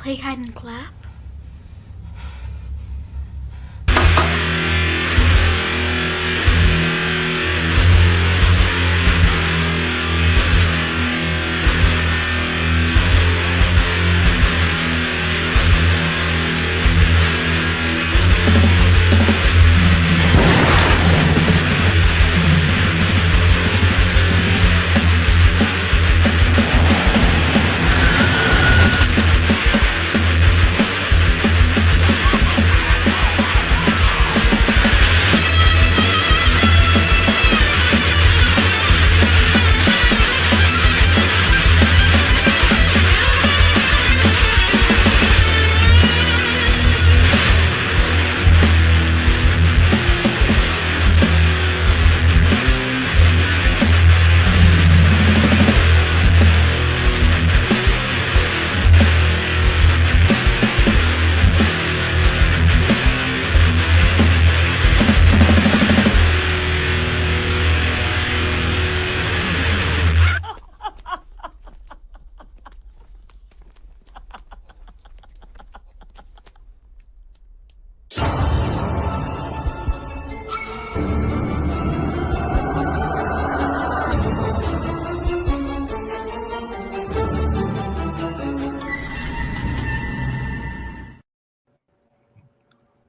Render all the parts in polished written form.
play hide and clap?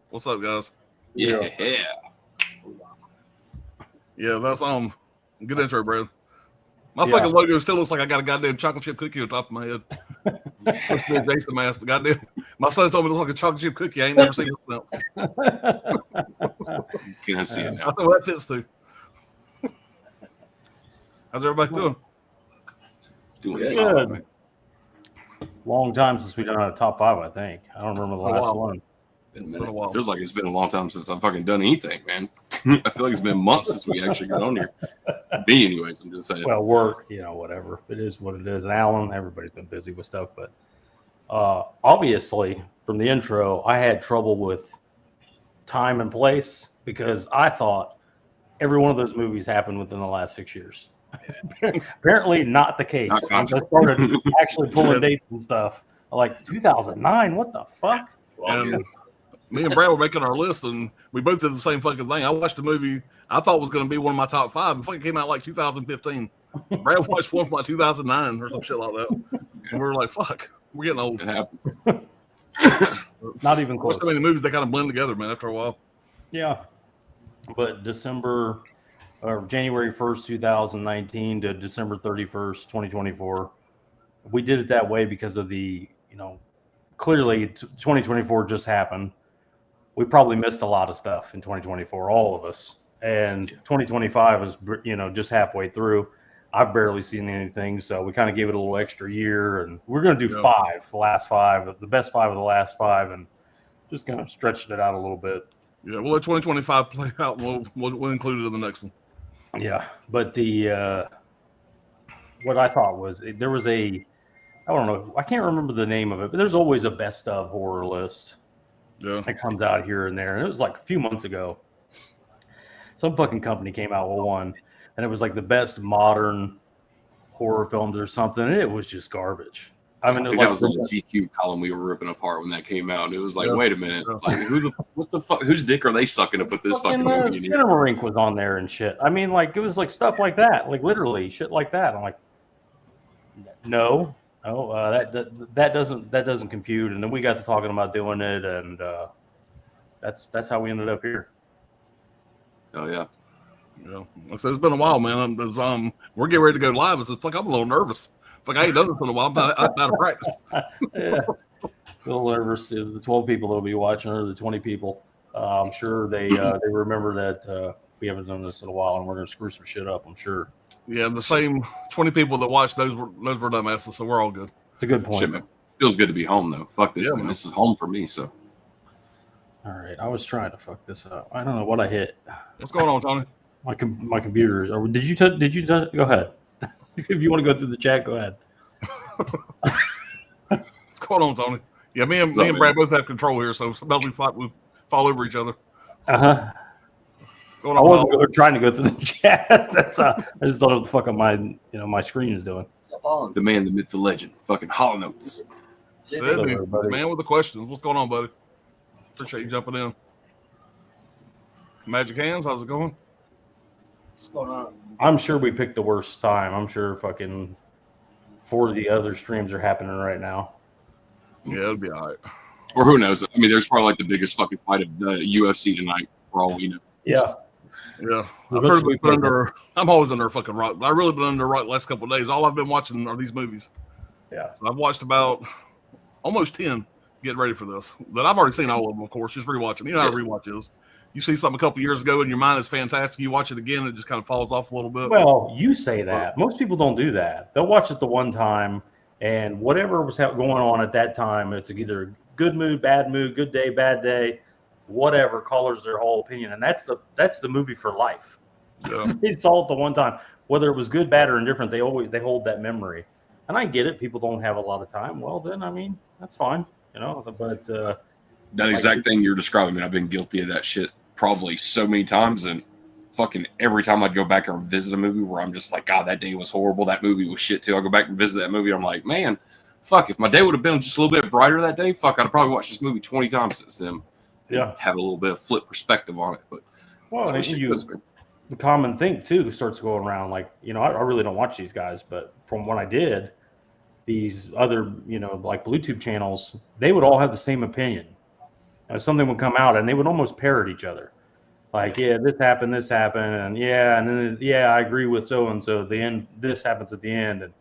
What's up, guys? Yeah. Yeah, that's good intro, bro. My fucking logo still looks like I got a goddamn chocolate chip cookie on top of my head. That's the Jason mask, but goddamn, my son told me it looks like a chocolate chip cookie. I ain't never seen it else. Can I see it now? I know that fits too. How's everybody doing? Doing Good. solid, man. Long time since we've done a top 5, I think. I don't remember the last one. Been a Been a minute. while. Feels like it's been a long time since I've fucking done anything, man. I feel like it's been months since we actually got on here. Me, anyways, I'm just saying. Well, work, whatever. It is what it is. And Alan, everybody's been busy with stuff. But obviously, from the intro, I had trouble with time and place because I thought every one of those movies happened within the last 6 years. Apparently not the case. Not Once I started actually pulling dates and stuff, I'm like, 2009? What the fuck? And me and Brad were making our list, and we both did the same fucking thing. I watched a movie I thought was going to be one of my top 5. It fucking came out like 2015. Brad watched one from like 2009 or some shit like that. And we were like, fuck, we're getting old. It happens. Not even close. I mean, the movies, they kind of blend together, man, after a while. Yeah. But January 1st, 2019 to December 31st, 2024, we did it that way because of the, clearly 2024 just happened. We probably missed a lot of stuff in 2024, all of us. And 2025 is, just halfway through. I've barely seen anything, so we kind of gave it a little extra year. And we're going to do 5, the last 5, the best 5 of the last 5, and just kind of stretching it out a little bit. Yeah, we'll let 2025 play out, and we'll include it in the next one. Yeah, but what I thought was there was I don't know, I can't remember the name of it, but there's always a best of horror list that comes out here and there. And it was like a few months ago. Some fucking company came out with one, and it was like the best modern horror films or something, and it was just garbage. I mean, I think that was the GQ column we were ripping apart when that came out. And it was like, wait a minute, like what the fuck? Whose dick are they sucking to put this fucking movie in here? Skinamarink was on there and shit. I mean, like it was like stuff like that, like literally shit like that. I'm like, no, that doesn't compute. And then we got to talking about doing it, and that's how we ended up here. Oh yeah. Yeah, so it's been a while, man. We're getting ready to go live. It's like I'm a little nervous. Like I ain't done this in a while. I'm out of practice. Yeah, a little nervous. The 12 people that'll be watching, or the 20 people. I'm sure they remember that we haven't done this in a while, and we're gonna screw some shit up. I'm sure. Yeah, the same 20 people that watched those were dumbasses, so we're all good. It's a good point. Shit, man. Feels good to be home though. Fuck this, man. This is home for me. So. All right, I was trying to fuck this up. I don't know what I hit. What's going on, Tony? My computer. Or did you go ahead? If you want to go through the chat, go ahead. What's going on, Tony? Yeah, me and Brad both have control here, so sometimes we fall over each other. I wasn't trying to go through the chat. I just thought what the fuck my screen is doing. The man, the myth, the legend, fucking Hollow Notes. Sydney, everybody? man with the questions. What's going on, buddy? Appreciate you jumping in. Magic Hands, how's it going? What's going on? I'm sure we picked the worst time. I'm sure fucking 4 of the other streams are happening right now. Yeah, it'll be all right. Or who knows? I mean, there's probably like the biggest fucking fight of the UFC tonight, for all we know. Yeah. Yeah, I've heard we've been under. I'm always under a fucking rock. I've really been under a rock the last couple of days. All I've been watching are these movies. Yeah. So I've watched about almost 10 getting ready for this. That I've already seen all of them, of course, just rewatching. You know how a rewatch is. You see something a couple years ago and your mind is fantastic. You watch it again, it just kind of falls off a little bit. Well, you say that. Most people don't do that. They'll watch it the one time, and whatever was going on at that time, it's either a good mood, good day, bad day, whatever colors their whole opinion. And that's the movie for life. Yeah. They saw it the one time. Whether it was good, bad, or indifferent, they hold that memory. And I get it. People don't have a lot of time. Well, then, I mean, that's fine. You know, but That exact thing you're describing, man, I've been guilty of that shit probably so many times, and fucking every time I'd go back and visit a movie where I'm just like, God, that day was horrible. That movie was shit too. I'll go back and visit that movie. And I'm like, man, fuck, if my day would have been just a little bit brighter that day, fuck, I'd have probably watched this movie 20 times since then. Yeah. Have a little bit of flip perspective on it. But well, and the common thing too starts going around. Like, you know, I really don't watch these guys, but from what I did, these other, you know, like Bluetooth channels, they would all have the same opinion. Something would come out and they would almost parrot each other. Like, yeah, this happened, and then I agree with so and so. The end, this happens at the end, and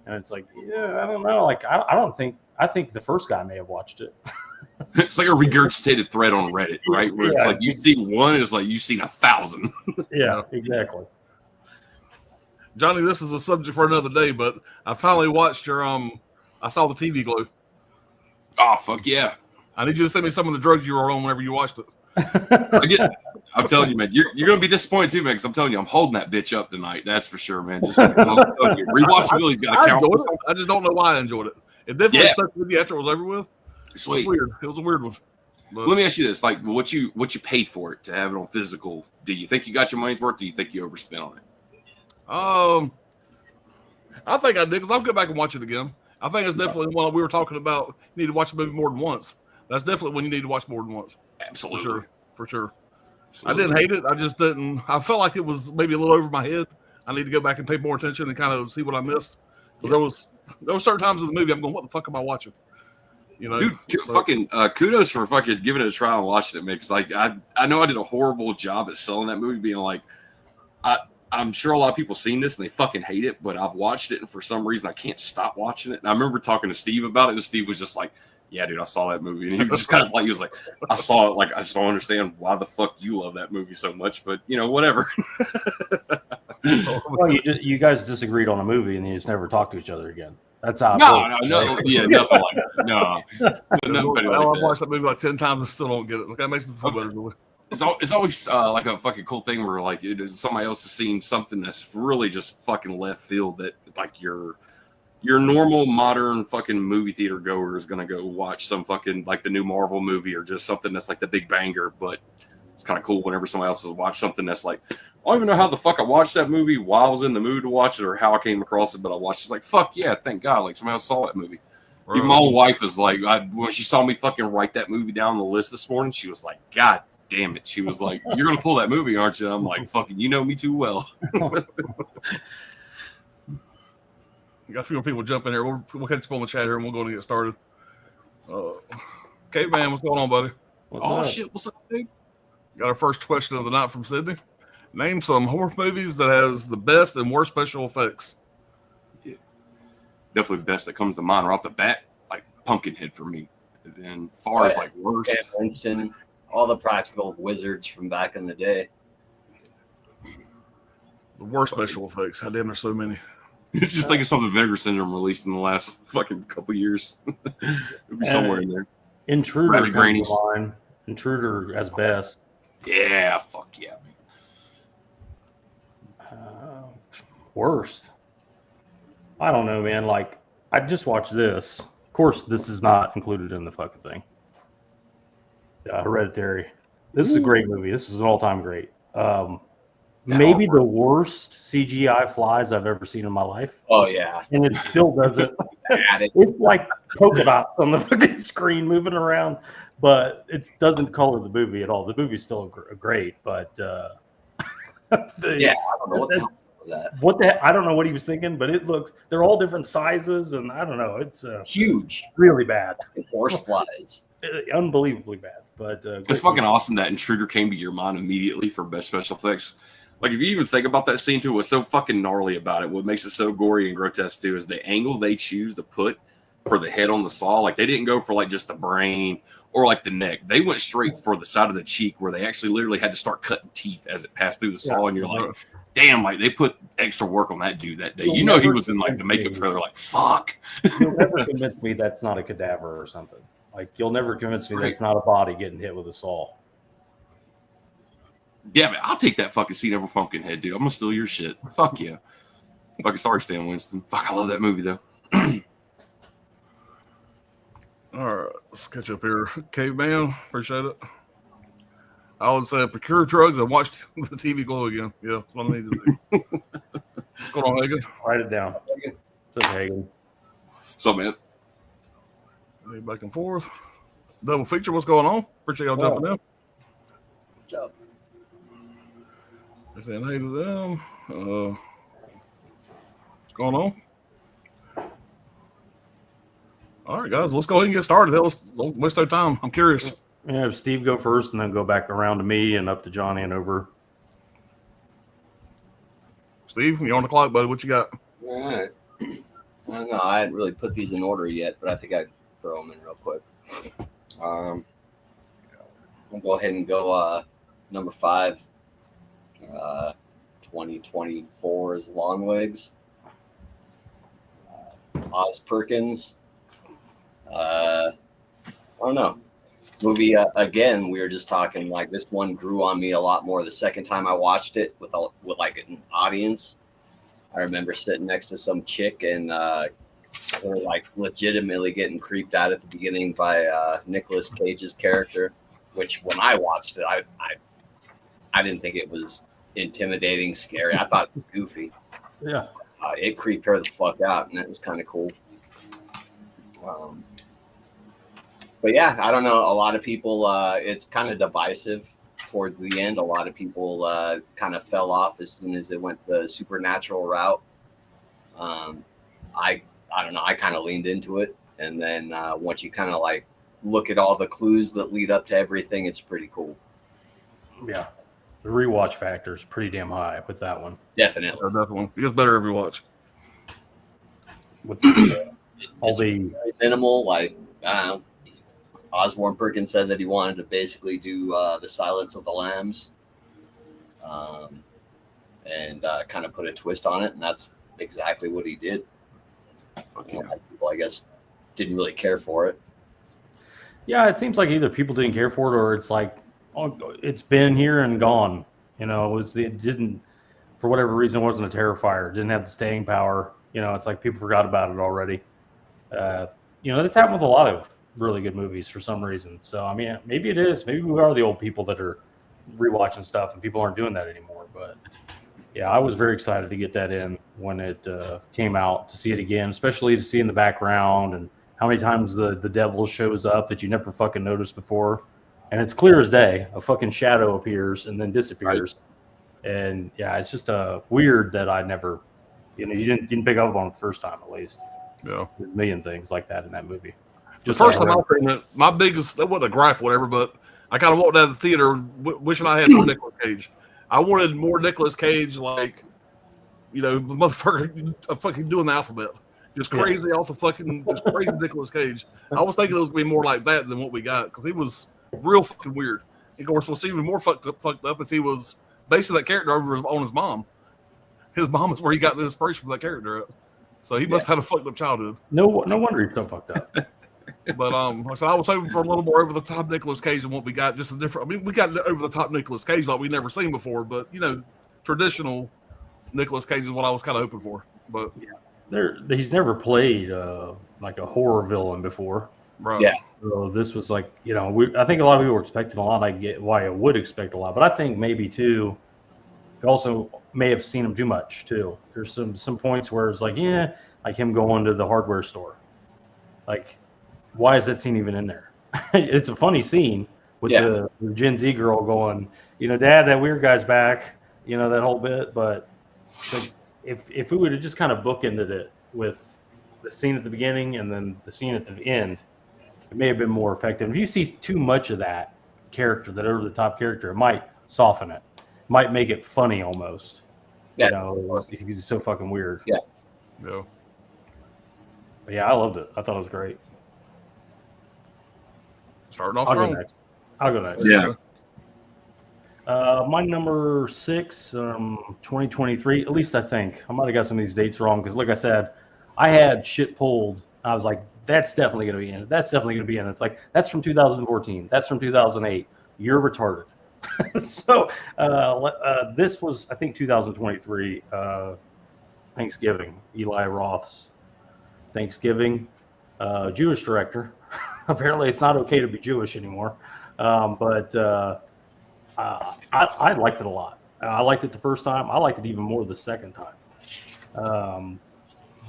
it's like, yeah, I don't know. Like, I think the first guy may have watched it. It's like a regurgitated thread on Reddit, right? Where it's like you see one, it's like you've seen 1,000. Yeah, exactly. Johnny, this is a subject for another day, but I finally watched your I saw the TV Glow. Oh, fuck yeah. I need you to send me some of the drugs you were on whenever you watched it. I'm telling you, man, you're going to be disappointed too, man, because I'm telling you, I'm holding that bitch up tonight. That's for sure, man. Just because I'm telling you, rewatchability's got to count. I just don't know why I enjoyed it. It definitely stuck with you after it was over with. Sweet. It was weird. It was a weird one. But let me ask you this: like, what you paid for it to have it on physical? Do you think you got your money's worth? Do you think you overspent on it? I think I did, because I'll go back and watch it again. I think it's definitely one we were talking about. You need to watch a movie more than once. That's definitely when you need to watch more than once. Absolutely. For sure. I didn't hate it. I just didn't. I felt like it was maybe a little over my head. I need to go back and pay more attention and kind of see what I missed. Because there were certain times in the movie I'm going, what the fuck am I watching? You know, dude, fucking kudos for fucking giving it a try and watching it, man. Because like I know I did a horrible job at selling that movie, being like, I'm sure a lot of people seen this and they fucking hate it, but I've watched it and for some reason I can't stop watching it. And I remember talking to Steve about it, and Steve was just like, yeah, dude, I saw that movie. And he was just kind of like, he was like, I saw it. Like, I just don't understand why the fuck you love that movie so much, but you know, whatever. Well, you guys disagreed on a movie and you just never talked to each other again. That's how. No, yeah, nothing like that. No, nobody like I've that. watched that movie like 10 times and still don't get it. Like, that makes me feel better. It's always like a fucking cool thing where like somebody else has seen something that's really just fucking left field that like your normal modern fucking movie theater goer is gonna go watch some fucking like the new Marvel movie or just something that's like the big banger. But it's kind of cool whenever somebody else has watched something that's like, I don't even know how the fuck I watched that movie, why I was in the mood to watch it, or how I came across it, but I watched it. It's like, fuck yeah, thank God, like somebody else saw that movie. Right. Even my own wife is like, when she saw me fucking write that movie down on the list this morning, she was like, God damn it. She was like, you're going to pull that movie, aren't you? And I'm like, fucking, you know me too well. You got a few more people jump in here. We'll catch up on the chat here and we'll go and get started. Caveman, what's going on, buddy? Shit, what's up, dude? Got our first question of the night from Sydney. Name some horror movies that has the best and worst special effects. Yeah. Definitely the best that comes to mind right off the bat, like Pumpkinhead for me. And then far as like worst. Winston, all the practical wizards from back in the day. The worst special effects. How damn, there's so many. It's just like something Vinegar Syndrome released in the last fucking couple years. It'll be somewhere in there. Intruder comes to mind. Intruder as best. Yeah, fuck yeah, man. Worst. I don't know, man. Like, I just watched this. Of course, this is not included in the fucking thing. Hereditary. This is a great movie. This is an all-time great. maybe the worst CGI flies I've ever seen in my life, Oh yeah. and it still doesn't. Add it. It's like polka dots on the fucking screen moving around, but it doesn't color the movie at all. The movie's still great, but Yeah, I don't know what the hell was that. what the I don't know what he was thinking, but it looks they're all different sizes, and I don't know. It's Huge. really bad, Horse flies. unbelievably bad. But It's great fucking movie. awesome that Intruder came to your mind immediately for best special effects. Like, if you even think about that scene too, what's so fucking gnarly about it, what makes it so gory and grotesque too, is the angle they choose to put for the head on the saw. Like, they didn't go for like just the brain or like the neck. They went straight for the side of the cheek where they actually literally had to start cutting teeth as it passed through the saw. And you're like, damn, like they put extra work on that dude that day. You know, he was in like the makeup trailer, like, fuck. You'll never convince me that's not a cadaver or something. Like, you'll never convince me Right. that's not a body getting hit with a saw. Yeah, man, I'll take that fucking scene over Pumpkinhead, dude. I'm gonna steal your shit. Fuck yeah. Fucking sorry, Stan Winston. Fuck, I love that movie though. All right, let's catch up here. Caveman, appreciate it. I would say procure drugs and watch the TV glow again. Yeah, that's what I need to do. What's going on, Hagen? Write it down. Says Hagen. So, man, Back and forth. Double feature, what's going on? Appreciate y'all jumping in. Good job. They're saying hey to them. What's going on? All right, guys, let's go ahead and get started. Let's don't waste our time. I'm curious. Yeah, have Steve go first and then go back around to me and up to Johnny and over. Steve, you're on the clock, buddy. What you got? All right. I don't know. I hadn't really put these in order yet, but I think I'd throw them in real quick. I'll go ahead and go number 5. 2024's Long Legs. Oz Perkins. I don't know. Movie again. We were just talking like this one grew on me a lot more the second time I watched it with like an audience. I remember sitting next to some chick and they were like legitimately getting creeped out at the beginning by Nicolas Cage's character, which when I watched it, I didn't think it was intimidating, scary. I thought it was goofy. Yeah. It creeped her the fuck out, and it was kind of cool. But yeah, I don't know. A lot of people, it's kind of divisive towards the end. A lot of people kind of fell off as soon as it went the supernatural route. I don't know. I kind of leaned into it, and then once you kind of like look at all the clues that lead up to everything, it's pretty cool. Yeah. The rewatch factor is pretty damn high with that one. Definitely. Definitely. It gets better every watch. With the, all It's the very minimal. Like Osborne Perkins said that he wanted to basically do the Silence of the Lambs, and kind of put a twist on it, and that's exactly what he did. A lot of people, I guess, didn't really care for it. yeah, it seems like either people didn't care for it or it's like, oh, it's been here and gone. You know, it didn't, for whatever reason, it wasn't a Terrifier. It didn't have the staying power. You know, it's like people forgot about it already. You know, that's happened with a lot of really good movies for some reason. So, I mean, maybe it is. Maybe we are the old people that are rewatching stuff and people aren't doing that anymore. But yeah, I was very excited to get that in when it came out, to see it again, especially to see in the background and how many times the devil shows up that you never fucking noticed before. And it's clear as day. A fucking shadow appears and then disappears. Right. And yeah, it's just weird that I never, you know, you didn't pick up on it the first time at least. Yeah. There's a million things like that in that movie. The first time I seen it, my biggest, that wasn't a gripe, whatever, but I kind of walked out of the theater wishing I had more Nicolas Cage. I wanted more Nicolas Cage, like, you know, motherfucker fucking doing the alphabet. Just crazy off the fucking, just crazy Nicolas Cage. I was thinking it was going to be more like that than what we got, because he was real fucking weird. Of course, what's even more fucked up is he was basing that character over on his mom. His mom is where he got the inspiration for that character. So he must have had a fucked up childhood. No wonder he's so fucked up. But like I said, I was hoping for a little more over the top Nicolas Cage than what we got. Just a different. I mean, we got over the top Nicolas Cage like we'd never seen before. But you know, traditional Nicolas Cage is what I was kind of hoping for. But he's never played like a horror villain before. Right. Yeah. So this was like, you know, I think a lot of people were expecting a lot. I get why I would expect a lot, but I think maybe too, You also may have seen him too much too. There's some points where it's like, yeah, like him going to the hardware store. Like, why is that scene even in there? It's a funny scene with the Gen Z girl going, Dad, that weird guy's back, that whole bit. But like, if we would have just kind of bookended it with the scene at the beginning and then the scene at the end, it may have been more effective. If you see too much of that character, that over the top character, it might soften it, might make it funny almost. Yeah. Because he's so fucking weird. Yeah. Yeah. But yeah, I loved it. I thought it was great. Starting off I'll go strong. next. I'll go next. Yeah. My number 6, 2023. At least I think I might have got some of these dates wrong because, like I said, I had shit pulled. I was like, "That's definitely going to be in it. That's definitely going to be in it." It's like that's from 2014. That's from 2008. You're retarded. So this was, I think, 2023 Thanksgiving. Eli Roth's Thanksgiving. Jewish director. Apparently, it's not okay to be Jewish anymore. But I liked it a lot. I liked it the first time. I liked it even more the second time.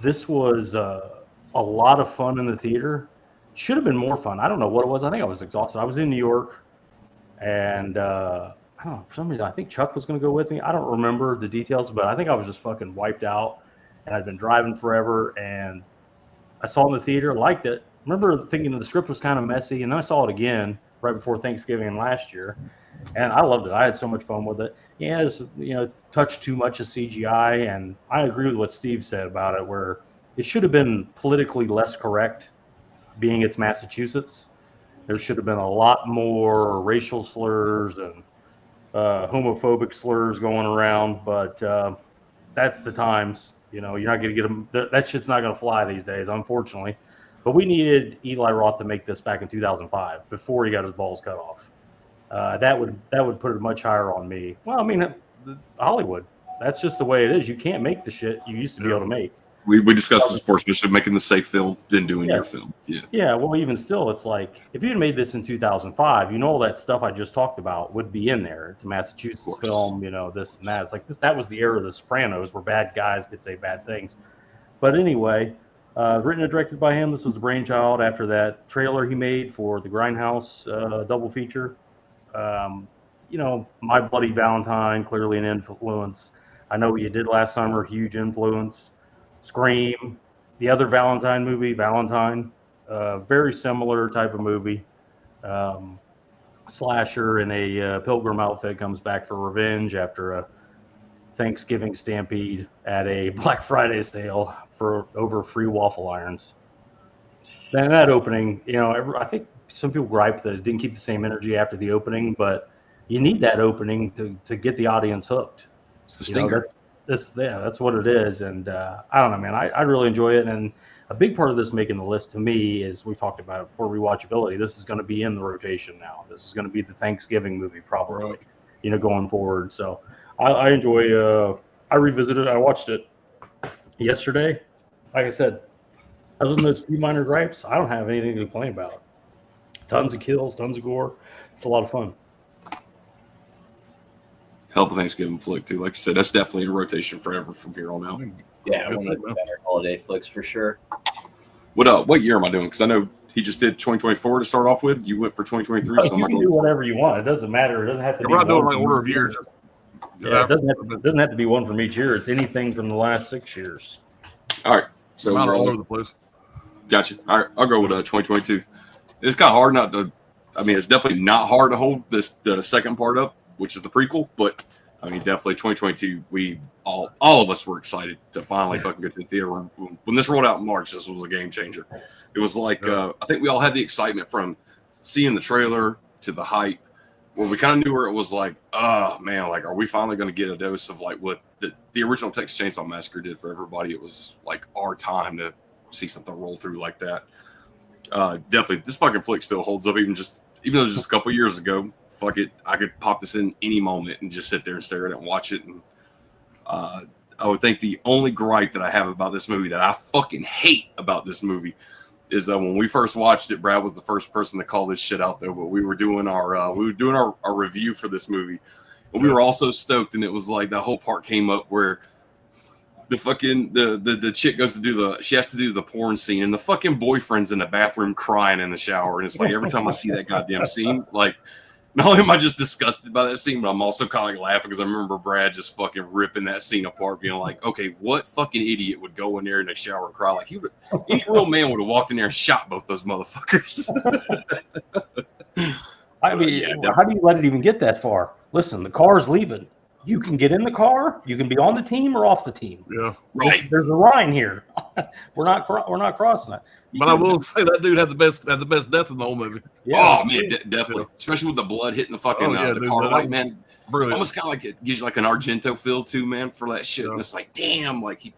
This was a lot of fun in the theater. Should have been more fun. I don't know what it was. I think I was exhausted. I was in New York, and I don't know, for some reason, I think Chuck was going to go with me. I don't remember the details, but I think I was just fucking wiped out, and I'd been driving forever, and I saw it in the theater, liked it. Remember thinking the script was kind of messy, and then I saw it again right before Thanksgiving last year, and I loved it. I had so much fun with it. Yeah, it's, touched too much of CGI, and I agree with what Steve said about it, where it should have been politically less correct, being it's Massachusetts. There should have been a lot more racial slurs and homophobic slurs going around, but that's the times. You're not going to get them. That shit's not going to fly these days, unfortunately. But we needed Eli Roth to make this back in 2005 before he got his balls cut off. That would put it much higher on me. Well, I mean, Hollywood. That's just the way it is. You can't make the shit you used to be able to make. We discussed this before, especially making the safe film than doing your film. Yeah. Yeah. Well, even still, it's like if you had made this in 2005, all that stuff I just talked about would be in there. It's a Massachusetts film, this and that. It's like this. That was the era of The Sopranos, where bad guys could say bad things. But anyway, written and directed by him. This was the brainchild after that trailer he made for the Grindhouse double feature. My Bloody Valentine, clearly an influence. I Know What You Did Last Summer, huge influence. Scream, the other Valentine movie, Valentine, very similar type of movie. Slasher in a pilgrim outfit comes back for revenge after a Thanksgiving stampede at a Black Friday sale for over free waffle irons. Then that opening, I think some people gripe that it didn't keep the same energy after the opening, but you need that opening to get the audience hooked. It's the stinger. That's what it is. And I don't know, man. I really enjoy it. And a big part of this making the list to me is we talked about it for rewatchability. This is going to be in the rotation now. This is going to be the Thanksgiving movie probably, going forward. So I enjoy. I revisited. I watched it yesterday. Like I said, other than those few minor gripes, I don't have anything to complain about. Tons of kills, tons of gore. It's a lot of fun. Hell of a Thanksgiving flick too. Like I said, that's definitely in rotation forever from here on out. Yeah, one of the better holiday flicks for sure. What year am I doing? Because I know he just did 2024 to start off with. You went for 2023. So you can do whatever you want. It doesn't matter. It doesn't have to be. We're not doing like order of years. Yeah, it doesn't have to be one from each year. It's anything from the last 6 years. All right. So we're all over the place. Gotcha. All right. I'll go with 2022. It's kind of hard not to. I mean, it's definitely not hard to hold the second part up, which is the prequel. But I mean, definitely 2022. We all of us were excited to finally fucking get to the theater. When this rolled out in March, this was a game changer. It was like I think we all had the excitement from seeing the trailer to the hype, where we kind of knew where it was like, oh man, like are we finally going to get a dose of like what the original Texas Chainsaw Massacre did for everybody? It was like our time to see something roll through like that. Definitely, this fucking flick still holds up, even though it was just a couple years ago. Fuck it, I could pop this in any moment and just sit there and stare at it and watch it. And I would think the only gripe that I have about this movie that I fucking hate about this movie is that when we first watched it, Brad was the first person to call this shit out there. But we were doing our review for this movie, But we were all so stoked, and it was like that whole part came up where the fucking the chick goes to do she has to do the porn scene, and the fucking boyfriend's in the bathroom crying in the shower, and it's like every time I see that goddamn scene, like not only am I just disgusted by that scene, but I'm also kind of like laughing because I remember Brad just fucking ripping that scene apart, being like, okay, what fucking idiot would go in there in the shower and cry? Like any real man would have walked in there and shot both those motherfuckers. I mean, yeah, how do you let it even get that far? Listen, the car's leaving. You can get in the car. You can be on the team or off the team. Yeah, right. There's a line here. We're not crossing it. But I will say that dude had the best death in the whole movie. Yeah. Oh man, definitely, especially with the blood hitting the fucking the dude, car light, man. Brilliant. Almost kind of like it gives you like an Argento feel too, man, for that shit. Yeah. And it's like, damn, like he.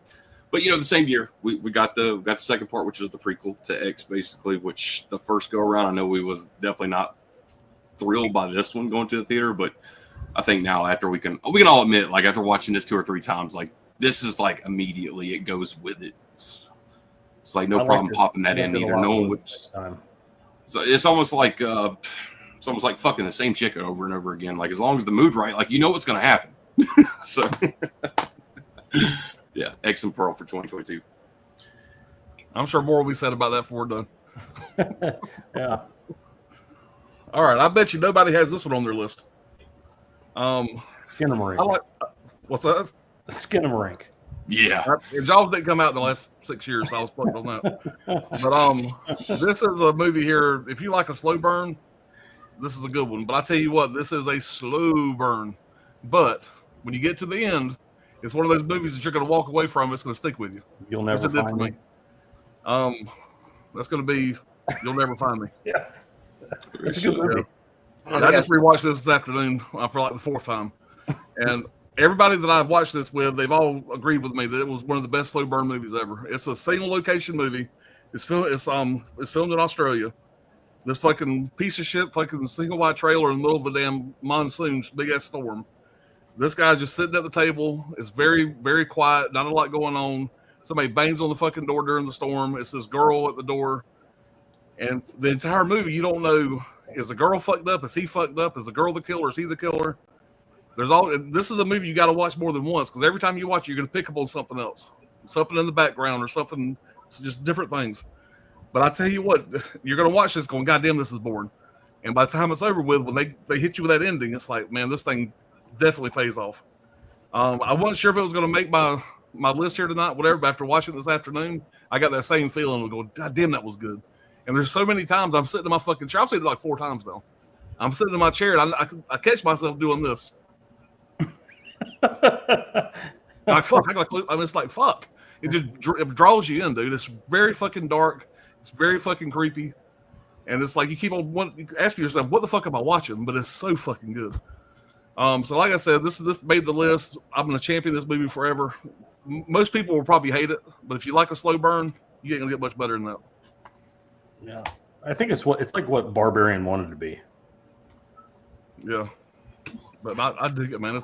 But the same year we got the second part, which was the prequel to X, basically. Which the first go around, I know we was definitely not thrilled by this one going to the theater, but I think now after we can all admit, like after watching this 2 or 3 times, like this is like immediately it goes with it. It's like no problem popping that in either. No one would. So it's almost like fucking the same chick over and over again. Like as long as the mood right, like what's gonna happen. So yeah, X and Pearl for 2022. I'm sure more will be said about that before we're done. Yeah. All right, I bet you nobody has this one on their list. Skinamarink. What's that? Skinamarink. Yeah, Jaws didn't come out in the last 6 years, so I was plugged on that. But this is a movie here. If you like a slow burn, this is a good one. But I tell you what, this is a slow burn. But when you get to the end, it's one of those movies that you're going to walk away from. It's going to stick with you. You'll never find me. That's going to be You'll Never Find Me. Yeah. It's a good movie. I just rewatched this afternoon for like the 4th time, and everybody that I've watched this with, they've all agreed with me that it was one of the best slow burn movies ever. It's a single location movie. It's filmed in Australia. This fucking piece of shit, fucking single wide trailer in the middle of a damn monsoon, big ass storm. This guy's just sitting at the table. It's very, very quiet. Not a lot going on. Somebody bangs on the fucking door during the storm. It's this girl at the door, and the entire movie you don't know. Is the girl fucked up? Is he fucked up? Is the girl the killer? Is he the killer? This is a movie you got to watch more than once because every time you watch it, you're going to pick up on something else, something in the background or something, just different things. But I tell you what, you're going to watch this going, God damn, this is boring. And by the time it's over with, when they hit you with that ending, it's like, man, this thing definitely pays off. I wasn't sure if it was going to make my list here tonight, whatever, but after watching it this afternoon, I got that same feeling of going, God damn, that was good. And there's so many times I'm sitting in my fucking chair. I've seen it like 4 times now. I'm sitting in my chair and I catch myself doing this. Like fuck, it's like fuck. It draws you in, dude. It's very fucking dark. It's very fucking creepy, and it's like you keep on asking yourself, "What the fuck am I watching?" But it's so fucking good. So like I said, this made the list. I'm gonna champion this movie forever. Most people will probably hate it, but if you like a slow burn, you ain't gonna get much better than that. Yeah, I think it's like what Barbarian wanted to be. Yeah, but I dig it, man.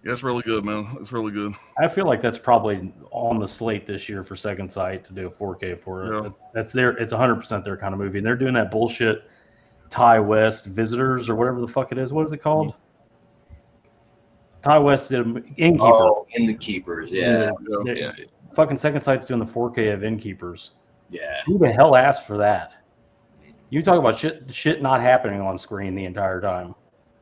It's really good, man. It's really good. I feel like that's probably on the slate this year for Second Sight to do a 4K for it. Yeah. It's 100% their kind of movie. And they're doing that bullshit Ty West Visitors or whatever the fuck it is. What is it called? Ty West did Innkeeper. Oh, In the Keepers, yeah. yeah. Fucking Second Sight's doing the 4K of Innkeepers. Yeah. Who the hell asked for that? You talk about shit not happening on screen the entire time.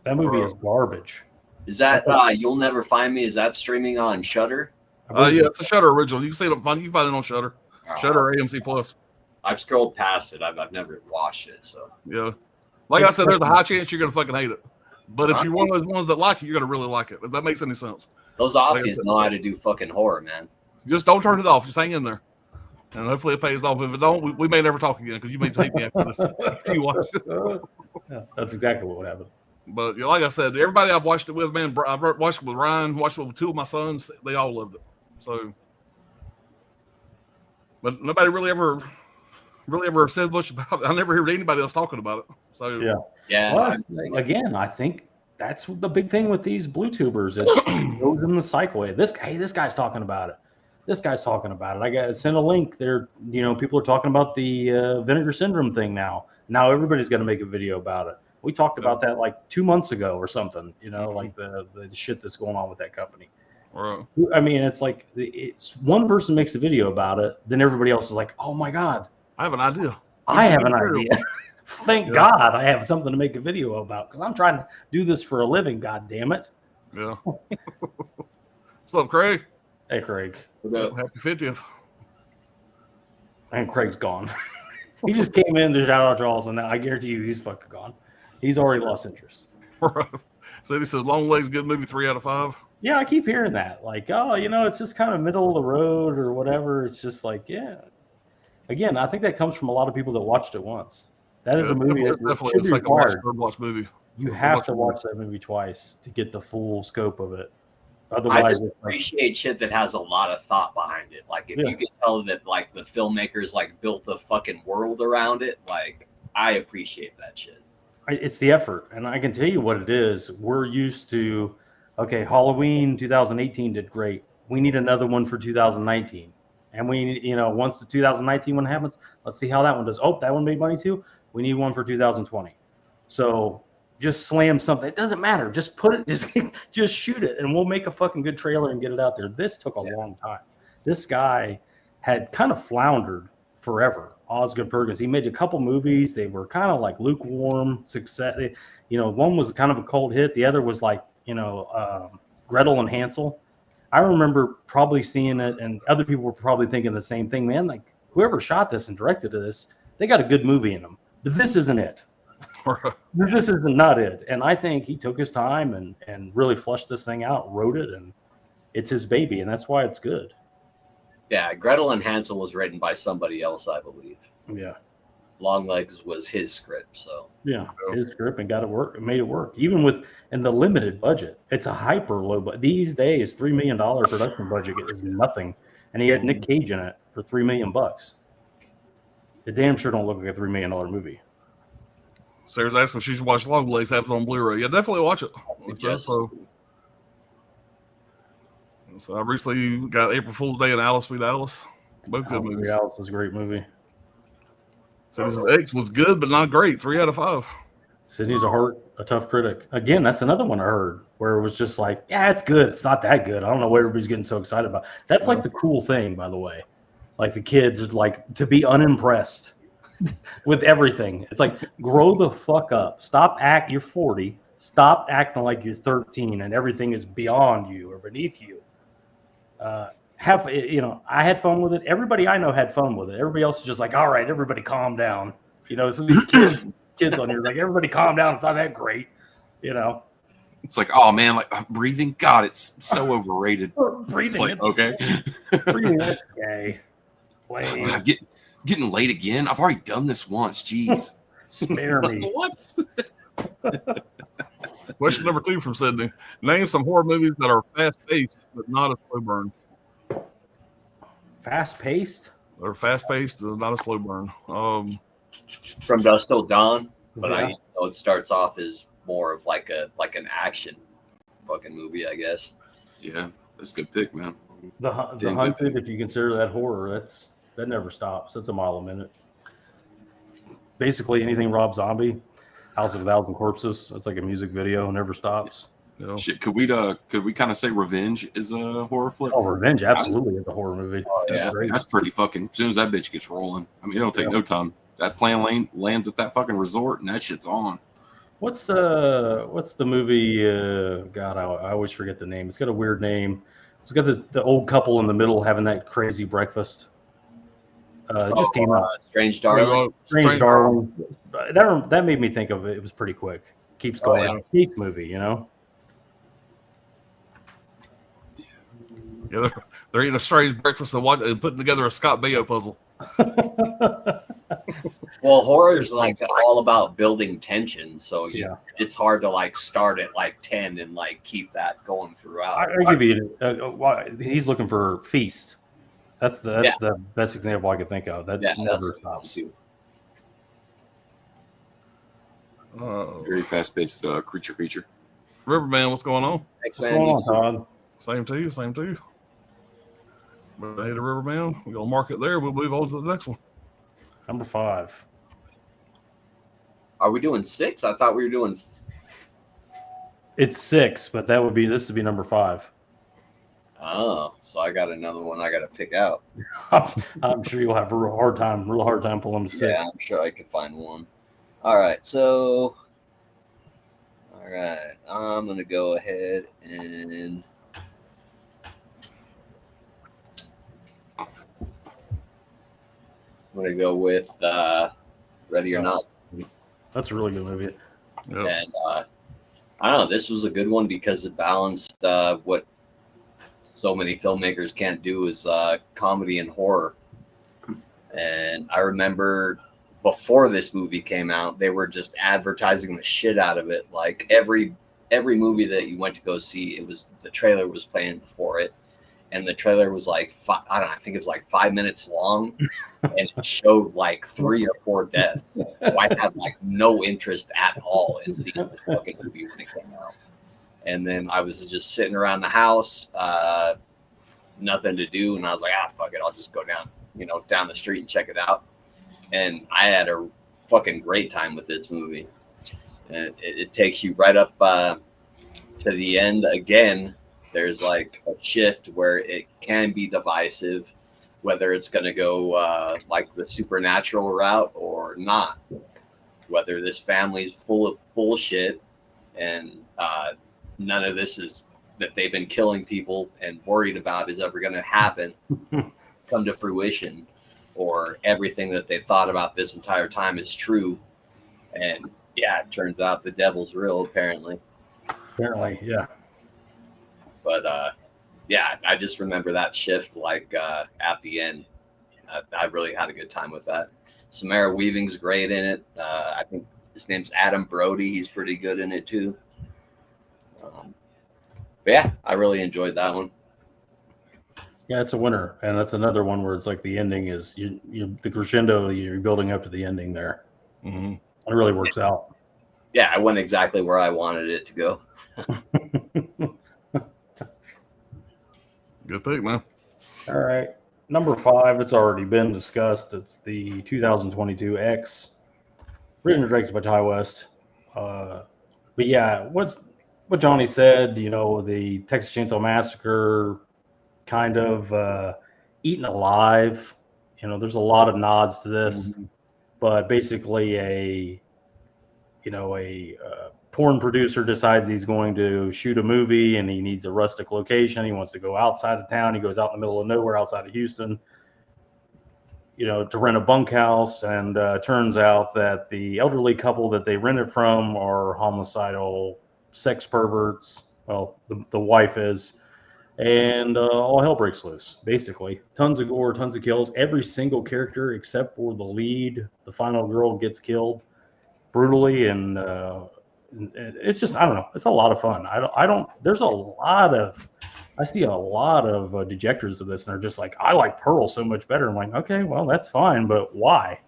That movie is garbage. Is that You'll Never Find Me? Is that streaming on Shudder? Yeah, it's a Shudder original. You can see it. You can find it on Shudder. Shudder or AMC Plus. I've scrolled past it. I've never watched it. So yeah, like I said, there's a high chance you're gonna fucking hate it. But if you're one of those ones that like it, you're gonna really like it. If that makes any sense. Those Aussies know how to do fucking horror, man. Just don't turn it off. Just hang in there, and hopefully it pays off. If it don't, we may never talk again because you may hate me after this. After you watch it. Yeah, that's exactly what would happen. But like I said, everybody I've watched it with, man, I've watched it with Ryan, watched it with 2 of my sons. They all loved it. So, but nobody really ever said much about it. I never heard anybody else talking about it. So Yeah. Well, again, I think that's the big thing with these blue tubers. It goes in the cycle. This guy's talking about it. This guy's talking about it. I got sent a link there. People are talking about the Vinegar Syndrome thing now. Now everybody's got to make a video about it. We talked about that like 2 months ago or something. You know, like the shit that's going on with that company. Right. I mean, it's like it's one person makes a video about it, then everybody else is like, "Oh my god, I have an idea. I have an idea." Thank God I have something to make a video about because I'm trying to do this for a living. God damn it! Yeah. What's up, Craig? Hey, Craig. Happy 50th. And Craig's gone. He just came in to shout out Charles, and now I guarantee you he's fucking gone. He's already lost interest. Right. So he says Long Legs good movie 3 out of 5. Yeah, I keep hearing that. Like, oh, you know, it's just kind of middle of the road or whatever. It's just like, yeah. Again, I think that comes from a lot of people that watched it once. That is a movie that definitely should be a required. watch movie. You have to watch that movie twice to get the full scope of it. Otherwise, I just appreciate shit that has a lot of thought behind it. Like if you can tell that like the filmmakers like built the fucking world around it, like I appreciate that shit. It's the effort, and I can tell you what it is. We're used to, okay, Halloween 2018 did great. We need another one for 2019, and we, you know, once the 2019 one happens, let's see how that one does. Oh, that one made money too. We need one for 2020. So just slam something. It doesn't matter. Just put it. Just shoot it, and we'll make a fucking good trailer and get it out there. This took a long time. This guy had kind of floundered forever. Osgood Perkins. He made a couple movies. They were kind of like lukewarm success. You know, one was kind of a cold hit. The other was like, you know, Gretel and Hansel. I remember probably seeing it, and other people were probably thinking the same thing. Man, like whoever shot this and directed this, they got a good movie in them. But this isn't it. This is not it. And I think he took his time and really flushed this thing out, wrote it, and it's his baby, and that's why it's good. Yeah, Gretel and Hansel was written by somebody else, I believe. Yeah. Longlegs was his script, so yeah, his script and got it work, made it work. Even with in the limited budget, it's a hyper low. But these days, $3 million production budget is nothing, and he had Nick Cage in it for $3 million. It damn sure don't look like a $3 million movie. Sarah's asking if she should watch Long Legs, have it on Blu-ray. Yeah, definitely watch it. So I recently got April Fool's Day and Alice Sweet Alice. Both good movies. Alice is a great movie. Cities of X was good, but not great. 3 out of 5. Sydney's a tough critic. Again, that's another one I heard where it was just like, yeah, it's good. It's not that good. I don't know what everybody's getting so excited about. That's like the cool thing, by the way. Like the kids are like to be unimpressed with everything. It's like, grow the fuck up. You're 40. Stop acting like you're 13 and everything is beyond you or beneath you. I had fun with it. Everybody I know had fun with it. Everybody else is just like, all right, everybody calm down. You know, so these kids on here, like, everybody calm down. It's not that great. You know, it's like, oh man, like breathing. God, it's so overrated. Breathing. Like, okay. Breathing. Okay. God, getting late again. I've already done this once. Jeez. Spare me. What? Question number 2 from Sydney. Name some horror movies that are fast-paced but not a slow burn. Fast-paced? They're fast-paced, not a slow burn. From Dusk Till Dawn, but Yeah. I know it starts off as more of like an action fucking movie, I guess. Yeah, that's a good pick, man. The Hunted, if you consider that horror, that never stops. That's a mile a minute. Basically, anything Rob Zombie, House of a Thousand Corpses. That's like a music video, never stops. You know? Shit, could we kind of say Revenge is a horror flick? Oh, Revenge absolutely is a horror movie. Yeah. That's pretty fucking. As soon as that bitch gets rolling, I mean, it'll take no time. That plane lands at that fucking resort, and that shit's on. What's the movie? God, I always forget the name. It's got a weird name. It's got the old couple in the middle having that crazy breakfast. It just came out. Strange Darling. Strange Darling. That made me think of it. It was pretty quick. Keeps going. Oh, Keith movie, you know. Yeah, they're eating a strange breakfast and putting together a Scott Baio puzzle. Well, horror is like all about building tension, so Yeah. it's hard to like start at like 10 and like keep that going throughout. I give you. He's looking for Feast. That's the best example I could think of. That never stops. Very fast-paced creature feature. Riverman, what's going on? Thanks, What's man. going on, Todd? Same to you. But hey, the Riverman, we're gonna mark it there. We'll move on to the next one. Number 5. Are we doing 6? I thought we were doing. It's 6, but this would be number 5. Oh, so I got another one I got to pick out. I'm sure you'll have a real hard time pulling to 6. Yeah, I'm sure I could find one. All right, so. All right, I'm gonna go ahead and. I'm gonna go with Ready or Not. That's a really good movie. Yep. And I don't know, this was a good one because it balanced what so many filmmakers can't do is comedy and horror. And I remember before this movie came out, they were just advertising the shit out of it. Like every movie that you went to go see, the trailer was playing before it. And the trailer was like, I think it was like 5 minutes long, and it showed like 3 or 4 deaths. So I had like no interest at all in seeing this fucking movie when it came out. And then I was just sitting around the house, nothing to do, and I was like, fuck it, I'll just go down the street and check it out. And I had a fucking great time with this movie. And it takes you right up to the end again. There's like a shift where it can be divisive, whether it's going to go like the supernatural route or not, whether this family's full of bullshit and none of this is that they've been killing people and worried about is ever going to happen, come to fruition, or everything that they thought about this entire time is true. And yeah, it turns out the devil's real, apparently. Apparently, yeah. But yeah, I just remember that shift like at the end. I really had a good time with that. Samara Weaving's great in it. I think his name's Adam Brody. He's pretty good in it too. But yeah, I really enjoyed that one. Yeah, it's a winner, and that's another one where it's like the ending is the crescendo. You're building up to the ending there. Mm-hmm. It really works out. Yeah, I went exactly where I wanted it to go. Good pick, man. All right. Number 5, it's already been discussed. It's the 2022 X, written and directed by Ty West. But yeah, what Johnny said, the Texas Chainsaw Massacre kind of eaten alive. There's a lot of nods to this, but basically a porn producer decides he's going to shoot a movie and he needs a rustic location. He wants to go outside of town. He goes out in the middle of nowhere outside of Houston, to rent a bunkhouse. And turns out that the elderly couple that they rented from are homicidal sex perverts. Well, the wife is. And all hell breaks loose, basically. Tons of gore, tons of kills. Every single character except for the lead, the final girl, gets killed brutally. And it's just, I don't know. It's a lot of fun. There's I see a lot of dejectors of this, and they're just like, I like Pearl so much better. I'm like, okay, well, that's fine, but why?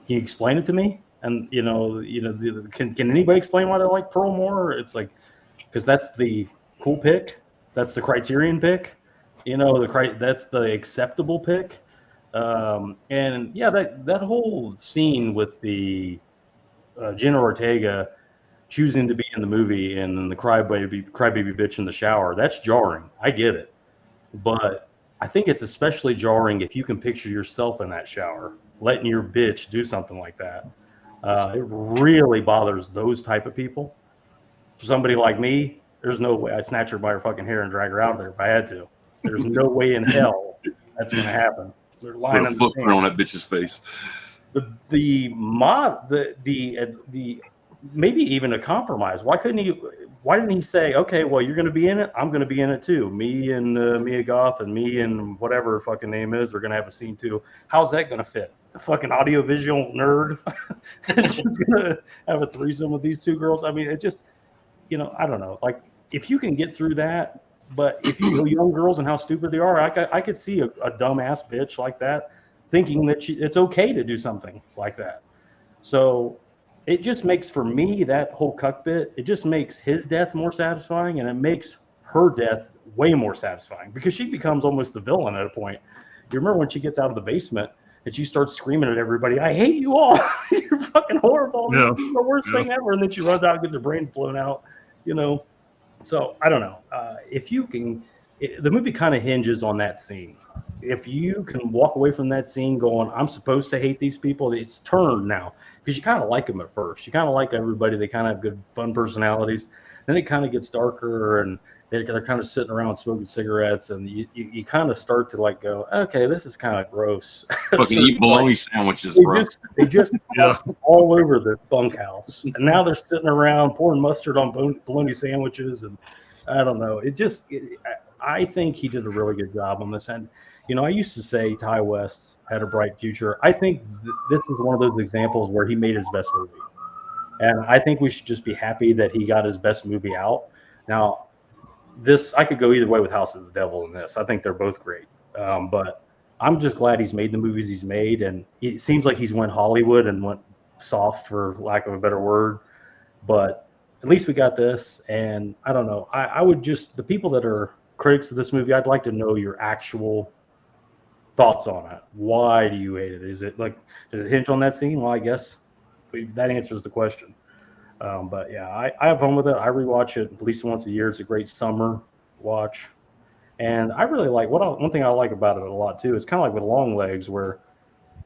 Can you explain it to me? And, can anybody explain why they like Pearl more? It's like, because that's the cool pick. That's the Criterion pick. That's the acceptable pick. And yeah, that whole scene with the Jenna Ortega choosing to be in the movie and then the crybaby bitch in the shower, that's jarring. I get it. But I think it's especially jarring if you can picture yourself in that shower, letting your bitch do something like that. It really bothers those type of people. For somebody like me, there's no way I'd snatch her by her fucking hair and drag her out there if I had to. There's no way in hell that's going to happen. They're lying Put a footprint on that bitch's face. The maybe even a compromise. Why didn't he say, okay, well, you're going to be in it, I'm going to be in it too. Me and Mia Goth and me and whatever her fucking name is, we're going to have a scene too. How's that going to fit? The fucking audiovisual nerd is just going to have a threesome with these two girls. I mean, it just, I don't know. Like, if you can get through that, but if you know young girls and how stupid they are, I could see a dumbass bitch like that thinking that it's okay to do something like that. So it just makes, for me, that whole cuck bit, it just makes his death more satisfying, and it makes her death way more satisfying because she becomes almost the villain at a point. You remember when she gets out of the basement and she starts screaming at everybody, "I hate you all! You're fucking horrible! Yeah. This is the worst thing ever!" And then she runs out and gets her brains blown out. You know, so I don't know. If you can, the movie kind of hinges on that scene. If you can walk away from that scene going, "I'm supposed to hate these people," it's turned now because you kind of like them at first. You kind of like everybody. They kind of have good, fun personalities. Then it kind of gets darker, and they're kind of sitting around smoking cigarettes, and you kind of start to like go, "Okay, this is kind of gross." Fucking eat bologna sandwiches, bro. They just Yeah. all over the bunkhouse, and now they're sitting around pouring mustard on bologna sandwiches, and I don't know. I think he did a really good job on this. And you know, I used to say Ty West had a bright future. I think this is one of those examples where he made his best movie, and I think we should just be happy that he got his best movie out. Now, I could go either way with House of the Devil and this. I think they're both great, but I'm just glad he's made the movies he's made, and it seems like he's went Hollywood and went soft, for lack of a better word. But at least we got this, and I don't know. I would just, the people that are critics of this movie, I'd like to know your actual thoughts on it. Why do you hate it? Is it like, does it hinge on that scene? Well, I guess that answers the question. But yeah, I have fun with it. I rewatch it at least once a year. It's a great summer watch. And I really like, one thing I like about it a lot too, is kind of like with Longlegs, where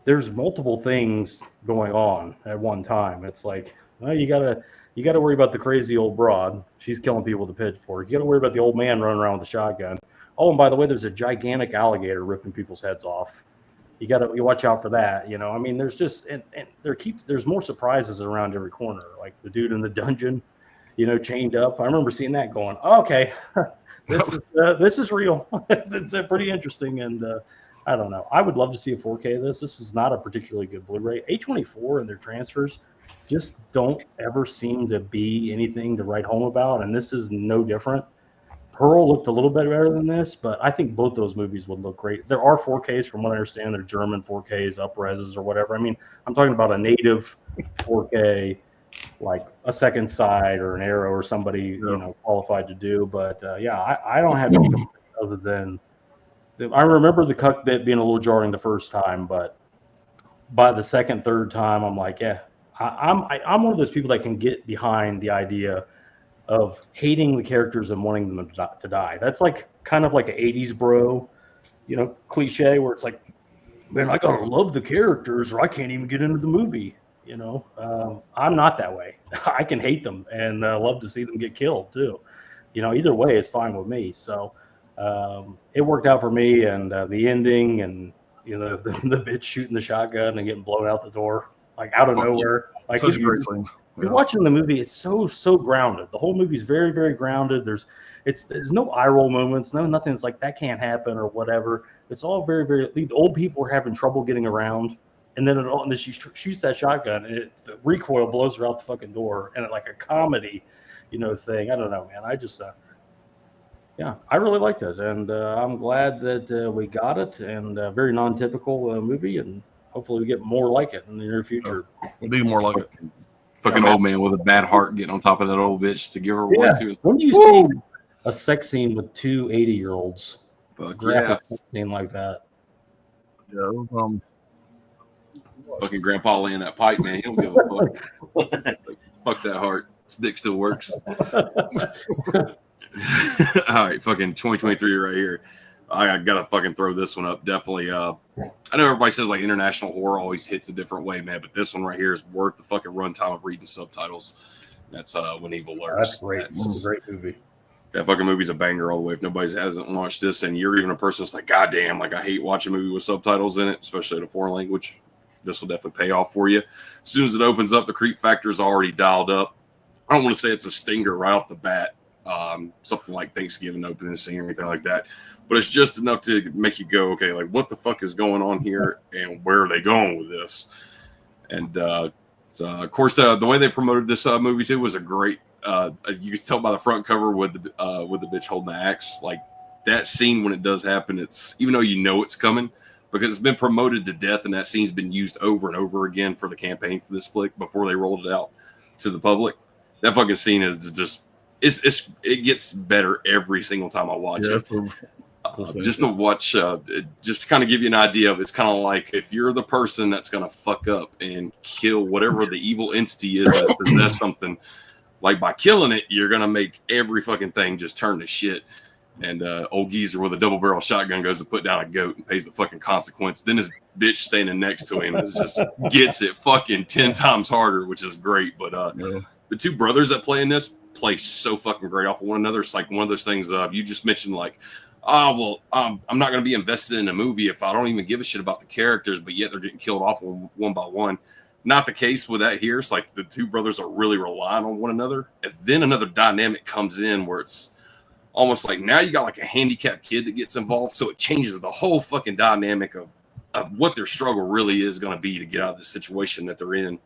there's multiple things going on at one time. It's like, well, you gotta worry about the crazy old broad. She's killing people with a pitchfork. You gotta worry about the old man running around with a shotgun. Oh, and by the way, there's a gigantic alligator ripping people's heads off. You watch out for that. You know, I mean, there's just, and there's more surprises around every corner. Like the dude in the dungeon, you know, chained up. I remember seeing that going, oh, okay, this is real. It's pretty interesting. And I don't know. I would love to see a 4K of this. This is not a particularly good Blu-ray. A24 and their transfers just don't ever seem to be anything to write home about. And this is no different. Pearl looked a little bit better than this, but I think both those movies would look great. There are 4Ks, from what I understand. They're German 4Ks, up-reses or whatever. I mean, I'm talking about a native 4K, like a Second Sight or an Arrow or somebody, you know, qualified to do. But yeah, I don't have anything other than I remember the cuck bit being a little jarring the first time, but by the second, third time, I'm like, yeah, I'm one of those people that can get behind the idea of hating the characters and wanting them to die. That's like kind of like an 80s bro, you know, cliche, where it's like, man, I gotta love the characters or I can't even get into the movie. You know, I'm not that way. I can hate them and love to see them get killed too. You know, either way is fine with me. So it worked out for me, and the ending, and you know, the bitch shooting the shotgun and getting blown out the door, like out of nowhere. Like Such a great scene. you're watching the movie, it's so grounded. The whole movie's very, very grounded. There's no eye roll moments, nothing's like that can't happen or whatever. It's all very, very. The old people are having trouble getting around, and then she shoots that shotgun, and the recoil blows her out the fucking door, and like a comedy, you know, thing. I don't know, man. I just, yeah, I really liked it, and I'm glad that we got it, and a very non-typical movie, and hopefully we get more like it in the near future. We'll be more like it. Fucking old man with a bad heart getting on top of that old bitch to give her one too. When do you see a sex scene with two 80-year-olds? Fuck Graphic sex scene like that. Yeah, fucking grandpa laying that pipe, man. He don't give a fuck. Fuck that heart. His dick still works. All right, fucking 2023 right here. I gotta fucking throw this one up. Definitely. I know everybody says like international horror always hits a different way, man, but this one right here is worth the fucking runtime of reading subtitles. That's When Evil Lurks. That's great. That's a great movie. That fucking movie's a banger all the way. If nobody hasn't watched this, and you're even a person that's like, God damn, like I hate watching a movie with subtitles in it, especially in a foreign language, this will definitely pay off for you. As soon as it opens up, the creep factor is already dialed up. I don't want to say it's a stinger right off the bat, something like Thanksgiving opening scene or anything like that, but it's just enough to make you go, okay, like what the fuck is going on here, and where are they going with this? And of course, the way they promoted this movie too was a great. You can tell by the front cover with the bitch holding the axe. Like that scene when it does happen, it's even though you know it's coming because it's been promoted to death, and that scene's been used over and over again for the campaign for this flick before they rolled it out to the public. That fucking scene is just it gets better every single time I watch it. Cool thing. just to watch, just to kind of give you an idea of it's kind of like if you're the person that's going to fuck up and kill whatever the evil entity is that's possessed something, like by killing it, you're going to make every fucking thing just turn to shit. And old geezer with a double barrel shotgun goes to put down a goat and pays the fucking consequence. Then his bitch standing next to him is just gets it fucking 10 times harder, which is great. But the two brothers that play in this play so fucking great off of one another. It's like one of those things you just mentioned, like, I'm not going to be invested in a movie if I don't even give a shit about the characters, but yet they're getting killed off one by one. Not the case with that here. It's like the two brothers are really relying on one another. And then another dynamic comes in where it's almost like now you got like a handicapped kid that gets involved. So it changes the whole fucking dynamic of what their struggle really is going to be to get out of the situation that they're in.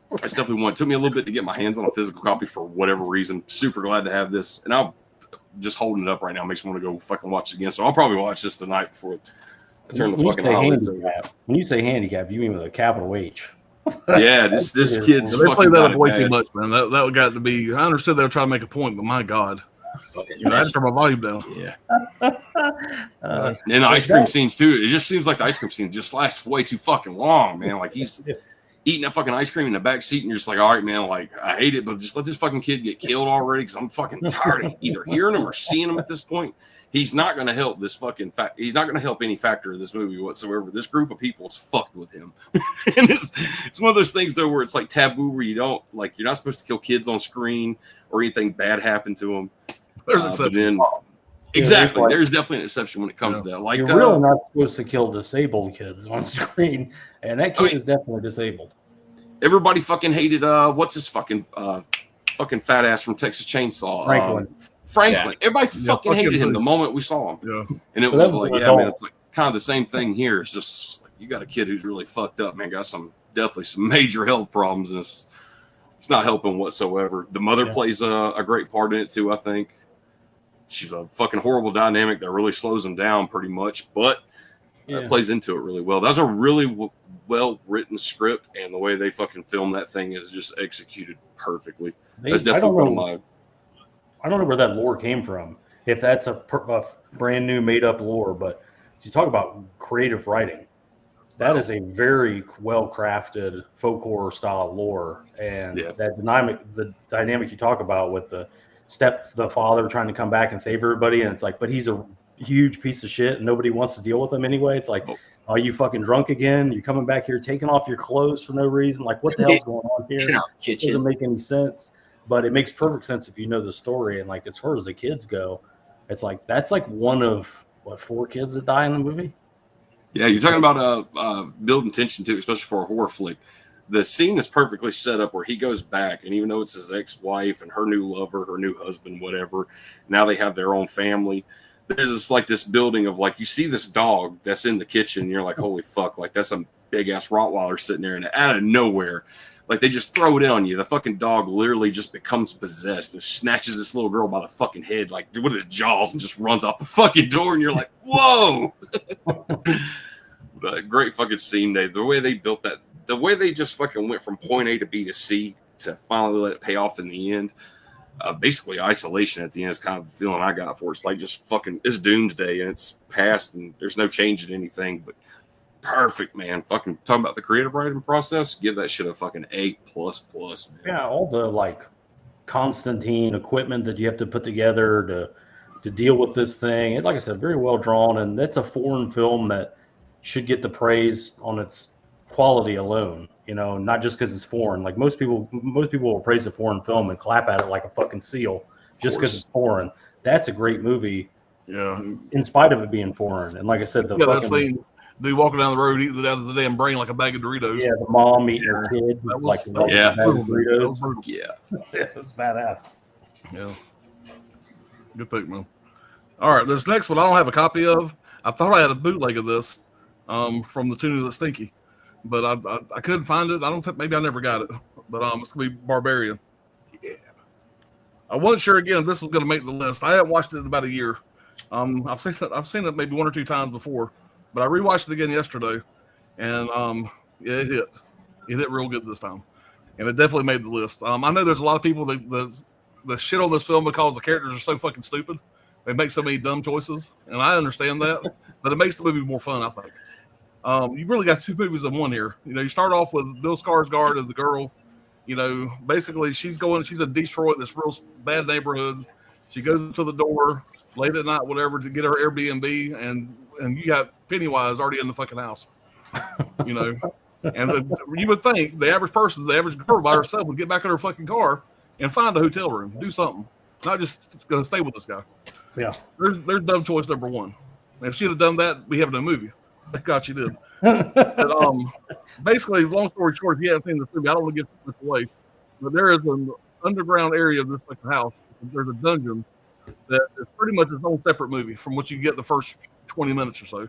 That's definitely one. It took me a little bit to get my hands on a physical copy for whatever reason. Super glad to have this. And I'm just holding it up right now. Makes me want to go fucking watch it again. So I'll probably watch this tonight before I turn the fucking eyelids over. When you say handicap, you mean with a capital H. Yeah, this kid's they fucking played that got up way it too bad. much, man. That got to be. I understood they were trying to make a point, but my God, I had to turn my volume down. Yeah. And the ice cream scenes too. It just seems like the ice cream scene just lasts way too fucking long, man. Like he's eating that fucking ice cream in the back seat, and you're just like, all right, man. Like I hate it, but just let this fucking kid get killed already, because I'm fucking tired of either hearing him or seeing him at this point. He's not going to help this fucking he's not going to help any factor of this movie whatsoever. This group of people is fucked with him. And it's one of those things though where it's like taboo, where you don't like, you're not supposed to kill kids on screen or anything bad happen to them. There's But exceptions. then exactly, there's definitely an exception when it comes to that. Like You're really not supposed to kill disabled kids on screen, and that kid is definitely disabled. everybody fucking hated what's his fucking fat ass from Texas Chainsaw, Franklin. Yeah. Everybody fucking hated him the moment we saw him. Yeah. And it But was that was like, an yeah, man, adult. it's like kind of the same thing here. It's just like you got a kid who's really fucked up, man. Got definitely some major health problems. And it's not helping whatsoever. The mother plays a great part in it too, I think. She's a fucking horrible dynamic that really slows him down pretty much, but plays into it really well. That's a really well written script, and the way they fucking film that thing is just executed perfectly. That's definitely one of my. I don't know where that lore came from. If that's a brand new made up lore, but you talk about creative writing. That is a very well crafted folk horror style lore, and that dynamic you talk about with the father trying to come back and save everybody, and it's like, but he's a huge piece of shit, and nobody wants to deal with him anyway. It's like, are you fucking drunk again? You're coming back here taking off your clothes for no reason. Like, what the hell's going on here? It doesn't make any sense. But it makes perfect sense if you know the story. And like, as far as the kids go, it's like that's like one of 4 kids that die in the movie. Yeah, you're talking about building tension too, especially for a horror flick. The scene is perfectly set up where he goes back, and even though it's his ex-wife and her new lover, her new husband, whatever, now they have their own family. There's this building of like, you see this dog that's in the kitchen, and you're like, holy fuck, like that's a big ass Rottweiler sitting there, and out of nowhere, like they just throw it in on you. The fucking dog literally just becomes possessed and snatches this little girl by the fucking head, like with his jaws, and just runs out the fucking door, and you're like, whoa. But great fucking scene, Dave. The way they built that, the way they just fucking went from point A to B to C to finally let it pay off in the end. Basically, isolation at the end is kind of the feeling I got for it. It's like just fucking, it's doomsday and it's past and there's no change in anything. But perfect, man. Fucking talking about the creative writing process, give that shit a fucking A++, man. Yeah, all the like Constantine equipment that you have to put together to deal with this thing. And like I said, very well drawn, and that's a foreign film that should get the praise on its quality alone. You know, not just because it's foreign. Like most people will praise a foreign film and clap at it like a fucking seal just because it's foreign. That's a great movie. Yeah. In spite of it being foreign. And like I said, that scene, dude walking down the road eating out of the damn brain like a bag of Doritos. Yeah, the mom eating her kid like a bag of Doritos. Yeah. It was badass. Yeah. Good pick, man. All right, this next one I don't have a copy of. I thought I had a bootleg of this from the Tune of the Stinky, but I couldn't find it. I don't think, maybe I never got it, but it's gonna be Barbarian. Yeah. I wasn't sure again if this was gonna make the list. I haven't watched it in about a year. I've seen it maybe 1 or 2 times before, but I rewatched it again yesterday, and it hit real good this time, and it definitely made the list. I know there's a lot of people that the shit on this film because the characters are so fucking stupid. They make so many dumb choices, and I understand that, but it makes the movie more fun, I think. You really got two movies in one here. You know, you start off with Bill Skarsgård as the girl. You know, basically she's in Detroit, this real bad neighborhood. She goes to the door late at night, whatever, to get her Airbnb, and you got Pennywise already in the fucking house. You know, and you would think the average person, the average girl by herself, would get back in her fucking car and find a hotel room, do something, not just gonna stay with this guy. Yeah, there's dumb choice number one. If she'd have done that, we have no movie. Thank God she did. But, basically, long story short, if you haven't seen this movie, I don't want to give this away, but there is an underground area of this fucking house. There's a dungeon that is pretty much its own separate movie from what you get the first 20 minutes or so.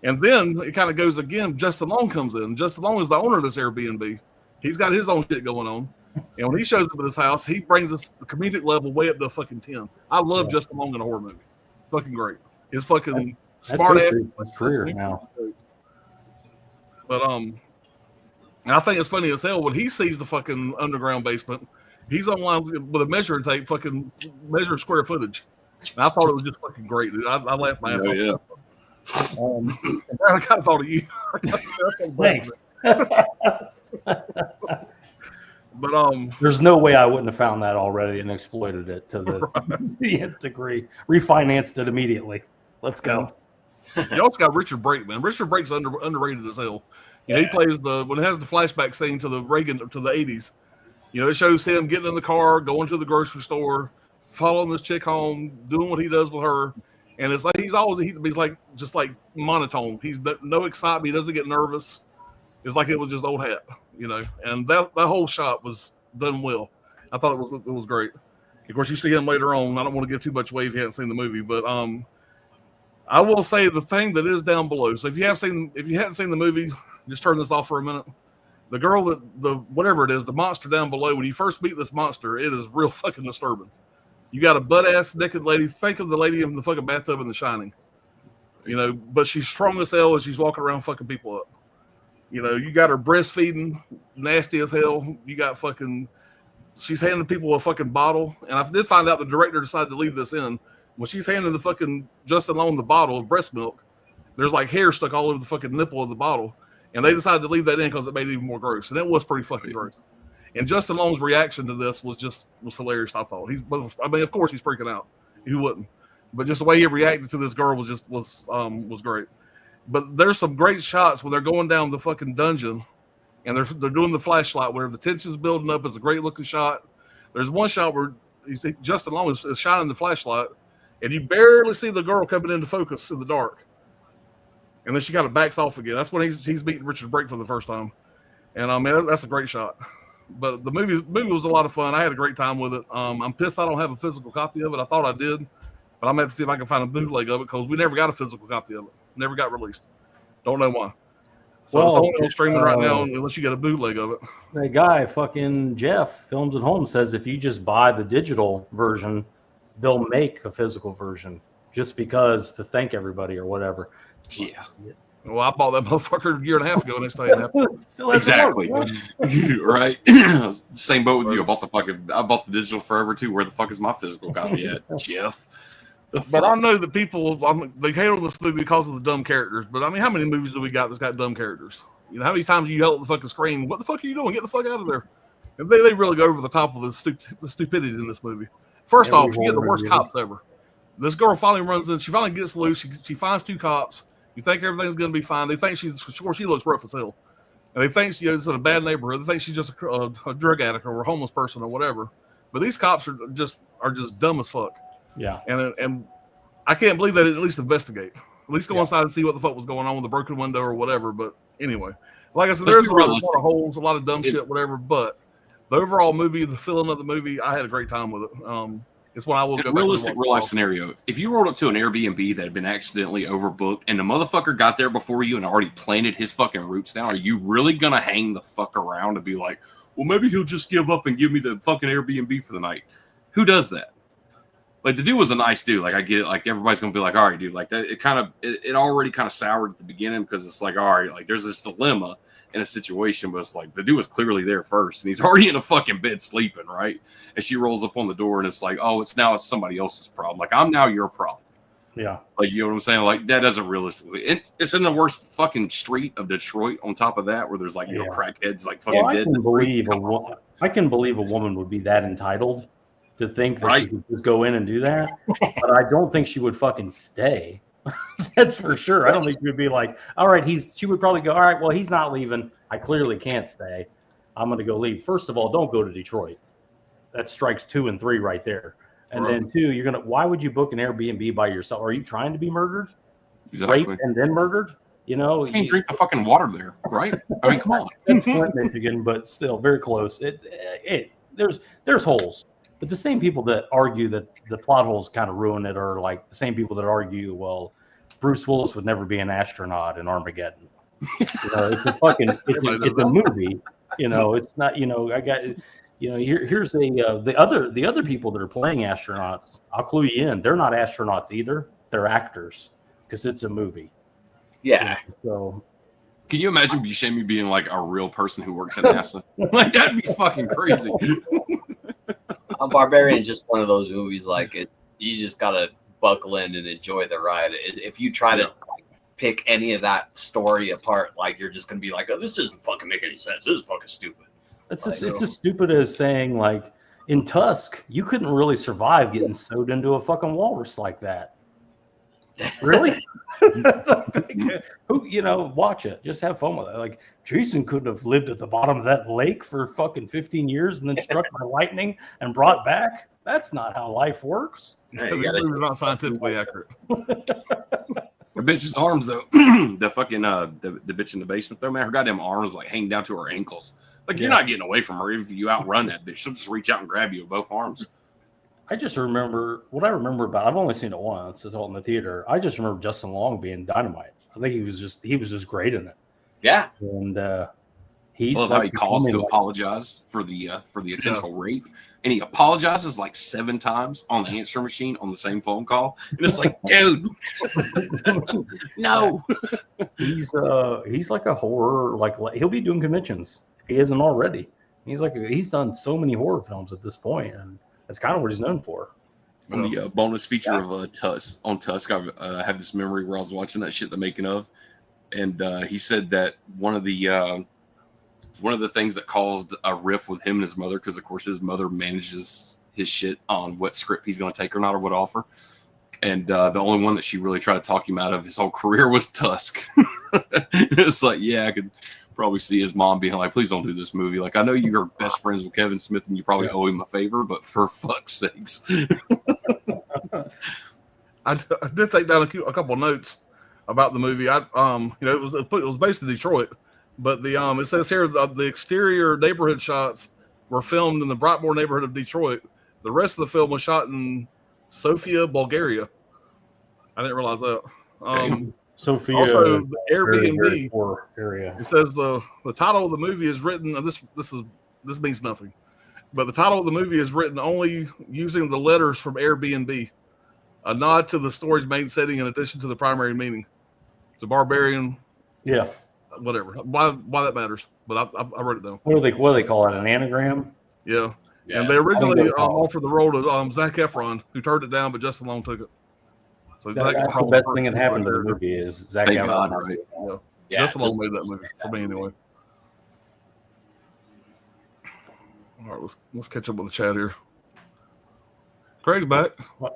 And then it kind of goes again. Justin Long comes in. Justin Long is the owner of this Airbnb. He's got his own shit going on. And when he shows up at this house, he brings us the comedic level way up to fucking 10. I love Justin Long in a horror movie. Fucking great. His fucking smart ass career now. But and I think it's funny as hell when he sees the fucking underground basement. He's online with a measuring tape, fucking measuring square footage. And I thought it was just fucking great, dude. I laughed my ass off. Yeah. I kind of thought of you. Thanks. But there's no way I wouldn't have found that already and exploited it to the nth degree. Refinanced it immediately. Let's go. You also got Richard Brake, man. Richard Brake's underrated as hell. You know, he plays when it has the flashback scene to the Reagan to the 80s. You know, it shows him getting in the car, going to the grocery store, following this chick home, doing what he does with her, and it's like he's like just like monotone. He's no excitement. He doesn't get nervous. It's like it was just old hat, you know. And that whole shot was done well. I thought it was great. Of course, you see him later on. I don't want to give too much away if you haven't seen the movie, but I will say the thing that is down below. So if you hadn't seen the movie, just turn this off for a minute. The girl whatever it is, the monster down below, when you first meet this monster, it is real fucking disturbing. You got a butt-ass naked lady. Think of the lady in the fucking bathtub in The Shining. You know, but she's strong as hell and she's walking around fucking people up. You know, you got her breastfeeding, nasty as hell. You got she's handing people a fucking bottle. And I did find out the director decided to leave this in. When she's handing the fucking Justin Long the bottle of breast milk, there's like hair stuck all over the fucking nipple of the bottle. And they decided to leave that in because it made it even more gross. And it was pretty fucking gross. And Justin Long's reaction to this was hilarious, I thought. Of course he's freaking out. Who wouldn't? But just the way he reacted to this girl was great. But there's some great shots when they're going down the fucking dungeon and they're doing the flashlight where the tension's building up. It's a great looking shot. There's one shot where you see Justin Long is shining the flashlight and you barely see the girl coming into focus in the dark. And then she kind of backs off again. That's when he's meeting Richard Brake for the first time. And I mean, that's a great shot. But the movie was a lot of fun. I had a great time with it. I'm pissed I don't have a physical copy of it. I thought I did, but I'm going to have to see if I can find a bootleg of it because we never got a physical copy of it. Never got released. Don't know why. So it's only on streaming right now unless you get a bootleg of it. The guy, fucking Jeff, Films at Home, says if you just buy the digital version, they'll make a physical version just because to thank everybody or whatever. Yeah. Well, I bought that motherfucker a year and a half ago and it's staying happy. Exactly. Right. Same boat with you. I bought the digital forever too. Where the fuck is my physical copy at, Jeff? But I know that people they hate on this movie because of the dumb characters. But I mean, how many movies do we got that's got dumb characters? You know, how many times do you yell at the fucking screen? What the fuck are you doing? Get the fuck out of there! And they really go over the top of the stupidity in this movie. First off, you get the worst cops ever. This girl finally runs in. She finally gets loose. She finds two cops. You think everything's going to be fine. They think she looks rough as hell. And they think it's in a bad neighborhood. They think she's just a drug addict or a homeless person or whatever. But these cops are just dumb as fuck. Yeah. And I can't believe they didn't at least investigate. At least go inside and see what the fuck was going on with the broken window or whatever. But anyway, like I said, there's a lot of holes, a lot of dumb shit, whatever. But the overall movie, the feeling of the movie, I had a great time with it. It's when I will go. Realistic real life scenario. If you rolled up to an Airbnb that had been accidentally overbooked and the motherfucker got there before you and already planted his fucking roots down, are you really gonna hang the fuck around and be like, well, maybe he'll just give up and give me the fucking Airbnb for the night? Who does that? Like, the dude was a nice dude. Like, I get it. Like, everybody's gonna be like, all right, dude. Like that. It already kind of soured at the beginning because it's like, all right, like there's this dilemma. in a situation, but it's like the dude was clearly there first, and he's already in a fucking bed sleeping, right? And she rolls up on the door, and it's like, oh, it's somebody else's problem. Like, I'm now your problem. Yeah. Like, you know what I'm saying? Like, that doesn't realistically. It's in the worst fucking street of Detroit. On top of that, where there's like crackheads like fucking Well, dead. I can believe a woman would be that entitled to think that she could just go in and do that, but I don't think she would fucking stay. That's for sure. I don't think she would be like, all right, she would probably go, all right, well, he's not leaving. I clearly can't stay. I'm going to go leave. First of all, don't go to Detroit. That strikes 2 and 3 right there. And then 2, why would you book an Airbnb by yourself? Are you trying to be murdered? Exactly. Raped and then murdered? You can't drink the fucking water there, right? I mean, come on. It's Flint, Michigan, but still very close. There's holes. But the same people that argue that the plot holes kind of ruin it are like the same people that argue, well, Bruce Willis would never be an astronaut in Armageddon. It's a fucking, it's a movie. It's not. I got. Here's the other people that are playing astronauts. I'll clue you in. They're not astronauts either. They're actors because it's a movie. Yeah. So. Can you imagine Buscemi being like a real person who works at NASA? Like, that'd be fucking crazy. Barbarian, just one of those movies like it. You just gotta buckle in and enjoy the ride. If you try to pick any of that story apart, like you're just gonna be like, oh, this doesn't fucking make any sense. This is fucking stupid. It's as stupid as saying like in Tusk, you couldn't really survive getting sewed into a fucking walrus like that. Really? Watch it. Just have fun with it. Like Jason couldn't have lived at the bottom of that lake for fucking 15 years and then struck by lightning and brought back. That's not how life works. Yeah, These movies are not scientifically accurate. Her bitch's arms though, the fucking the bitch in the basement though, man, her goddamn arms like hang down to her ankles. Like you're not getting away from her if you outrun that bitch. She'll just reach out and grab you with both arms. I just remember what I remember about. I've only seen it once. It's all in the theater. I just remember Justin Long being dynamite. I think he was just great in it. Yeah, and he's love how he calls to apologize for the intentional rape, and he apologizes like 7 times on the answer machine on the same phone call, and it's like, dude, no. He's like a horror. Like he'll be doing conventions if he isn't already. He's done so many horror films at this point, and that's kind of what he's known for. On the bonus feature of Tusk, I have this memory where I was watching that shit, the making of, and he said that one of the things that caused a riff with him and his mother, because of course his mother manages his shit on what script he's going to take or not, or what offer, and the only one that she really tried to talk him out of his whole career was Tusk. It's like, yeah, I could probably see his mom being like, please don't do this movie. Like, I know you're best friends with Kevin Smith and you probably owe him a favor, but for fuck's sakes. I did take down a couple notes about the movie. It was based in Detroit, but it says here the exterior neighborhood shots were filmed in the Brightmoor neighborhood of Detroit. The rest of the film was shot in Sofia, Bulgaria. I didn't realize that. Sofia, also the Airbnb very poor area. It says the title of the movie is written. This means nothing, but the title of the movie is written only using the letters from Airbnb, a nod to the story's main setting in addition to the primary meaning. It's a Barbarian. Yeah. Whatever. Why that matters? But I wrote it down. What do they call it? An anagram? Yeah. And they originally offered the role to Zac Efron, who turned it down, but Justin Long took it. So That's the best thing that happened to the movie is Zac Thank Efron. God, right? Yeah. Justin Long made that movie for me anyway. All right, let's catch up with the chat here. Craig's back.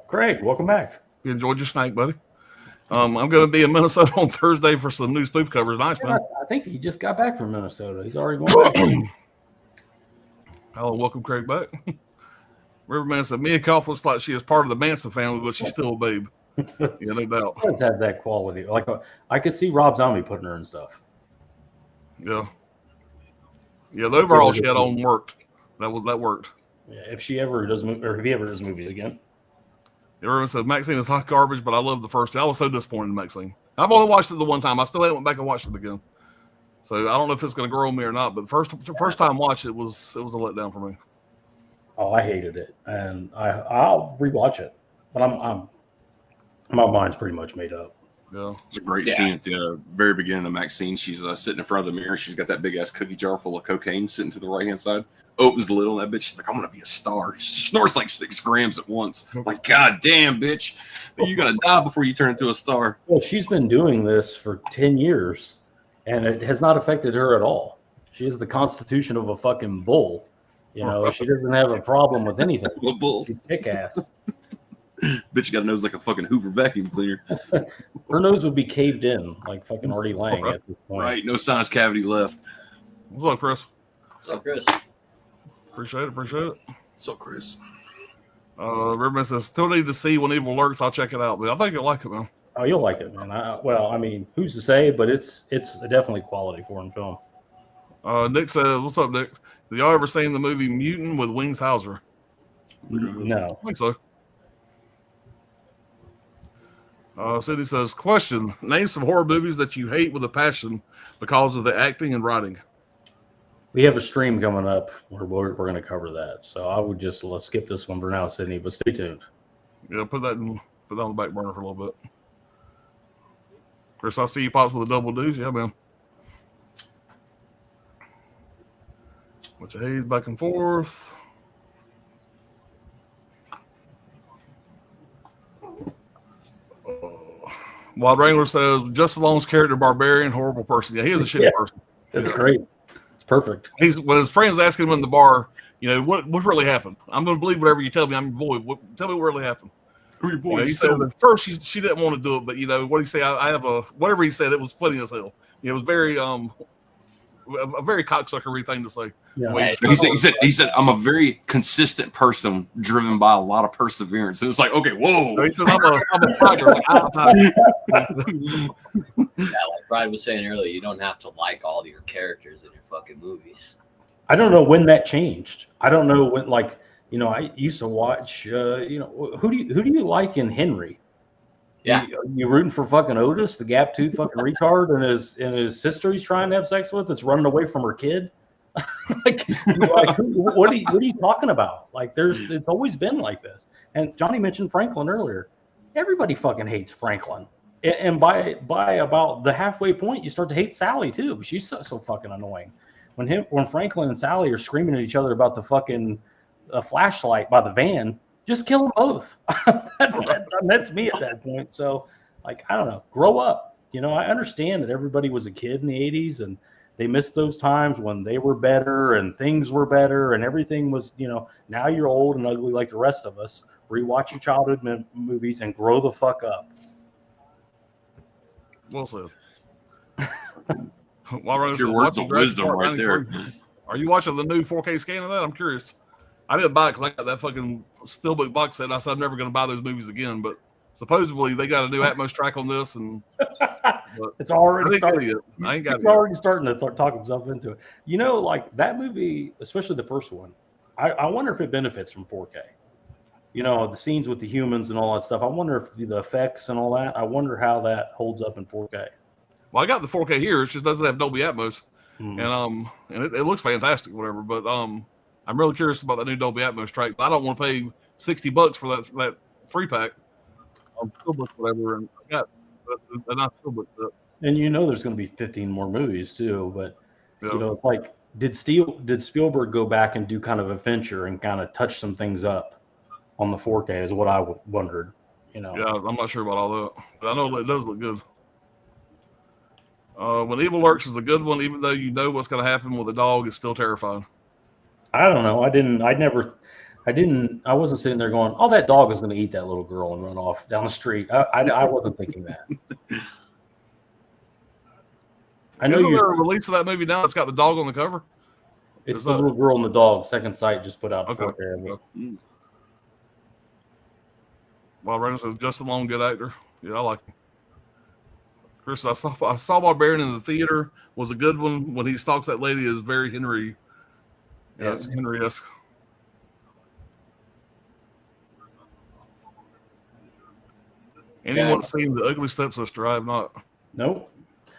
Craig, welcome back. You enjoyed your snack, buddy. I'm going to be in Minnesota on Thursday for some new spoof covers. Nice, man. I think he just got back from Minnesota. He's already going back. Hello, welcome Craig back. Riverman said, Mia Goth looks like she is part of the Manson family, but she's still a babe. Yeah, no doubt. Does have that quality. Like I could see Rob Zombie putting her in stuff. Yeah. Yeah, the overall she had on worked. That worked. Yeah, if she ever does or if he ever does movies again. Everyone says Maxine is hot garbage, but I love the first two. I was so disappointed in Maxine. I've only watched it the one time. I still haven't went back and watched it again. So I don't know if it's going to grow on me or not. But the first time watch it was a letdown for me. Oh, I hated it, and I'll rewatch it. But my mind's pretty much made up. Yeah. It's a great Yeah. scene at the very beginning of Maxine. She's sitting in front of the mirror. She's got that big ass cookie jar full of cocaine sitting to the right hand side. Opens the lid on that bitch. She's like, I'm gonna be a star. She snorts like 6 grams at once. Like, god damn, bitch, you gotta die before you turn into a star. Well, she's been doing this for 10 years, and it has not affected her at all. She has the constitution of a fucking bull. You know, she doesn't have a problem with anything. Bull. She's kick-ass. Bitch got a nose like a fucking Hoover vacuum cleaner. Her nose would be caved in like fucking Artie Lang at this point. Right, no sinus cavity left. What's up, Chris? So, Chris, Appreciate it. So, Chris. Ribbon says, still need to see When Evil Lurks. I'll check it out, but I think you'll like it, man. Oh, you'll like it, man. I mean, who's to say? But it's definitely quality foreign film. Nick says, what's up, Nick? Have y'all ever seen the movie Mutant with Wings Hauser? No. I think so. Cindy says, question, name some horror movies that you hate with a passion because of the acting and writing. We have a stream coming up where we're going to cover that. So I would let's skip this one for now, Sydney, but stay tuned. Yeah, put that on the back burner for a little bit. Chris, I see you pops with a double deuce. Yeah, man. Bunch of haze back and forth. Wild Wrangler says, Justin Long's character, barbarian, horrible person. Yeah, he is a shitty Yeah. person. That's great. It's perfect. When his friends asking him in the bar, you know, what really happened? I'm going to believe whatever you tell me. I'm your boy. Tell me what really happened. Who are your You know, boys? he said at first she didn't want to do it, but you know what he say? I have a whatever he said. It was funny as hell. It was very a very cocksuckery thing to say. Yeah. Right. He said, I'm a very consistent person driven by a lot of perseverance. And it's like, okay, whoa. He said, I'm a fighter. Like, I'm a fighter. yeah, like Brian was saying earlier, you don't have to like all your characters in your fucking movies. I don't know when that changed. I don't know when, like, you know, I used to watch, you know, who do you like in Henry? Yeah. You rooting for fucking Otis, the gap tooth fucking retard, and his sister he's trying to have sex with that's running away from her kid. Like what are you talking about? Like it's always been like this. And Johnny mentioned Franklin earlier. Everybody fucking hates Franklin. And by about the halfway point, you start to hate Sally too. She's so fucking annoying. When Franklin and Sally are screaming at each other about the fucking flashlight by the van, just kill them both. that's me at that point. So, like, I don't know. Grow up. You know, I understand that everybody was a kid in the 80s and they missed those times when they were better and things were better and everything was, you know, now you're old and ugly like the rest of us. Rewatch your childhood movies and grow the fuck up. Well said. Your words of wisdom right there. Are you watching the new 4K scan of that? I'm curious. I didn't buy it because I got that fucking Steelbook box set. I said I'm never going to buy those movies again. But supposedly they got a new Atmos track on this, and It's already starting. I ain't got He's already starting to talk himself into it. You know, like that movie, especially the first one. I wonder if it benefits from 4K. You know, the scenes with the humans and all that stuff. I wonder if the effects and all that. I wonder how that holds up in 4K. Well, I got the 4K here. It just doesn't have Dolby Atmos, Mm. and it looks fantastic, whatever. But I'm really curious about that new Dolby Atmos track. I don't want to pay $60 for that 3-pack on Steelbook, whatever. And I got a nice Steelbook set. And you know, there's going to be 15 more movies too. But Yeah. you know, it's like, did Spielberg go back and do kind of a venture and kind of touch some things up on the 4K? Is what I wondered. You know. Yeah, I'm not sure about all that, but I know it does look good. When Evil Lurks is a good one, even though you know what's going to happen with a dog, it's still terrifying. I don't know. I wasn't sitting there going, "Oh, that dog is going to eat that little girl and run off down the street." I wasn't thinking that. I know Isn't you. there a release of that movie now? It's got the dog on the cover. It's is the that- little girl and the dog. Second Sight just put out Okay. 4K. While Reynolds says Justin Long, good actor. Yeah, I like him. Chris, I saw Barbarian in the theater. Was a good one. When he stalks that lady, is very Henry. Yes. Henry-esque. Anyone seen The Ugly Stepsister? I have not. Nope.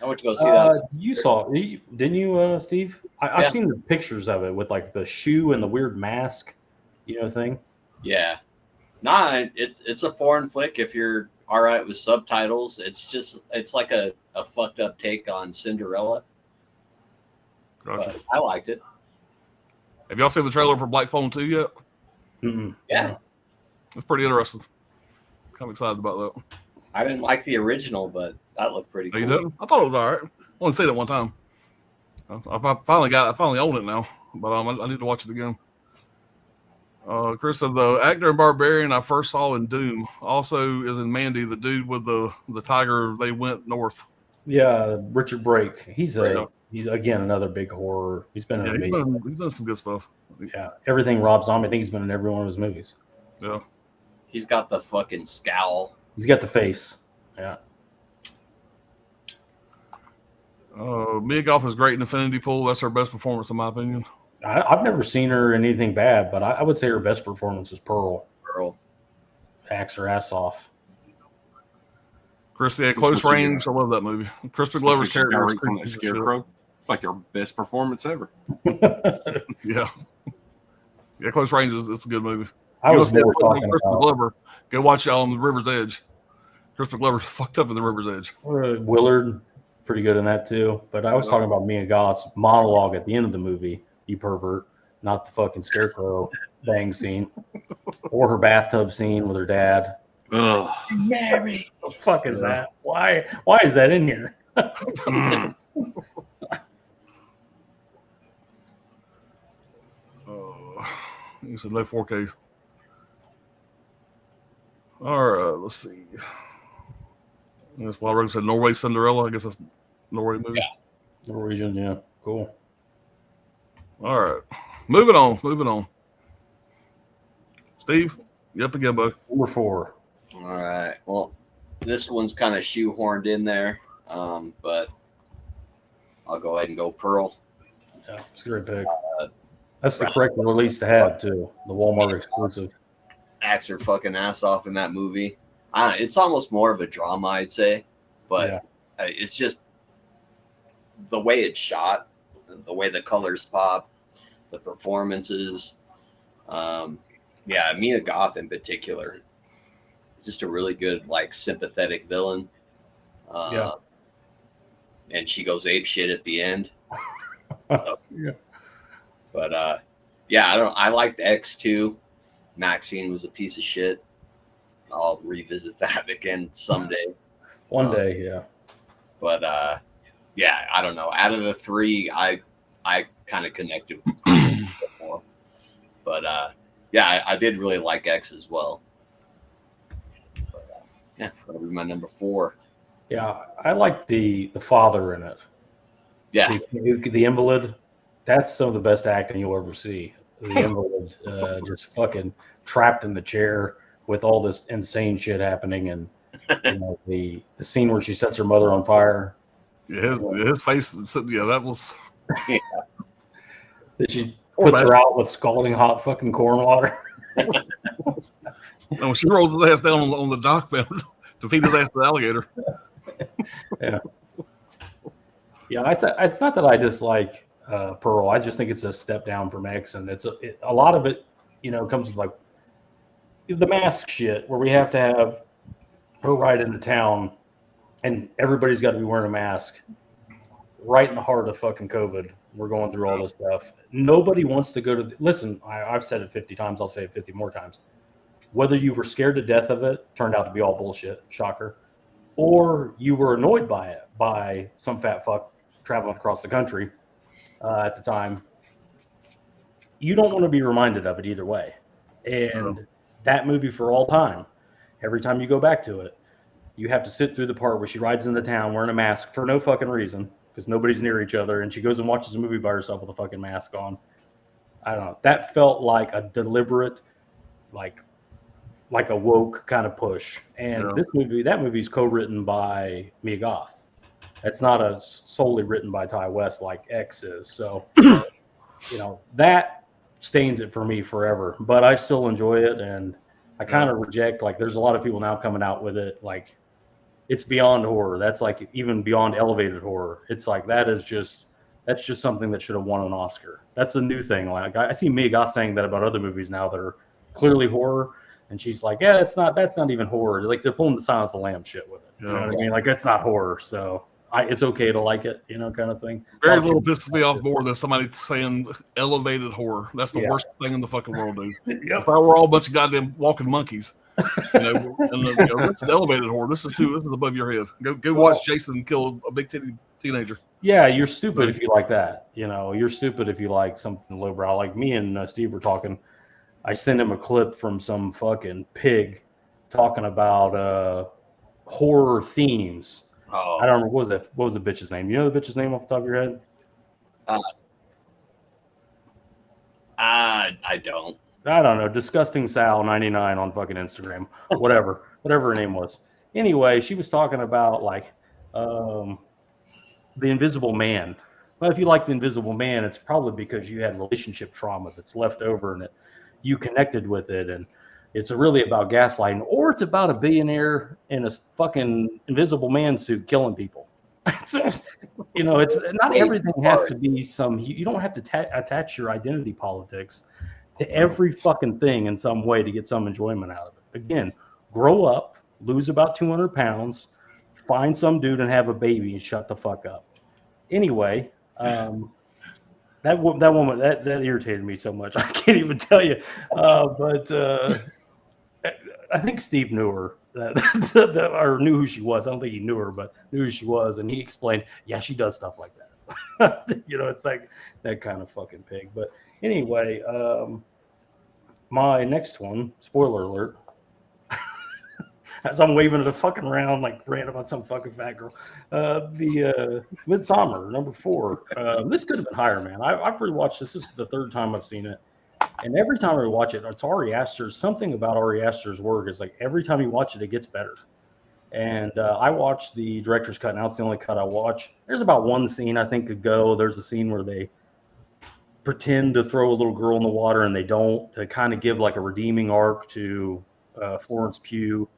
I went to go see that. You saw, didn't you, Steve? I've Yeah. seen the pictures of it with like the shoe and the weird mask, thing. Yeah. Nah, it's a foreign flick if you're all right with subtitles. It's like a fucked up take on Cinderella, Gotcha. but I liked it. Have y'all seen the trailer for Black Phone 2 yet? Mm-mm. Yeah, It's pretty interesting. Kind of excited about that. I didn't like the original, but that looked pretty Oh, you cool. didn't? I thought it was all right. Only seen it one time. I finally own it now, but I need to watch it again. Chris said the actor and barbarian I first saw in Doom also is in Mandy, the dude with the tiger. They went north. Yeah, Richard Brake. He's Yeah. he's again another big horror. He's been in Yeah, a he's done some good stuff. yeah, everything Rob Zombie. I think he's been in every one of his movies. Yeah. He's got the fucking scowl. He's got the face. Yeah. Mia Goth is great in Infinity Pool. That's her best performance, in my opinion. I've never seen her in anything bad, but I would say her best performance is Pearl. Girl. Acts her ass off. Chris, yeah, Close Range. I love that movie. Crispin Glover's character is on that Scarecrow. It's like their best performance ever. Yeah. Yeah, Close Range is it's a good movie. I You was wanna see more a movie talking with Crispin about Glover. Go watch The River's Edge. Crispin Glover's fucked up in The River's Edge. Willard, pretty good in that too. But I was talking about Mia Goth's monologue at the end of the movie, you pervert, not the fucking Scarecrow bang scene. Or her bathtub scene with her dad. Ugh. Mary, what the fuck is that? Why is that in here? You said no 4K. All right, let's see. That's why Rogan said Norway Cinderella. I guess that's Norway movie. Yeah. Norwegian, yeah, cool. All right, moving on. Steve, you up again, buddy? Number 4. All right. Well, this one's kind of shoehorned in there, but I'll go ahead and go Pearl. Yeah, it's a great pick. That's the correct release to have too. The Walmart exclusive. Acts her fucking ass off in that movie. It's almost more of a drama, I'd say, but Yeah. It's just the way it's shot, the way the colors pop, the performances. Yeah, Mia Goth in particular, just a really good, like, sympathetic villain. Yeah. And she goes ape shit at the end. So, Yeah. But yeah, I liked X too. Maxine was a piece of shit. I'll revisit that again someday. One day, yeah. But yeah, I don't know. Out of the three, I kind of connected with a bit more. But yeah, I did really like X as well. But, yeah, that'll be my number 4. Yeah, I like the father in it. Yeah, The invalid. That's some of the best acting you'll ever see. The invalid just fucking trapped in the chair with all this insane shit happening, and you know, the scene where she sets her mother on fire. Yeah, his face. Yeah, that was. That she puts her out with scalding hot fucking corn water. And when she rolls his ass down on the dock bed to feed his ass to the alligator. Yeah, it's not that I dislike Pearl. I just think it's a step down from X, and a lot of it, you know, comes with like the mask shit, where we have to have her ride into town, and everybody's got to be wearing a mask. Right in the heart of fucking COVID, we're going through all this stuff. Nobody wants to go to. Listen, I've said it 50 times. I'll say it 50 more times. Whether you were scared to death of it, turned out to be all bullshit. Shocker. Or you were annoyed by it, by some fat fuck traveling across the country at the time. You don't want to be reminded of it either way. And that movie, for all time, every time you go back to it, you have to sit through the part where she rides into town wearing a mask for no fucking reason, because nobody's near each other, and she goes and watches a movie by herself with a fucking mask on. I don't know. That felt like a deliberate, like a woke kind of push. And that movie's co-written by Mia Goth. It's not solely written by Ty West like X is. So, you know, that stains it for me forever. But I still enjoy it, and I kind of reject, like, there's a lot of people now coming out with it like it's beyond horror. That's like even beyond elevated horror. It's like that's just something that should have won an Oscar. That's a new thing. Like I see Mia Goth saying that about other movies now that are clearly horror. And she's like, yeah, that's not even horror. Like they're pulling the Silence of the Lambs shit with it. You know what I mean? Like that's not horror. So it's okay to like it, kind of thing. Very little pisses me off more than somebody saying elevated horror. That's the worst thing in the fucking world, dude. Yep. If I were all a bunch of goddamn walking monkeys, this is elevated horror. This is above your head. Go watch Jason kill a big titty teenager. Yeah, you're stupid if you like that. You're stupid if you like something lowbrow. Like me and Steve were talking. I sent him a clip from some fucking pig talking about horror themes. Oh, I don't remember what was the bitch's name. You know the bitch's name off the top of your head? I don't. I don't know. Disgusting Sal 99 on fucking Instagram. Whatever her name was. Anyway, she was talking about like the Invisible Man. Well, if you like the Invisible Man, it's probably because you had relationship trauma that's left over and you connected with it, and it's really about gaslighting, or it's about a billionaire in a fucking invisible man suit killing people. It's not everything has to be some. You don't have to attach your identity politics to every fucking thing in some way to get some enjoyment out of it. Again, grow up, lose about 200 pounds, find some dude and have a baby and shut the fuck up. Anyway, that woman that irritated me so much. I can't even tell you. But I think Steve knew her, or knew who she was. I don't think he knew her, but knew who she was, and he explained, yeah, she does stuff like that. It's like that kind of fucking pig. But anyway, my next one, spoiler alert, as I'm waving it a fucking round like random on some fucking fat girl, the Midsommar, number 4. This could have been higher, man. I've rewatched this. This is the 3rd time I've seen it. And every time I watch it, it's Ari Aster. Something about Ari Aster's work is like every time you watch it, it gets better. And I watched the director's cut. Now it's the only cut I watch. There's about one scene I think could go. There's a scene where they pretend to throw a little girl in the water and they don't, to kind of give like a redeeming arc to Florence Pugh,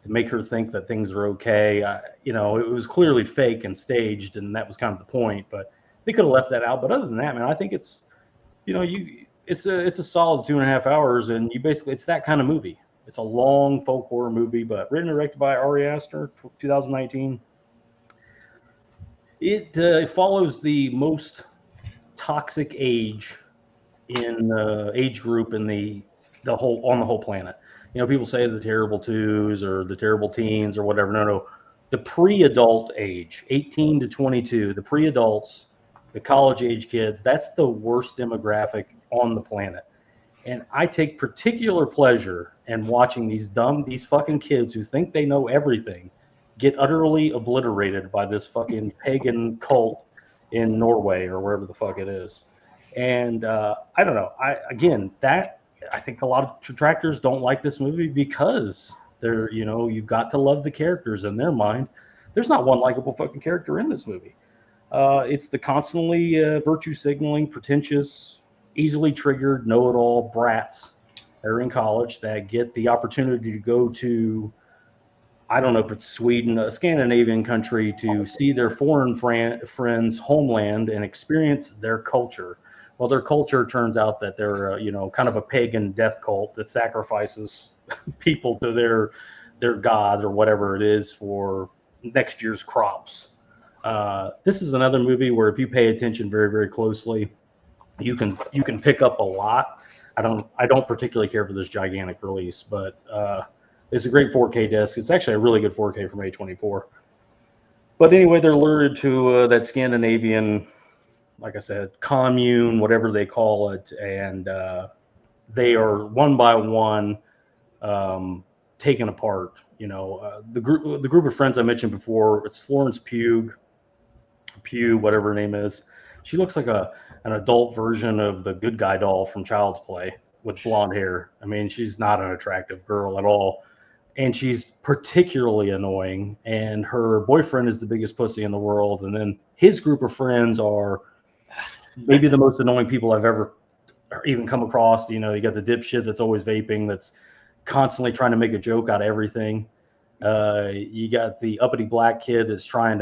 to make her think that things are okay. It was clearly fake and staged, and that was kind of the point. But they could have left that out. But other than that, man, I think it's, it's a solid 2.5 hours, and it's that kind of movie. It's a long folk horror movie, but written and directed by Ari Aster, 2019. It follows the most toxic age age group in the whole planet. People say the terrible twos or the terrible teens or whatever. No, the pre-adult age, 18 to 22, the pre-adults, the college age kids. That's the worst demographic on the planet. And I take particular pleasure in watching these fucking kids who think they know everything get utterly obliterated by this fucking pagan cult in Norway or wherever the fuck it is. And I don't know. I think a lot of detractors don't like this movie because you've got to love the characters in their mind. There's not one likable fucking character in this movie. It's the constantly virtue signaling, pretentious, easily triggered, know-it-all brats that are in college that get the opportunity to go to, I don't know if it's Sweden, a Scandinavian country, to see their foreign friends' homeland and experience their culture. Well, their culture turns out that they're, kind of a pagan death cult that sacrifices people to their god or whatever it is for next year's crops. This is another movie where if you pay attention very, very closely, you can pick up a lot. I don't particularly care for this gigantic release, but it's a great 4K disc. It's actually a really good 4K from A24. But anyway, they're lured to that Scandinavian, like I said, commune, whatever they call it, and they are one by one taken apart. The group of friends I mentioned before. It's Florence Pugh, whatever her name is. She looks like an adult version of the good guy doll from Child's Play with blonde hair. I mean, she's not an attractive girl at all. And she's particularly annoying. And her boyfriend is the biggest pussy in the world. And then his group of friends are maybe the most annoying people I've ever even come across. You got the dipshit that's always vaping, that's constantly trying to make a joke out of everything. You got the uppity black kid that's trying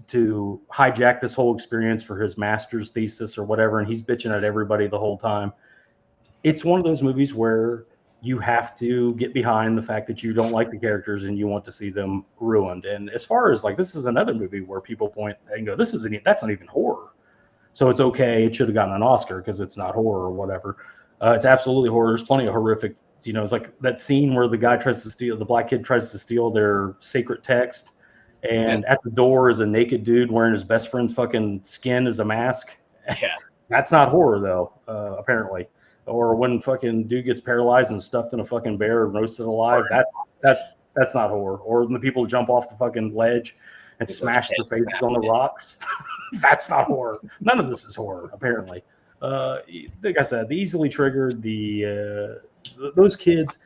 to hijack this whole experience for his master's thesis or whatever, and he's bitching at everybody the whole time. It's one of those movies where you have to get behind the fact that you don't like the characters and you want to see them ruined. And as far as like, this is another movie where people point and go, that's not even horror. So it's okay. It should have gotten an Oscar because it's not horror or whatever. It's absolutely horror. There's plenty of horrific, it's like that scene where the black kid tries to steal their sacred text. And at the door is a naked dude wearing his best friend's fucking skin as a mask. Yeah. That's not horror though, apparently. Or when fucking dude gets paralyzed and stuffed in a fucking bear and roasted alive, that's not horror. Or when the people jump off the fucking ledge and smash their faces on the rocks, that's not horror. None of this is horror, apparently. Like I said, the easily triggered, those kids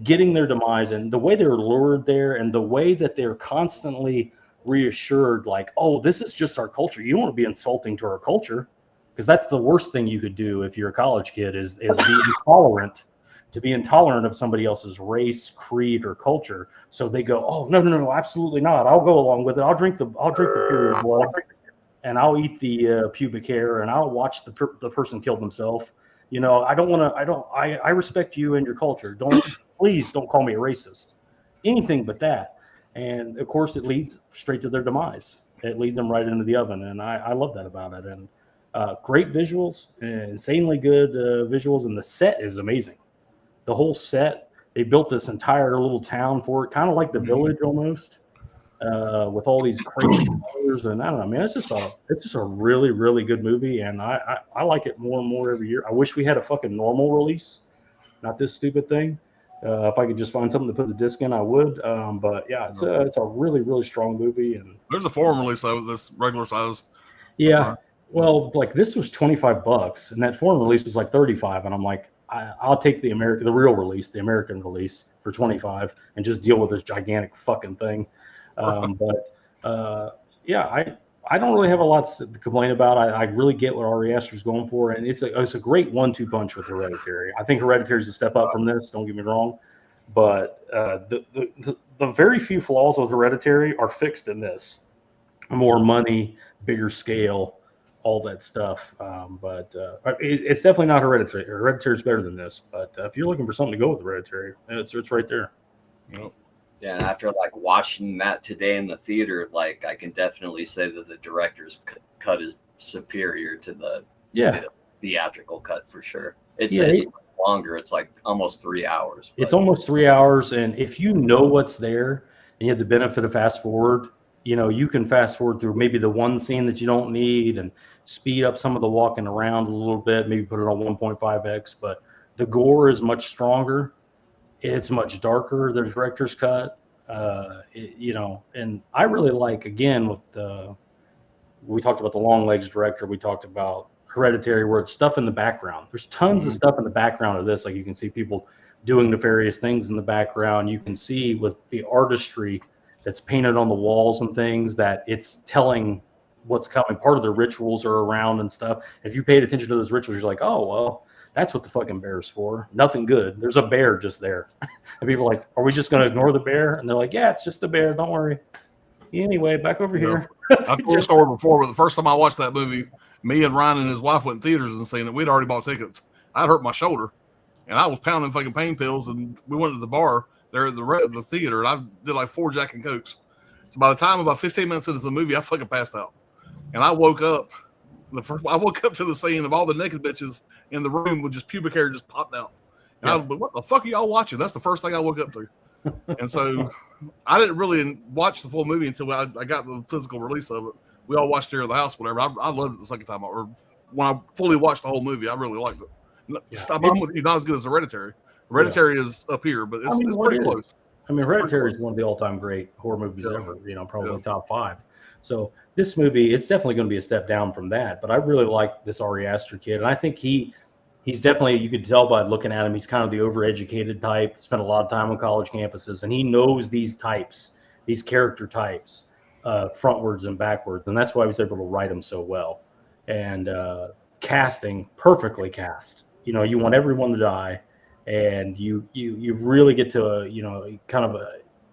getting their demise and the way they're lured there and the way that they're constantly reassured, like, oh, this is just our culture. You don't want to be insulting to our culture. Because that's the worst thing you could do if you're a college kid is be intolerant, to be intolerant of somebody else's race, creed, or culture. So they go, oh no, absolutely not. I'll go along with it. I'll drink the period blood, and I'll eat the pubic hair, and I'll watch the person kill themselves. I respect you and your culture. Please don't call me a racist. Anything but that. And of course, it leads straight to their demise. It leads them right into the oven, and I love that about it. And great visuals, insanely good visuals, and the set is amazing. The whole set, they built this entire little town for it, kind of like The Village almost, with all these crazy colors. And I don't know, man, it's just a really, really good movie, and I like it more and more every year. I wish we had a fucking normal release, not this stupid thing. If I could just find something to put the disc in, I would. But yeah, it's a really, really strong movie. And there's a forum release of it this regular size. Yeah. Well, like this was $25, and that foreign release was like $35, and I'm like, I'll take the real release, the American release for $25, and just deal with this gigantic fucking thing. Yeah, I don't really have a lot to complain about. I really get what Ari Aster's going for, and it's a great 1-2 punch with Hereditary. I think Hereditary is a step up from this. Don't get me wrong, but the very few flaws with Hereditary are fixed in this. More money, bigger scale, all that stuff. But it's definitely not Hereditary. Hereditary is better than this. But if you're looking for something to go with Hereditary, it's right there. Yep. Yeah, and after like watching that today in the theater, like I can definitely say that the director's cut is superior to the theatrical cut for sure. It's longer. It's like almost 3 hours. It's almost 3 hours, and if you know what's there and you have the benefit of fast forward, you can fast forward through maybe the one scene that you don't need and speed up some of the walking around a little bit, maybe put it on 1.5x, but the gore is much stronger. It's much darker, the director's cut, and I really like, again, we talked about the Long Legs director, we talked about Hereditary, where it's stuff in the background. There's tons of stuff in the background of this. Like you can see people doing nefarious things in the background. You can see with the artistry that's painted on the walls and things that it's telling what's coming. Part of the rituals are around and stuff. If you paid attention to those rituals, you're like, oh, well, that's what the fucking bear's for. Nothing good. There's a bear just there. And people are like, are we just going to ignore the bear? And they're like, yeah, it's just a bear. Don't worry. Anyway, back over here. I've told the story before, but the first time I watched that movie, me and Ryan and his wife went in theaters and seen it. We'd already bought tickets. I'd hurt my shoulder, and I was pounding fucking pain pills, and we went to the bar there at the theater, and I did like 4 Jack and Cokes. So by the time about 15 minutes into the movie, I fucking passed out. And I woke up. I woke up to the scene of all the naked bitches in the room with just pubic hair just popped out. And I was like, what the fuck are y'all watching? That's the first thing I woke up to. And so I didn't really watch the full movie until I got the physical release of it. We all watched it here at the house, whatever. I loved it the second time. Or when I fully watched the whole movie, I really liked it. Yeah. Stop on with you, not as good as Hereditary. Hereditary is up here, but it's pretty close. I mean, Hereditary is one of the all-time great horror movies ever, probably top 5. So this movie, it's definitely going to be a step down from that. But I really like this Ari Aster kid. And I think he's definitely, you could tell by looking at him, he's kind of the overeducated type, spent a lot of time on college campuses. And he knows these types, these character types, frontwards and backwards. And that's why he was able to write them so well. And casting, perfectly cast. You want everyone to die. And you really get to kind of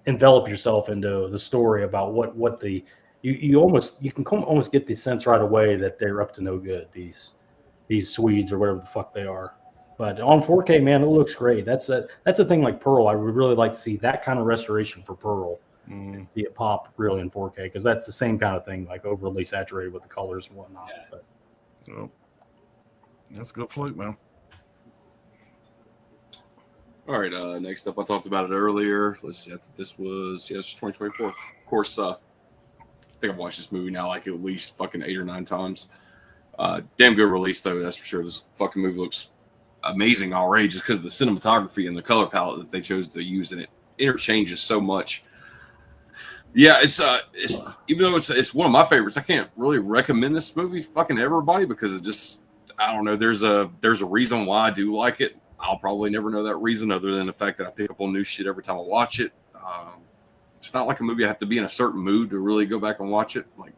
envelop yourself into the story about what the you can almost get the sense right away that they're up to no good, these Swedes or whatever the fuck they are. But on 4K, man, it looks great. That's a thing like Pearl. I would really like to see that kind of restoration for Pearl. And see it pop really in 4K, because that's the same kind of thing, like overly saturated with the colors and whatnot. But So, that's a good fluke, man. All right, next up, I talked about it earlier. Let's see, I think this was 2024. Of course, I think I've watched this movie now like at least fucking 8 or 9 times. Damn good release though, that's for sure. This fucking movie looks amazing already just because of the cinematography and the color palette that they chose to use, and it interchanges so much. Yeah, it's even though it's one of my favorites, I can't really recommend this movie to fucking everybody because it just, I don't know. There's a reason why I do like it. I'll probably never know that reason other than the fact that I pick up on new shit every time I watch it. It's not like a movie I have to be in a certain mood to really go back and watch it. Like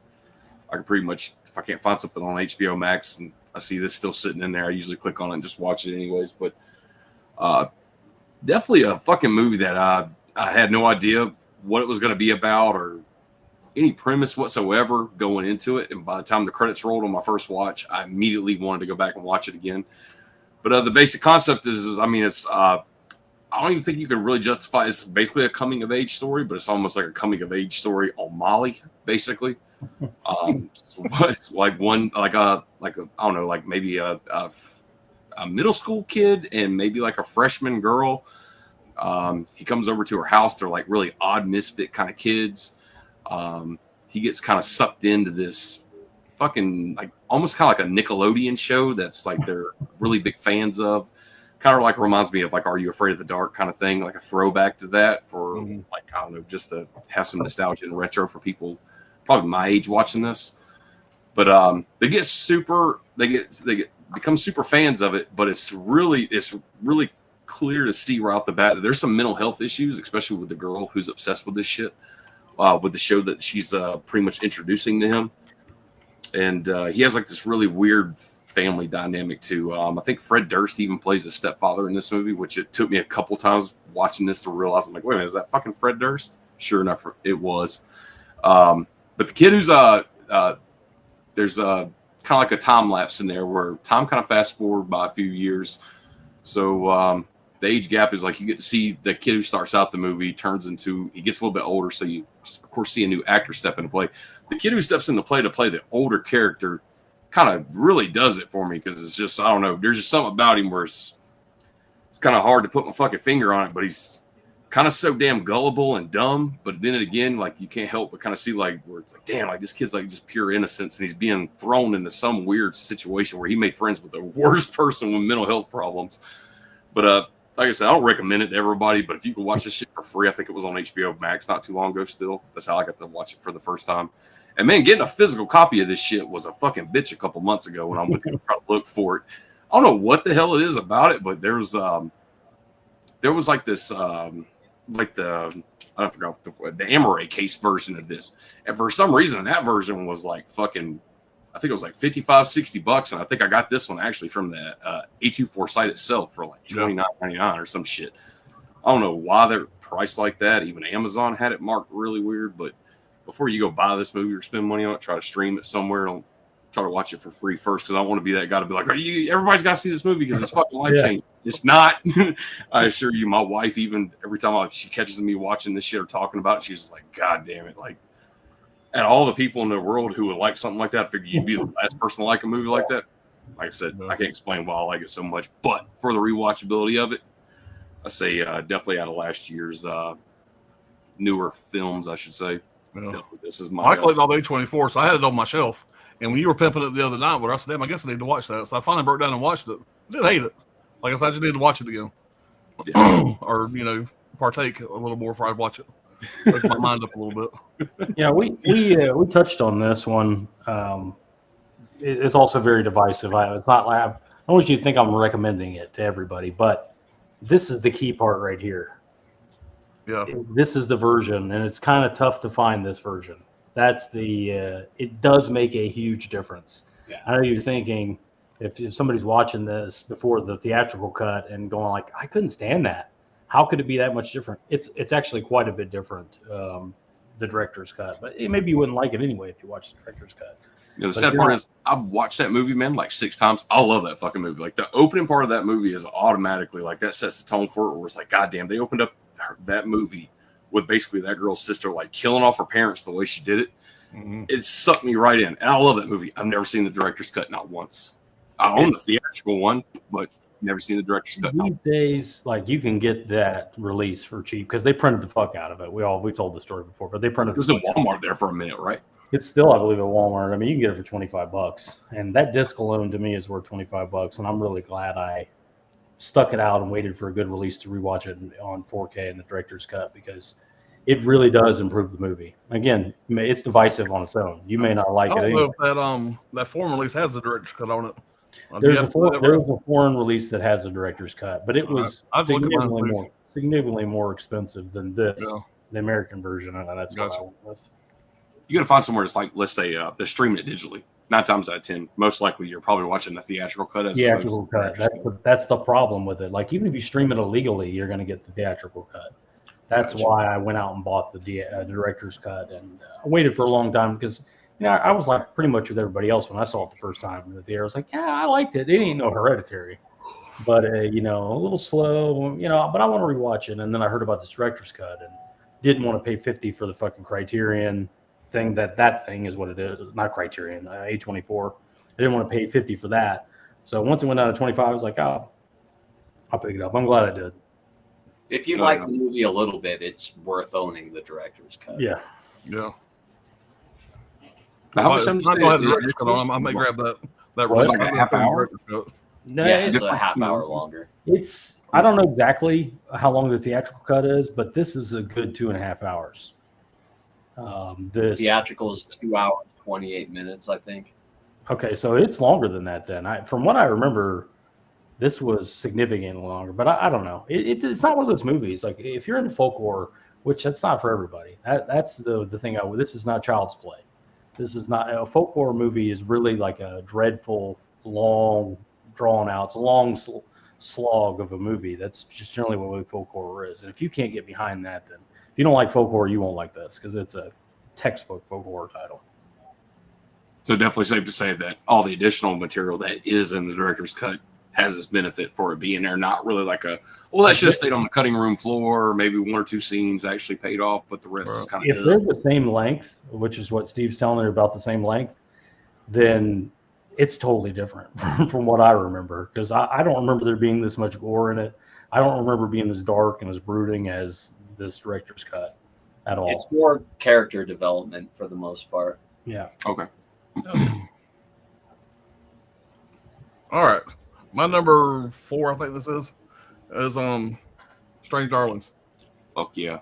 I can pretty much, if I can't find something on HBO Max and I see this still sitting in there, I usually click on it and just watch it anyways. But definitely a fucking movie that I had no idea what it was going to be about or any premise whatsoever going into it. And by the time the credits rolled on my first watch, I immediately wanted to go back and watch it again. But the basic concept is I mean, it's I don't even think you can really justify. It's basically a coming of age story, but it's almost like a coming of age story on Molly, basically. It's like I don't know, like maybe a middle school kid and maybe like a freshman girl. He comes over to her house. They're like really odd misfit kind of kids. He gets kind of sucked into this fucking like almost kind of like a Nickelodeon show that's like they're really big fans of. Kind of like reminds me of like Are You Afraid of the Dark kind of thing, like a throwback to that for like, I don't know, just to have some nostalgia and retro for people probably my age watching this. But they become super fans of it, but it's really clear to see right off the bat that there's some mental health issues, especially with the girl who's obsessed with this shit, with the show that she's pretty much introducing to him. And he has like this really weird family dynamic too. I think Fred Durst even plays a stepfather in this movie, which it took me a couple times watching this to realize. I'm like, wait a minute, is that fucking Fred Durst? Sure enough, it was. But the kid who's there's kind of like a time lapse in there where time kind of fast forward by a few years. So the age gap is like you get to see the kid who starts out the movie he gets a little bit older. So you of course see a new actor step into play. The kid who steps into play to play the older character kind of really does it for me because it's just, I don't know, there's just something about him where it's kind of hard to put my fucking finger on it, but he's kind of so damn gullible and dumb. But then again, like you can't help but kind of see like where it's like, damn, like this kid's like just pure innocence and he's being thrown into some weird situation where he made friends with the worst person with mental health problems. But like I said, I don't recommend it to everybody, but if you can watch this shit for free, I think it was on HBO Max not too long ago still. That's how I got to watch it for the first time. And man, getting a physical copy of this shit was a fucking bitch a couple months ago when I went to try to look for it. I don't know what the hell it is about it, but there was like this like I forgot the Amaray case version of this. And for some reason that version was like fucking, I think it was like $55-$60. And I think I got this one actually from the A24 site itself for like $29.99 or some shit. I don't know why they're priced like that. Even Amazon had it marked really weird, but before you go buy this movie or spend money on it, try to stream it somewhere. Don't try to watch it for free first, because I don't want to be that guy to be like, everybody's got to see this movie because it's fucking life-changing. It's not. I assure you, my wife, even every time she catches me watching this shit or talking about it, she's just like, God damn it. Like, and all the people in the world who would like something like that, I figure you'd be the last person to like a movie like that. Like I said, I can't explain why I like it so much, but for the rewatchability of it, I say definitely out of last year's newer films, I should say. Yeah. This is my. I collected all the A24, so I had it on my shelf. And when you were pimping it the other night, I said, damn, I guess I need to watch that. So I finally broke down and watched it. I didn't hate it. Like I said, I just need to watch it again. Yeah. Or, partake a little more before I watch it. Wake my mind up a little bit. Yeah, we touched on this one. It's also very divisive. It's not like I don't want you to think I'm recommending it to everybody, but this is the key part right here. Yeah. This is the version, and it's kind of tough to find this version. That's it does make a huge difference. Yeah. I know you're thinking, if somebody's watching this before the theatrical cut and going like, I couldn't stand that. How could it be that much different? It's actually quite a bit different. the director's cut, but maybe you wouldn't like it anyway if you watched the director's cut. You know, the But sad you're part not- is I've watched that movie, man, like 6 times. I love that fucking movie. Like the opening part of that movie is automatically like that sets the tone for it. Where it's like, goddamn, they opened up that movie with basically that girl's sister like killing off her parents the way she did it. Mhm. It sucked me right in, and I love that movie. I've never seen the director's cut, not once. I own the theatrical one, but never seen the director's cut. These days, like you can get that release for cheap because they printed the fuck out of it. We've told the story before, but they It printed. was the in fuck out of Walmart there for a minute, right? it. It's still, I believe, at Walmart. I mean, you can get it for $25, and that disc alone to me is worth $25. And I'm really glad I stuck it out and waited for a good release to rewatch it on 4K and the director's cut because it really does improve the movie. Again, it's divisive on its own. You may not like I it. don't Anyway. know if that foreign release has the director's cut on it. There's a foreign release that has a director's cut, but it was I'd look at mine, significantly more expensive than this, Yeah. the American version, and that's what Gotcha. I went with. You got to find somewhere that's like, let's say, they're streaming it digitally. 9 times out of 10, most likely you're probably watching the theatrical cut. As Theatrical opposed to cut. That's the problem with it. Like even if you stream it illegally, you're going to get the theatrical cut. That's Gotcha. why I went out and bought the director's cut, and I waited for a long time because I was like pretty much with everybody else when I saw it the first time in the theater. I was like, yeah, I liked it. It ain't no Hereditary, but a little slow, But I want to rewatch it, and then I heard about this director's cut and didn't want to pay $50 for the fucking Criterion thing. That thing is what it is, not Criterion, A24. I didn't want to pay $50 for that. So once it went down to $25, I was like, oh, I'll pick it up. I'm glad I did. If you Oh, like yeah. the movie a little bit, it's worth owning the director's cut. Yeah. Yeah. How much time If I did don't you have say the it director's cut on, I may grab that. What? release. Like a half hour? No, Yeah, it's, it's a half hour longer. I don't know exactly how long the theatrical cut is, but this is a good 2.5 hours. Theatrical is 2 hours, 28 minutes, I think. Okay, so it's longer than that then. From what I remember, this was significantly longer, but I don't know. It's not one of those movies. Like if you're into folk horror, which that's not for everybody. That's the thing. This is not Child's Play. This is not a folk horror movie. Is really like a dreadful, long, drawn out. It's a long slog of a movie. That's just generally what folk horror is. And if you can't get behind that, then if you don't like folk horror, you won't like this because it's a textbook folk horror title. So definitely safe to say that all the additional material that is in the director's cut has this benefit for it being there. Not really like that should have stayed on the cutting room floor. Maybe 1 or 2 scenes actually paid off, but the rest is kind If of. they're the same length, which is what Steve's telling you about the same length, then it's totally different from what I remember. Because I don't remember there being this much gore in it. I don't remember being as dark and as brooding as this director's cut at all. It's more character development for the most part. Yeah. Okay. All right. My number 4, I think this is Strange Darlings. Fuck yeah.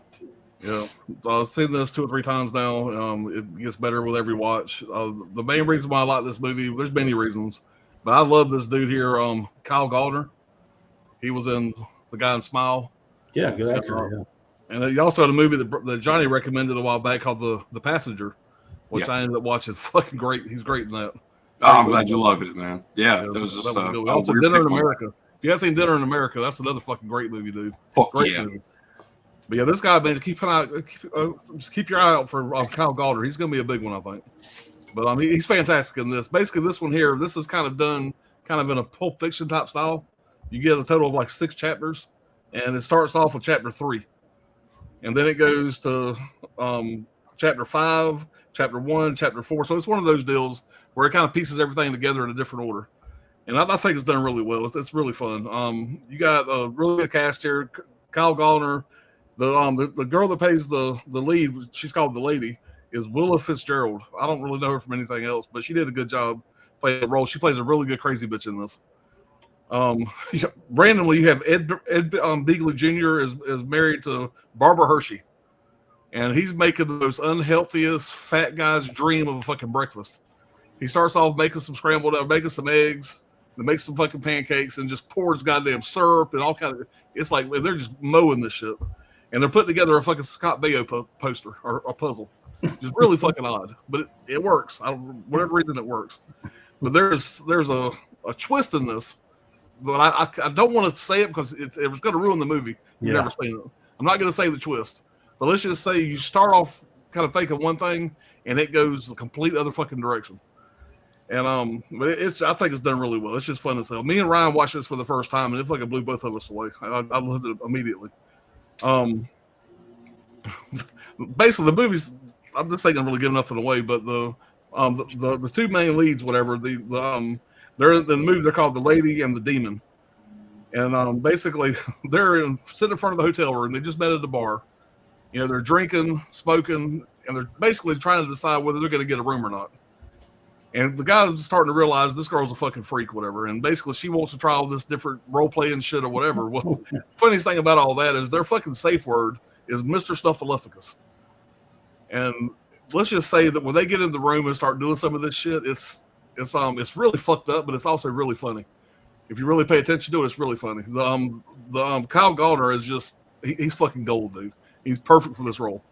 Yeah, I've seen this 2 or 3 times now. It gets better with every watch. The main reason why I like this movie, there's many reasons, but I love this dude here, Kyle Gallner. He was in The Guy in Smile, Yeah, good actor. Yeah. and he also had a movie that Johnny recommended a while back called The Passenger, which I ended up watching. Fucking great. He's great in that. Oh, I'm glad you love it, man. Yeah, it was That just was good. a Also, weird Dinner in pick one. America. If you haven't seen Dinner in America, that's another fucking great movie, dude. Fuck Great yeah. movie. But yeah, this guy, man, just keep your eye out for Kyle Gallner. He's going to be a big one, I think. But he's fantastic in this. Basically, this one here, this is kind of done kind of in a Pulp Fiction type style. You get a total of like 6 chapters, and it starts off with chapter 3, and then it goes to chapter 5, chapter 1, chapter 4. So it's one of those deals where it kind of pieces everything together in a different order. And I think it's done really well. It's really fun. You got a really good cast here. Kyle Gallner. The girl that plays the lead, she's called the lady, is Willa Fitzgerald. I don't really know her from anything else, but she did a good job playing the role. She plays a really good crazy bitch in this. Randomly, you have Ed Beagley Jr. is married to Barbara Hershey, and he's making the most unhealthiest fat guy's dream of a fucking breakfast. He starts off making some scrambled eggs, making some eggs, and makes some fucking pancakes, and just pours goddamn syrup and all kind of. It's like they're just mowing this shit. And they're putting together a fucking Scott Baio poster or a puzzle. Just really fucking odd, but it works. Whatever reason it works. But there's a twist in this, but I don't want to say it because it was going to ruin the movie. You've never seen it. I'm not going to say the twist, but let's just say you start off kind of thinking one thing, and it goes a complete other fucking direction. And but I think it's done really well. It's just fun as hell. Me and Ryan watched this for the first time, and it fucking blew both of us away. I loved it immediately. Basically, the movies. I'm just thinking I'm really giving nothing away, but the two main leads, whatever, they're in the movie. They're called The Lady and the Demon, and basically they're sitting in front of the hotel room. They just met at the bar. You know, they're drinking, smoking, and they're basically trying to decide whether they're going to get a room or not. And the guy's starting to realize this girl's a fucking freak, whatever. And basically, she wants to try all this different role playing shit or whatever. Well, funniest thing about all that is their fucking safe word is Mr. Snuffleupagus. And let's just say that when they get in the room and start doing some of this shit, it's really fucked up, but it's also really funny. If you really pay attention to it, it's really funny. The Kyle Gallner is just he's fucking gold, dude. He's perfect for this role.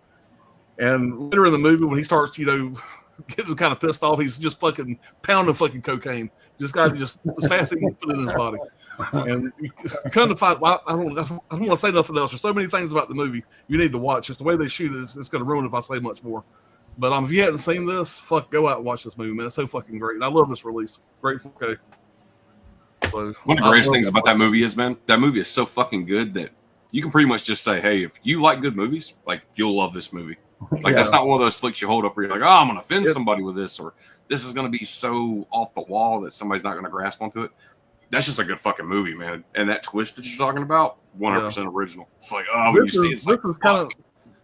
And later in the movie, when he starts, getting kind of pissed off, he's just fucking pounding fucking cocaine. This guy just as fast as he can put it in his body. And you kind of find, I don't want to say nothing else. There's so many things about the movie you need to watch. Just the way they shoot it, it's going to ruin it if I say much more. But if you hadn't seen this, go out and watch this movie, man. It's so fucking great. And I love this release. Great 4K. So, one of the greatest things about that movie is, man, that movie is so fucking good that you can pretty much just say, hey, if you like good movies, like, you'll love this movie. Like, that's not one of those flicks you hold up where you're like, oh, I'm going to offend somebody with this, or this is going to be so off the wall that somebody's not going to grasp onto it. That's just a good fucking movie, man. And that twist that you're talking about, 100% original. It's like, oh, when you see it, it's like,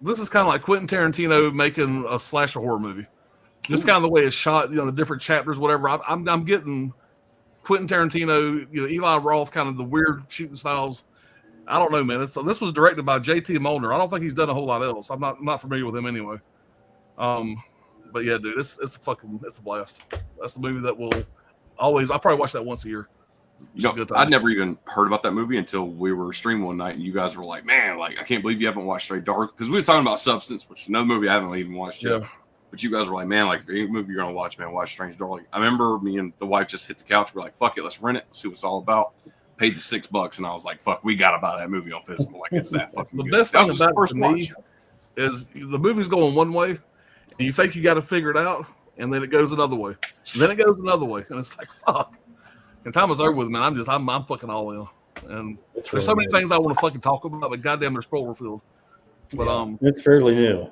this is kind of like Quentin Tarantino making a slasher horror movie. Just kind of the way it's shot, the different chapters, whatever. I'm getting Quentin Tarantino, Eli Roth, kind of the weird shooting styles. I don't know, man. This was directed by J.T. Molnar. I don't think he's done a whole lot else. I'm not familiar with him anyway. But yeah, dude, it's a blast. That's the movie that will always. I probably watch that once a year. I'd never even heard about that movie until we were streaming one night, and you guys were like, "Man, like I can't believe you haven't watched Straight Dark," because we were talking about Substance, which is another movie I haven't even watched yet. But you guys were like, "Man, like any movie you're gonna watch, man, watch Strange Dark." I remember me and the wife just hit the couch. We're like, "Fuck it, let's rent it, see what it's all about." Paid the $6, and I was like, "Fuck, we gotta buy that movie on physical. Like it's that fucking." The good. best thing about it to me is the movie's going one way, and you think you got to figure it out, and then it goes another way, and then it goes another way, and it's like fuck. And time is over with, man. I'm fucking all in, and there's so many things I want to fucking talk about, but goddamn, there's spoiler filled. But it's fairly new.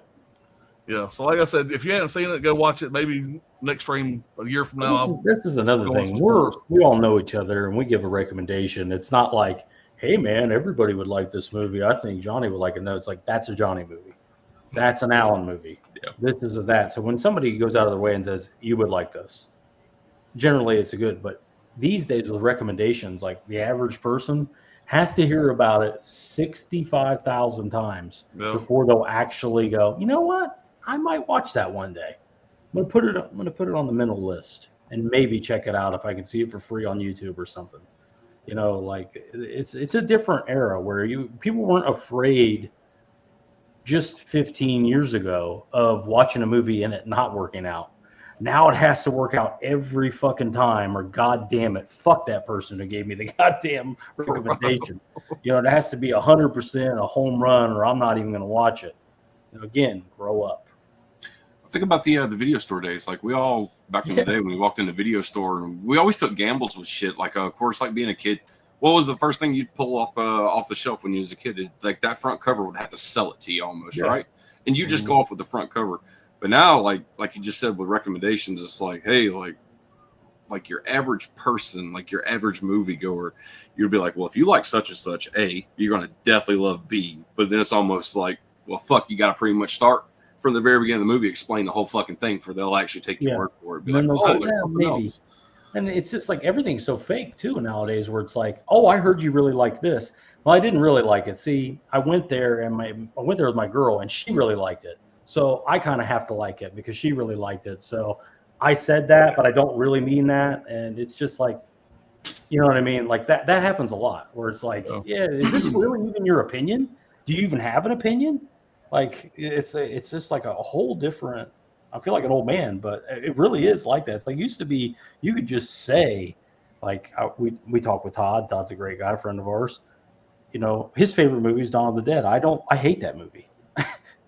Yeah, so like I said, if you haven't seen it, go watch it. Maybe next stream a year from now. This is another thing. We all know each other, and we give a recommendation. It's not like, hey man, everybody would like this movie. I think Johnny would like it. No, it's like that's a Johnny movie. That's an Alan movie. Yeah. This is a that. So when somebody goes out of their way and says you would like this, generally it's a good. But these days with recommendations, like the average person has to hear about it 65,000 times before they'll actually go, you know what? I might watch that one day. I'm gonna put it on the mental list and maybe check it out if I can see it for free on YouTube or something. Like it's a different era where people weren't afraid just 15 years ago of watching a movie and it not working out. Now it has to work out every fucking time, or god damn it, fuck that person who gave me the goddamn recommendation. It has to be 100% a home run, or I'm not even gonna watch it. Again, grow up. Think about the video store days. Like we all back in the day when we walked in the video store, and we always took gambles with shit. Like of course, like being a kid, what was the first thing you'd pull off the shelf when you was a kid? Like that front cover would have to sell it to you almost, right? And you just go off with the front cover. But now, like you just said with recommendations, it's like, hey, like your average person, like your average moviegoer, you'd be like, well, if you like such and such, A, you're gonna definitely love B. But then it's almost like, well, fuck, you got to pretty much start from the very beginning of the movie, explain the whole fucking thing for they'll actually take your word for it. Be like, oh, there's something else. And it's just like everything's so fake too nowadays, where it's like, oh, I heard you really like this. Well, I didn't really like it. See, I went there with my girl, and she really liked it. So I kind of have to like it because she really liked it. So I said that, but I don't really mean that. And it's just like, you know what I mean? Like that happens a lot, where it's like, yeah, is this really even your opinion? Do you even have an opinion? Like it's just like a whole different. I feel like an old man, but it really is like that. It's like used to be. You could just say, like we talk with Todd. Todd's a great guy, a friend of ours. His favorite movie is Dawn of the Dead. I hate that movie.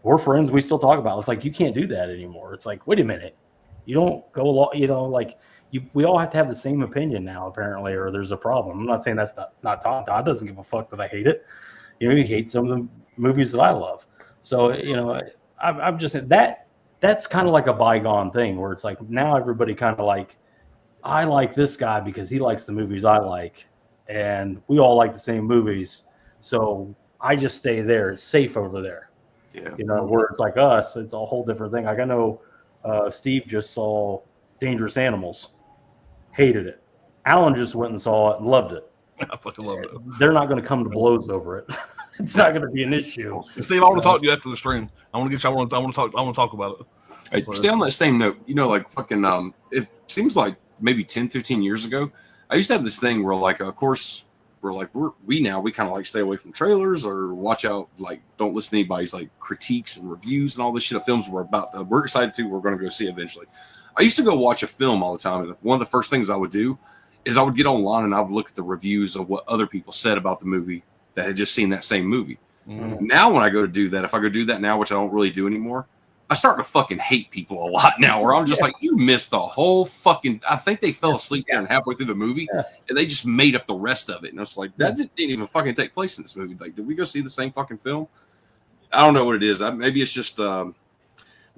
we're friends. We still talk about it. It's like, you can't do that anymore. It's like, wait a minute. You don't go along, like we all have to have the same opinion now, apparently, or there's a problem. I'm not saying that's not Todd. Todd doesn't give a fuck that I hate it. He hates some of the movies that I love. So, I'm just that's kind of like a bygone thing where it's like now everybody kind of like, I like this guy because he likes the movies I like, and we all like the same movies. So I just stay there. It's safe over there. Yeah. Where it's like us, it's a whole different thing. Like I know Steve just saw Dangerous Animals, hated it. Alan just went and saw it and loved it. I fucking love it. They're not going to come to blows over it. It's not going to be an issue. Steve, I want to talk to you after the stream. I want to get you. I want to talk about it. Hey, stay on that same note. Like fucking it seems like maybe 10, 15 years ago, I used to have this thing where like, of course, we kind of like stay away from trailers or watch out, like don't listen to anybody's like critiques and reviews and all this shit of films we're excited we're going to go see eventually. I used to go watch a film all the time, and one of the first things I would do is I would get online and I would look at the reviews of what other people said about the movie that had just seen that same movie. Mm-hmm. Now when I go to do that, if I go do that now, which I don't really do anymore, I start to fucking hate people a lot now, where I'm just like, you missed the whole fucking. I think they fell asleep there halfway through the movie, and they just made up the rest of it. And I was like, that didn't even fucking take place in this movie. Like, did we go see the same fucking film? I don't know what it is. Maybe it's just,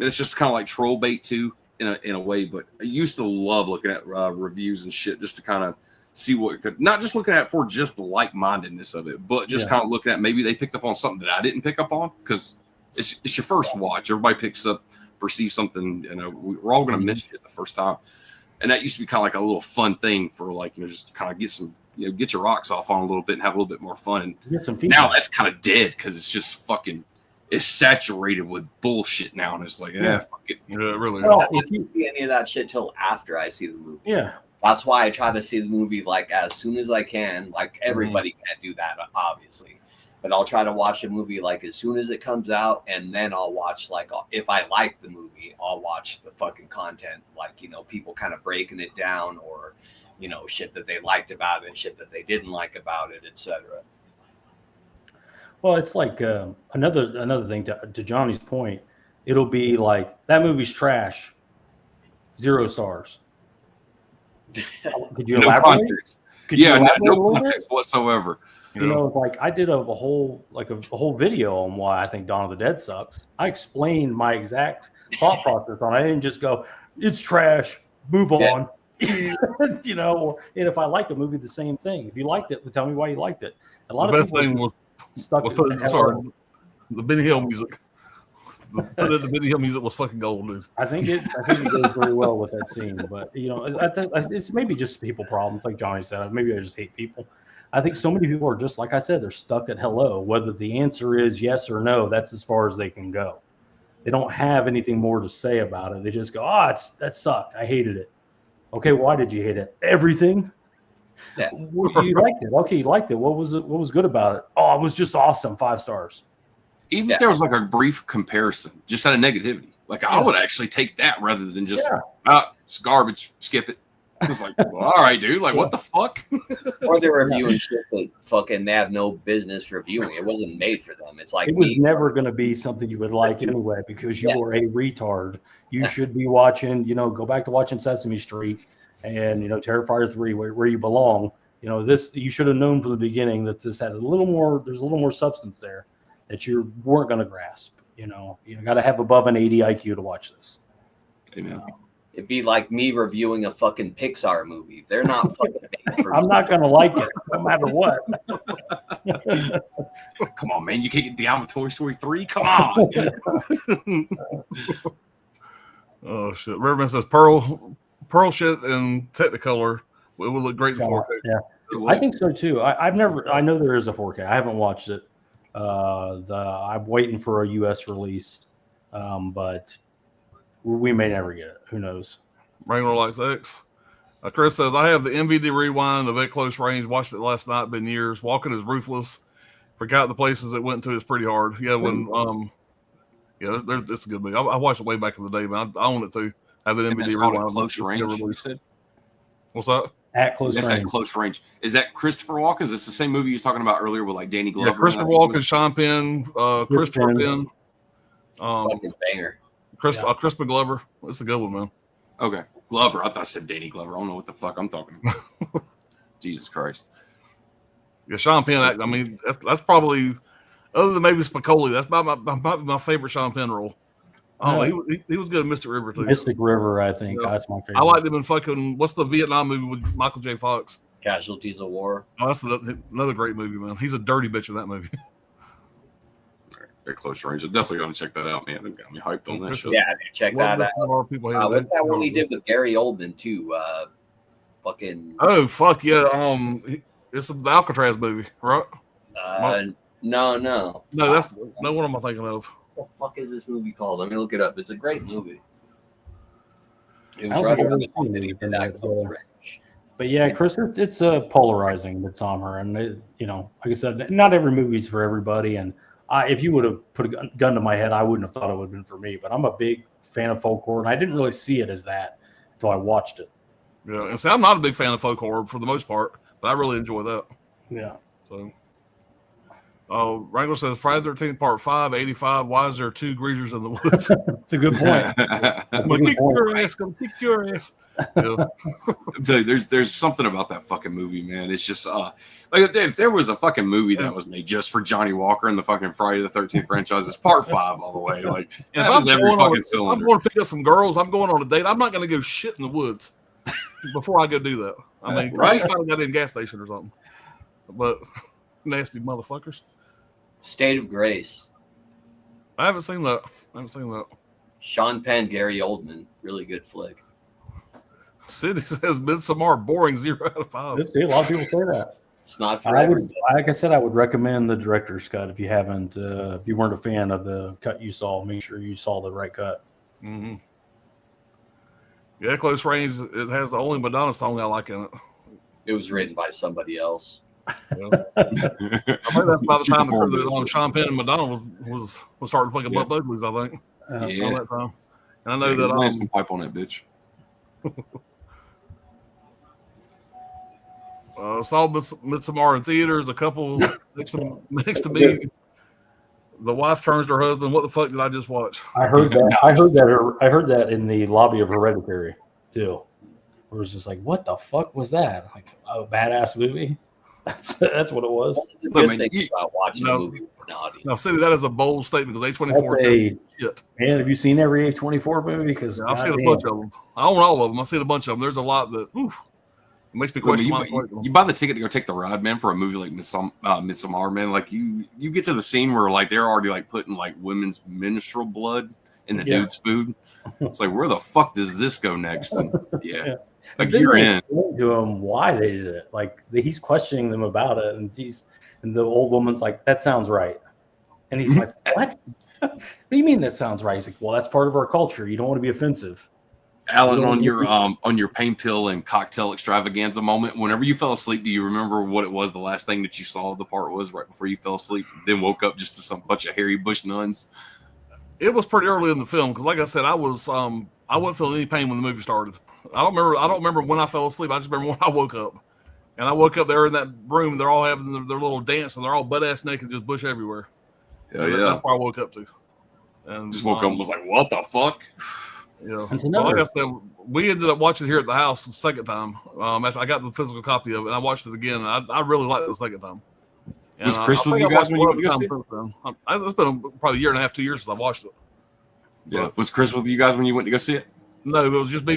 it's just kind of like troll bait too, in a way. But I used to love looking at reviews and shit just to kind of see what it could. Not just looking at it for just the like-mindedness of it, but just kind of looking at maybe they picked up on something that I didn't pick up on because. It's your first watch. Everybody perceives something. We're all going to miss it the first time, and that used to be kind of like a little fun thing for like just kind of get some get your rocks off on a little bit and have a little bit more fun. And Get some now that's kind of dead because it's just fucking it's saturated with bullshit now, and it's like fuck it. Yeah, it really. Well, I don't see any of that shit till after I see the movie. Yeah. That's why I try to see the movie like as soon as I can. Like everybody can't do that, obviously. But I'll try to watch a movie like as soon as it comes out, and then I'll watch like if I like the movie, I'll watch the fucking content, like people kind of breaking it down, or shit that they liked about it, shit that they didn't like about it, etc. Well, it's like another thing to Johnny's point. It'll be like that movie's trash, 0 stars. Could you No elaborate? context. Could you elaborate a no little bit? context whatsoever. Like I did a whole video on why I think Dawn of the Dead sucks. I explained my exact thought process on it. I didn't just go, it's trash, move on. And if I like a movie, the same thing. If you liked it, tell me why you liked it. A lot The of best people thing was stuck. the Benny Hill music. The Benny Hill music was fucking gold, dude. I think it goes very well with that scene. But it's maybe just people problems, like Johnny said. Maybe I just hate people. I think so many people are just like I said. They're stuck at hello. Whether the answer is yes or no, that's as far as they can go. They don't have anything more to say about it. They just go, that sucked. I hated it. Okay, why did you hate it? Everything. Yeah. You liked it. Okay, you liked it. What was it? What was good about it? Oh, it was just awesome. 5 stars. Even if there was like a brief comparison, just out of negativity, like I would actually take that rather than just it's garbage. Skip it. It's like, well, all right, dude. Like, what the fuck? Or they're reviewing shit that fucking they have no business reviewing. It wasn't made for them. It's like it was never going to be something you would like anyway because you were a retard. You should be watching. Go back to watching Sesame Street and Terrifier 3, where you belong. This you should have known from the beginning that this had a little more. There's a little more substance there that you weren't going to grasp. You got to have above an 80 IQ to watch this. Amen. It'd be like me reviewing a fucking Pixar movie. They're not fucking made for I'm not going to like it, no matter what. Come on, man. You can't get down with Toy Story 3? Come on. Oh, shit. Riverman says Pearl shit in Technicolor. It would look great in 4K. Yeah, I think so, too. I know there is a 4K. I haven't watched it. I'm waiting for a U.S. release, but we may never get it. Who knows? Wrangler Likes X. Chris says, I have the MVD rewind of At Close Range. Watched it last night. Been years. Walking is ruthless. Forgot the places it went to. It's pretty hard. Yeah, it's a good movie. I watched it way back in the day, man. I own it too. I have the MVD rewind. Close Range. You said? What's that? At Close Range. At Close Range. Is that Christopher Walken? Is this the same movie you was talking about earlier with like Danny Glover? Yeah, Christopher Walken, Sean Penn, Christopher Penn. Fucking banger. Crispin Glover. That's a good one, man. Okay, Glover. I thought I said Danny Glover. I don't know what the fuck I'm talking about. Jesus Christ. Yeah, Sean Penn. I mean, that's probably other than maybe Spicoli. That's my favorite Sean Penn role. Oh, he was good in Mystic River too. Mystic River, I think that's my favorite. I liked him in fucking what's the Vietnam movie with Michael J. Fox? Casualties of War. Oh, that's another great movie, man. He's a dirty bitch in that movie. Very close range. I'm definitely gonna check that out, man. It got me hyped on that shit. Yeah, dude, check that out. What's that one he did with Gary Oldman too? Fucking. Oh fuck yeah! It's the Alcatraz movie, right? No. That's no. What am I thinking of? What the fuck is this movie called? Let me look it up. It's a great movie. It I was don't right think I've around ever seen it, in that close range. But yeah, Chris, it's polarizing Midsommar, and like I said, not every movie's for everybody. And if you would have put a gun to my head, I wouldn't have thought it would have been for me. But I'm a big fan of folk horror, and I didn't really see it as that until I watched it. Yeah, and see, I'm not a big fan of folk horror for the most part, but I really enjoy that. Yeah. So, Wrangler says Friday the 13th Part 5, 85. Why is there 2 greasers in the woods? It's a good point. I'm gonna kick your ass. Gonna kick your ass. Yeah. I'm telling you, there's something about that fucking movie, man. It's just like if there was a fucking movie that was made just for Johnny Walker and the fucking Friday the 13th franchise, it's Part 5 all the way. Like that was every fucking cylinder. I'm going to pick up some girls. I'm going on a date. I'm not going to go shit in the woods before I go do that. I mean, Right? I got in a gas station or something. But nasty motherfuckers. State of Grace. I haven't seen that. Sean Penn, Gary Oldman. Really good flick. City says Midsommar boring 0 out of 5. See, a lot of people say that. It's not for I everybody. would, like I said, I would recommend the director's cut if you haven't. If you weren't a fan of the cut you saw, make sure you saw the right cut. Mm-hmm. Yeah, Close Range. It has the only Madonna song I like in it. It was written by somebody else. Yeah. I think that's about the time that Sean Penn and Madonna was starting fucking butt uglies, I think. Yeah. That time. And I know that laying some pipe on that bitch. Saw Midsommar in theaters. A couple next to me. The wife turns to her husband. What the fuck did I just watch? I heard that. I heard that in the lobby of Hereditary too. It was just like, what the fuck was that? Like a badass movie. That's what it was. The good thing about watching a movie with an audience. Now, see, that is a bold statement because A24 shit. Man, have you seen every A24 movie? Because I've seen a bunch of them. I own all of them. I've seen a bunch of them. There's a lot that it makes me question you buy the ticket to go take the ride, man, for a movie like Midsommar, man. Like you get to the scene where like they're already like putting like women's menstrual blood in the dude's food. It's like, where the fuck does this go next? And, like you're in. To him why they did it. Like he's questioning them about it, and the old woman's like, "That sounds right," and he's like, "What? What do you mean that sounds right?" He's like, "Well, that's part of our culture. You don't want to be offensive." Alan, on your pain pill and cocktail extravaganza moment, whenever you fell asleep, do you remember what it was? The last thing that you saw of the part was right before you fell asleep, then woke up just to some bunch of hairy bush nuns. It was pretty early in the film because, like I said, I wasn't feeling any pain when the movie started. I don't remember when I fell asleep. I just remember when I woke up, and I woke up there in that room. They're all having their little dance, and they're all butt ass naked, just bush everywhere. Yeah. That's where I woke up to. And just woke up and was like, "What the fuck?" Yeah. Well, like I said, we ended up watching it here at the house the second time. After I got the physical copy of it, and I watched it again. And I really liked it the second time. And was Chris with you guys when you went to go see it? It's been probably a year and a half, 2 years since I watched it. Yeah. Was Chris with you guys when you went to go see it? No, it was just me.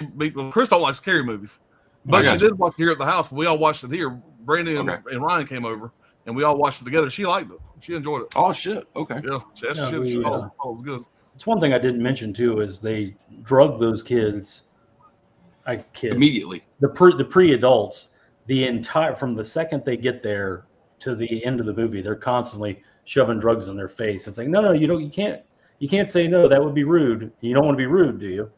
Chris don't like scary movies, but she did watch it here at the house. We all watched it here. Brandy and Ryan came over, and we all watched it together. She liked it. She enjoyed it. Oh shit! Okay. Yeah, she thought it was good. It's one thing I didn't mention too is they drug those kids. Immediately. The pre-adults, from the second they get there to the end of the movie, they're constantly shoving drugs in their face. It's like, no, you can't say no. That would be rude. You don't want to be rude, do you?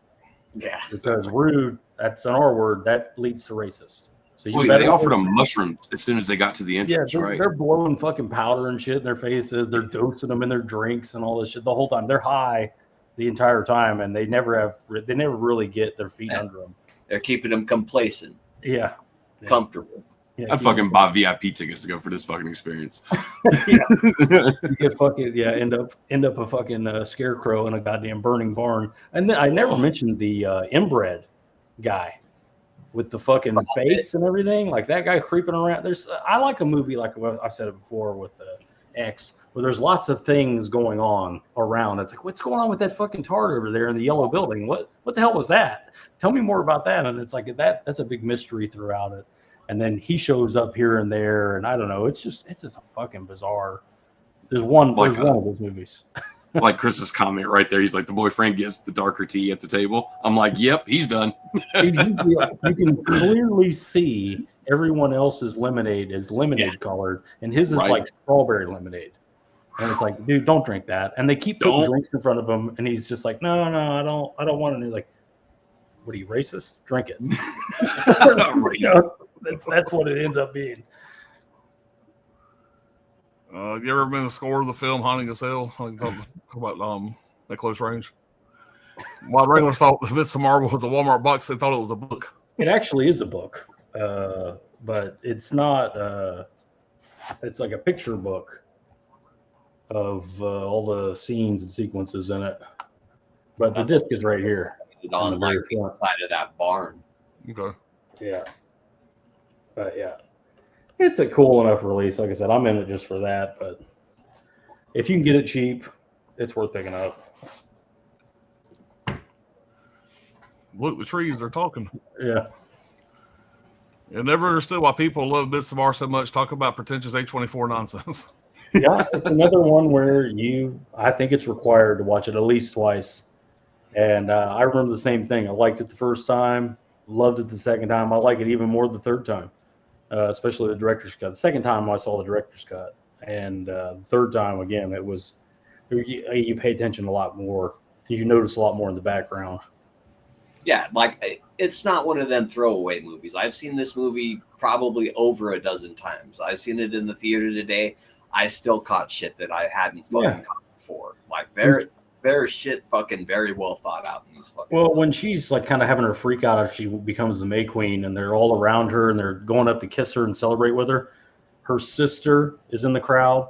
Yeah. Because rude, that's an R word, that leads to racist. So they offered them mushrooms as soon as they got to the entrance, right? They're blowing fucking powder and shit in their faces. They're dosing them in their drinks and all this shit the whole time. They're high the entire time, and they never really get their feet under them. They're keeping them complacent. Yeah. Comfortable. Yeah, I'd fucking buy VIP tickets to go for this fucking experience. you get fucking end up a fucking scarecrow in a goddamn burning barn. And then I never mentioned the inbred guy with the fucking face and everything. Like that guy creeping around. I like a movie like I've said it before with X, where there's lots of things going on around. It's like, what's going on with that fucking tart over there in the yellow building? What the hell was that? Tell me more about that. And it's like that's a big mystery throughout it. And then he shows up here and there, and I don't know. It's just a fucking bizarre. There's one of those movies. Like Chris's comment right there. He's like, the boyfriend gets the darker tea at the table. I'm like, yep, he's done. Dude, you can clearly see everyone else's lemonade is lemonade colored, and his is like strawberry lemonade. And it's like, dude, don't drink that. And they keep putting drinks in front of him, and he's just like, no, I don't want to. Like, what are you, racist? Drink it. That's what it ends up being. You ever been the score of the film Haunting of Hell? I can talk about at close range. While regulars thought Midsommar was a Walmart box, they thought it was a book. It actually is a book, but it's not. It's like a picture book of all the scenes and sequences in it. But the disc is right here. On like the side of that barn. Okay. Yeah. But yeah, it's a cool enough release. Like I said, I'm in it just for that. But if you can get it cheap, it's worth picking up. Look, the trees, they're talking. Yeah. I never understood why people love Midsommar so much. Talk about pretentious A24 nonsense. Yeah, it's another one where I think it's required to watch it at least twice. And I remember the same thing. I liked it the first time, loved it the second time. I like it even more the third time, especially the director's cut. The second time I saw the director's cut, and the third time again, you pay attention a lot more. You notice a lot more in the background. Yeah, like it's not one of them throwaway movies. I've seen this movie probably over a dozen times. I've seen it in the theater today. I still caught shit that I hadn't fucking caught before. Like their shit fucking very well thought out in these fucking. Well, when she's like kind of having her freak out if she becomes the May Queen, and they're all around her and they're going up to kiss her and celebrate with her, her sister is in the crowd.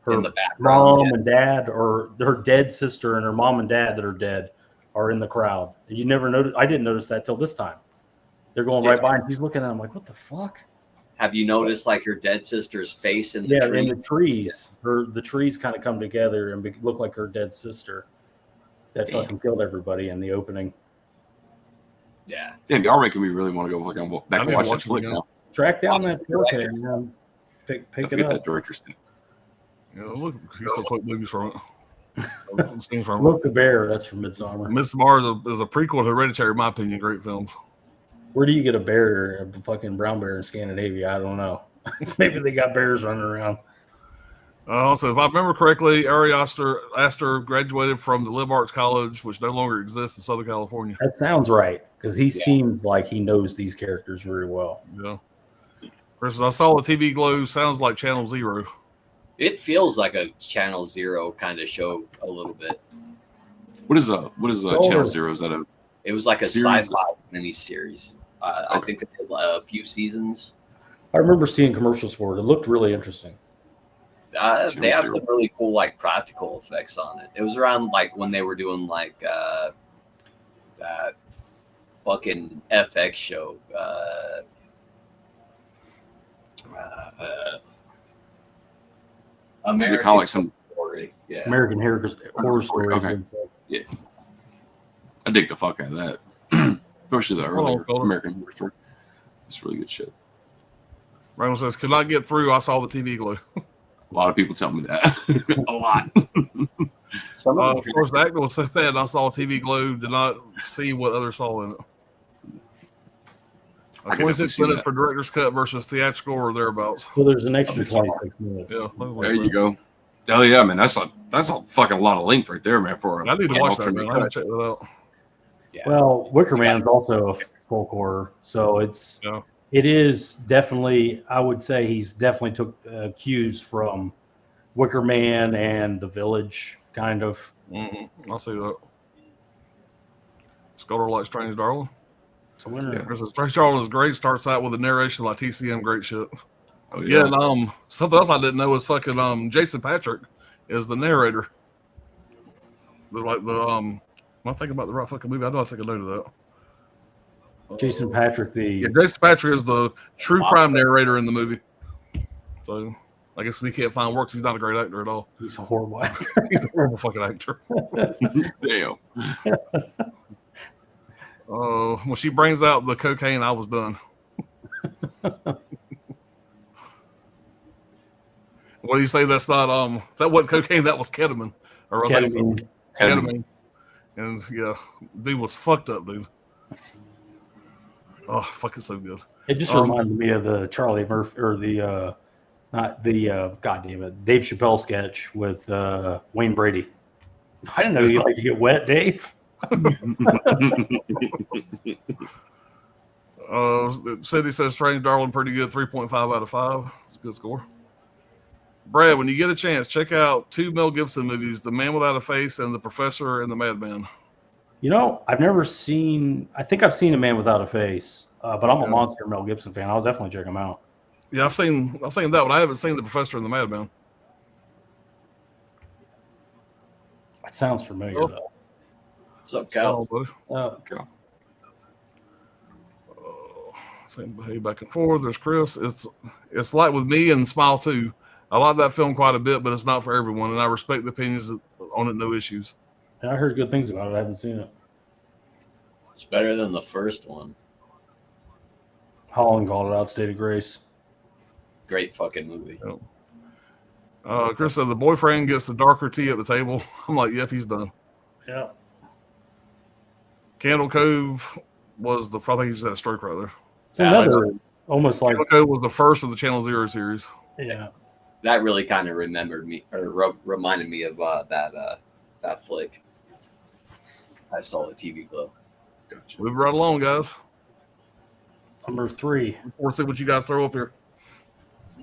Her in the background, mom and dad, or her dead sister and her mom and dad that are dead, are in the crowd. You never noticed. I didn't notice that till this time. They're going right by, and he's looking at him like, "What the fuck?" Have you noticed like her dead sister's face in the tree? in the trees. The trees kind of come together and look like her dead sister that fucking killed everybody in the opening. Yeah. Damn, y'all making me really want to go back and watch that flick now. Track down that 4K and pick it Forget up. that director's thing. Yeah, look, he still quote movies from it. Scenes from Look the Bear, that's from Midsommar. Midsommar is a prequel to Hereditary, in my opinion. Great films. Where do you get a fucking brown bear in Scandinavia? I don't know. Maybe they got bears running around. Also, if I remember correctly, Ari Aster graduated from the Liberal Arts College, which no longer exists in Southern California. That sounds right, because he seems like he knows these characters very well. Yeah. Chris, I saw the TV Glow. Sounds like Channel Zero. It feels like a Channel Zero kind of show a little bit. What is Channel Zero? Is that a? It was like a series? sci-fi mini-series. I think they did a few seasons. I remember seeing commercials for it. It looked really interesting. They have some really cool like practical effects on it. It was around like when they were doing like that fucking FX show. Is it kind of like some? Story. Yeah. American Horror Story. Okay. Yeah. I dig the fuck out of that. Especially the earlier American Horror Story. It's really good shit. Randall says, could not get through. I saw the TV Glow. A lot of people tell me that. A lot. Of course, the actor was so bad. I saw TV Glow. Did not see what others saw in it. 26 minutes for director's cut versus theatrical or thereabouts. So there's an extra 26 minutes. Yeah, there you go. Oh yeah, man. That's a fucking lot of length right there, man. For I need to watch that, man. I need to check that out. Yeah. Well, Wicker Man's also a folk horror, so it is definitely. I would say he's definitely took cues from Wicker Man and The Village, kind of. Mm-hmm. I see that. Scholar like Strange Darling. It's a winner. Yeah. Tracy Charlton is great. Starts out with a narration like TCM, great shit. Oh, Yeah, and something else I didn't know is fucking Jason Patrick is the narrator. Am I thinking about the right fucking movie? I know I take a note of that. Jason Patrick, Yeah, Jason Patrick is the true crime narrator in the movie. So I guess he can't find work 'cause he's not a great actor at all. he's a horrible actor. He's a horrible fucking actor. Damn. When she brings out the cocaine, I was done. What do you say? That's not that wasn't cocaine. That was ketamine. Or Ketamine. Ketamine. And yeah, dude was fucked up, dude. Oh, fucking so good. It just reminded me of the Charlie Murphy or the not the goddamn it, Dave Chappelle sketch with Wayne Brady. I didn't know you like to get wet, Dave. Cindy says Strange Darwin pretty good, 3.5 out of 5. It's a good score. Brad, when you get a chance, check out 2 Mel Gibson movies, The Man Without a Face and The Professor and the Madman. You know, I've never seen. I think I've seen A Man Without a Face, but I'm a monster Mel Gibson fan. I'll definitely check him out. Yeah, I've seen that one. I haven't seen The Professor and the Madman. That sounds familiar though. What's up, Cal? Same behave back and forth. There's Chris. It's like with me and Smile 2. I like that film quite a bit, but it's not for everyone, and I respect the opinions on it. No issues. Yeah, I heard good things about it. I haven't seen it. It's better than the first one. Holland called it out. State of Grace. Great fucking movie. Chris said the boyfriend gets the darker tea at the table. I'm like, yep, he's done. Yeah. Candle Cove was I think he just had a stroke right there. It's another almost like Candle Cove was the first of the Channel Zero series. yeah. That really kind of reminded me of that flick. I saw the TV glow. Gotcha. Move right along, guys. Number 3. We'll see what you guys throw up here.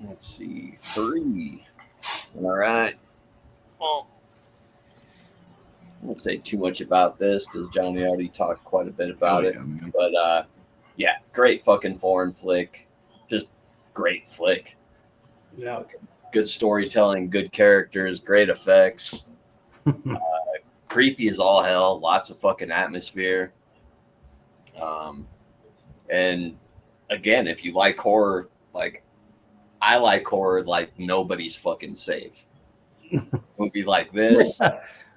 Let's see, 3. All right. Well, I won't say too much about this because Johnny already talked quite a bit about it. Man. But yeah, great fucking foreign flick. Just great flick. Yeah. Good storytelling, good characters, great effects. Creepy as all hell. Lots of fucking atmosphere. And again, if you like horror, like I like horror, like nobody's fucking safe. Movie like this,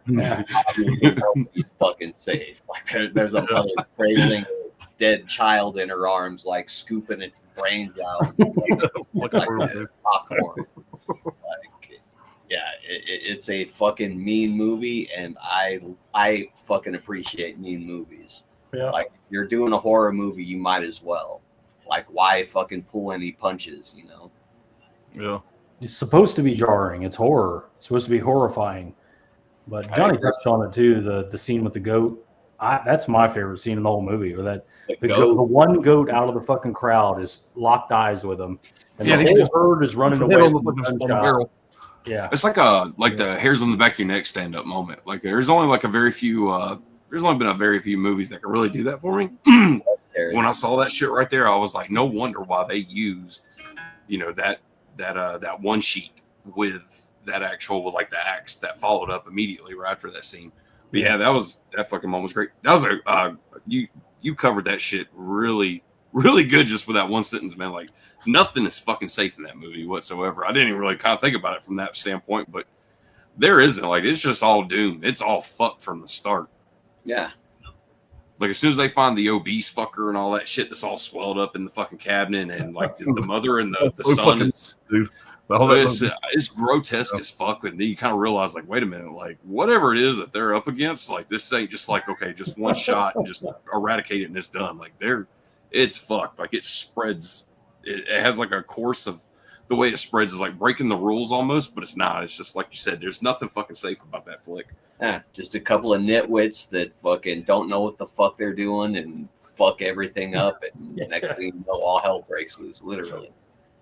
nobody's fucking safe. Like there's a mother cradling a dead child in her arms, like scooping its brains out, like popcorn. Like, yeah, it's a fucking mean movie, and I fucking appreciate mean movies. Yeah. Like, if you're doing a horror movie, you might as well. Like, why fucking pull any punches, you know? Yeah. It's supposed to be jarring. It's horror. It's supposed to be horrifying. But Johnny touched on it too. The scene with the goat. That's my favorite scene in the whole movie. Or that the one goat out of the fucking crowd is locked eyes with him, and Yeah, the he whole just- herd is running away from the gunshot. Yeah, It's like the hairs on the back of your neck stand up moment. Like there's only like a very few. There's only been a very few movies that can really do that for me. When I saw that shit right there, I was like, no wonder why they used, that one sheet with that actual with like the axe that followed up immediately right after that scene. But yeah, that fucking moment was great. That was you covered that shit really, really good just with that one sentence, man. Like nothing is fucking safe in that movie whatsoever. I didn't even really kind of think about it from that standpoint, but there isn't. Like it's just all doom. It's all fucked from the start. Yeah. Like as soon as they find the obese fucker and all that shit that's all swelled up in the fucking cabinet, and like the mother and the son is, dude. it's grotesque as fuck. And then you kind of realize, like, wait a minute, like whatever it is that they're up against, like this ain't just like okay, just one shot and just eradicate it and it's done. Like it's fucked. Like it spreads. It has like a course of the way it spreads is like breaking the rules almost, but it's not. It's just like you said. There's nothing fucking safe about that flick. Yeah, just a couple of nitwits that fucking don't know what the fuck they're doing and fuck everything up, and next thing you know, all hell breaks loose, literally.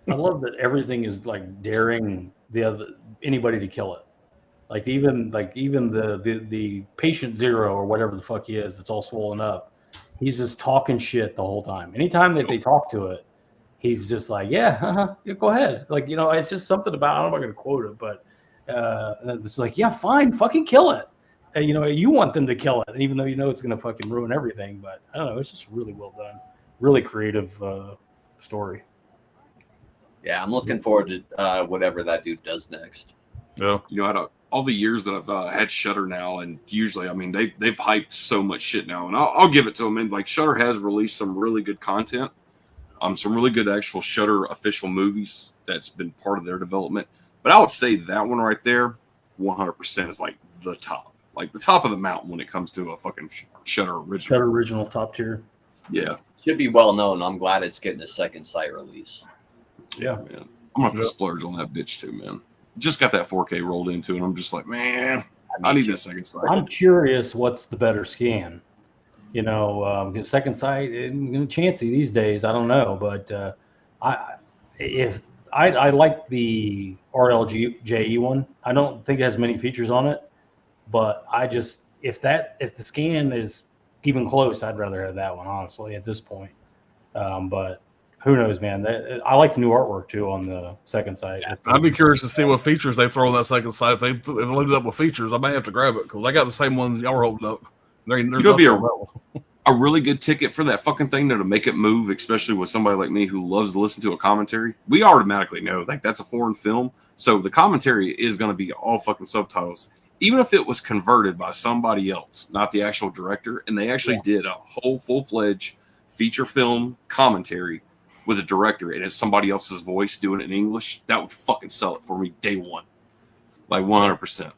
I love that everything is like daring anybody to kill it. Like even the patient zero or whatever the fuck he is that's all swollen up. he's just talking shit the whole time. Anytime that they talk to it, he's just like, yeah, go ahead. Like, it's just something about, I'm not going to quote it, but it's like, yeah, fine, fucking kill it. And, you want them to kill it, even though it's going to fucking ruin everything. But I don't know, it's just really well done. Really creative story. Yeah, I'm looking forward to whatever that dude does next. Yeah. Out of all the years that I've had Shudder now, and usually, I mean, they've hyped so much shit now, and I'll give it to them. And like Shudder has released some really good content, some really good actual Shudder official movies that's been part of their development. But I would say that one right there, 100% is like the top of the mountain when it comes to a fucking Shudder original. Shudder original top tier. Yeah, Should be well known. I'm glad it's getting a second sight release. Yeah, man. I'm gonna have to splurge on that bitch too, man. Just got that 4K rolled into, and I'm just like, man, I need that second sight. I'm curious what's the better scan. Because second sight, chancy these days, I don't know, but I like the RLJE one. I don't think it has many features on it, but if the scan is even close, I'd rather have that one, honestly, at this point. But who knows, man? I like the new artwork too on the second sight. I'd be curious to see what features they throw on that second sight. If they loaded up with features, I may have to grab it because I got the same ones y'all were holding up. There's gonna be a really good ticket for that fucking thing to make it move, especially with somebody like me who loves to listen to a commentary. We automatically know like that's a foreign film, so the commentary is going to be all fucking subtitles, even if it was converted by somebody else, not the actual director. And they actually did a whole full-fledged feature film commentary with a director, and it's somebody else's voice doing it in English. That would fucking sell it for me day one, like 100%.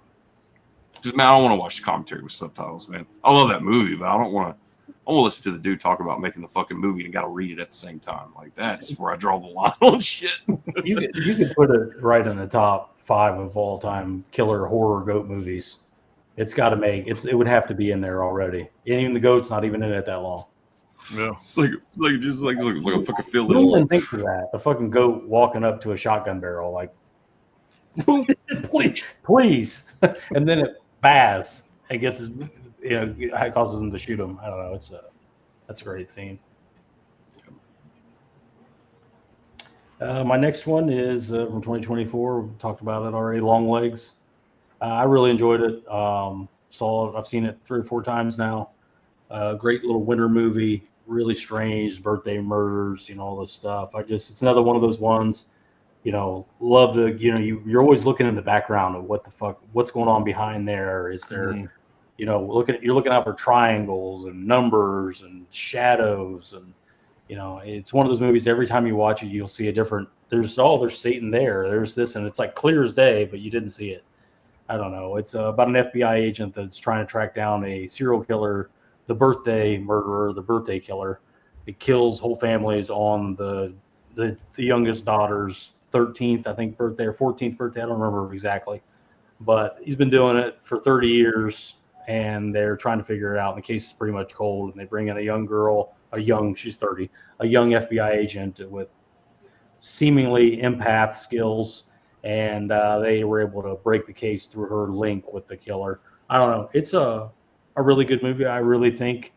Just man, I don't want to watch the commentary with subtitles, man. I love that movie, but I don't want to. I want to listen to the dude talk about making the fucking movie and got to read it at the same time. Like that's where I draw the line on shit. You could put it right in the top 5 of all time killer horror goat movies. It's got to make it would have to be in there already. And even the goat's not even in it that long. Yeah, it's like a fucking fill in. No one thinks of that. A fucking goat walking up to a shotgun barrel, like, please, and then it baz and gets his. It causes them to shoot him. I don't know. That's a great scene. My next one is from 2024. We talked about it already. Long Legs. I really enjoyed it. Saw it. I've seen it 3 or 4 times now. Great little winter movie. Really strange birthday murders. All this stuff. It's another one of those ones. Love to. You're always looking in the background of what's going on behind there. Is there. Mm-hmm. You're looking out for triangles and numbers and shadows, and it's one of those movies. Every time you watch it, you'll see a different. There's Satan there. There's this, and it's like clear as day, but you didn't see it. I don't know. It's about an FBI agent that's trying to track down a serial killer, the birthday murderer, the birthday killer. It kills whole families on the youngest daughter's 13th, I think, birthday or 14th birthday. I don't remember exactly, but he's been doing it for 30 years. And they're trying to figure it out. And the case is pretty much cold. And they bring in a young girl, she's 30, a young FBI agent with seemingly empath skills. And they were able to break the case through her link with the killer. I don't know. It's a really good movie. I really think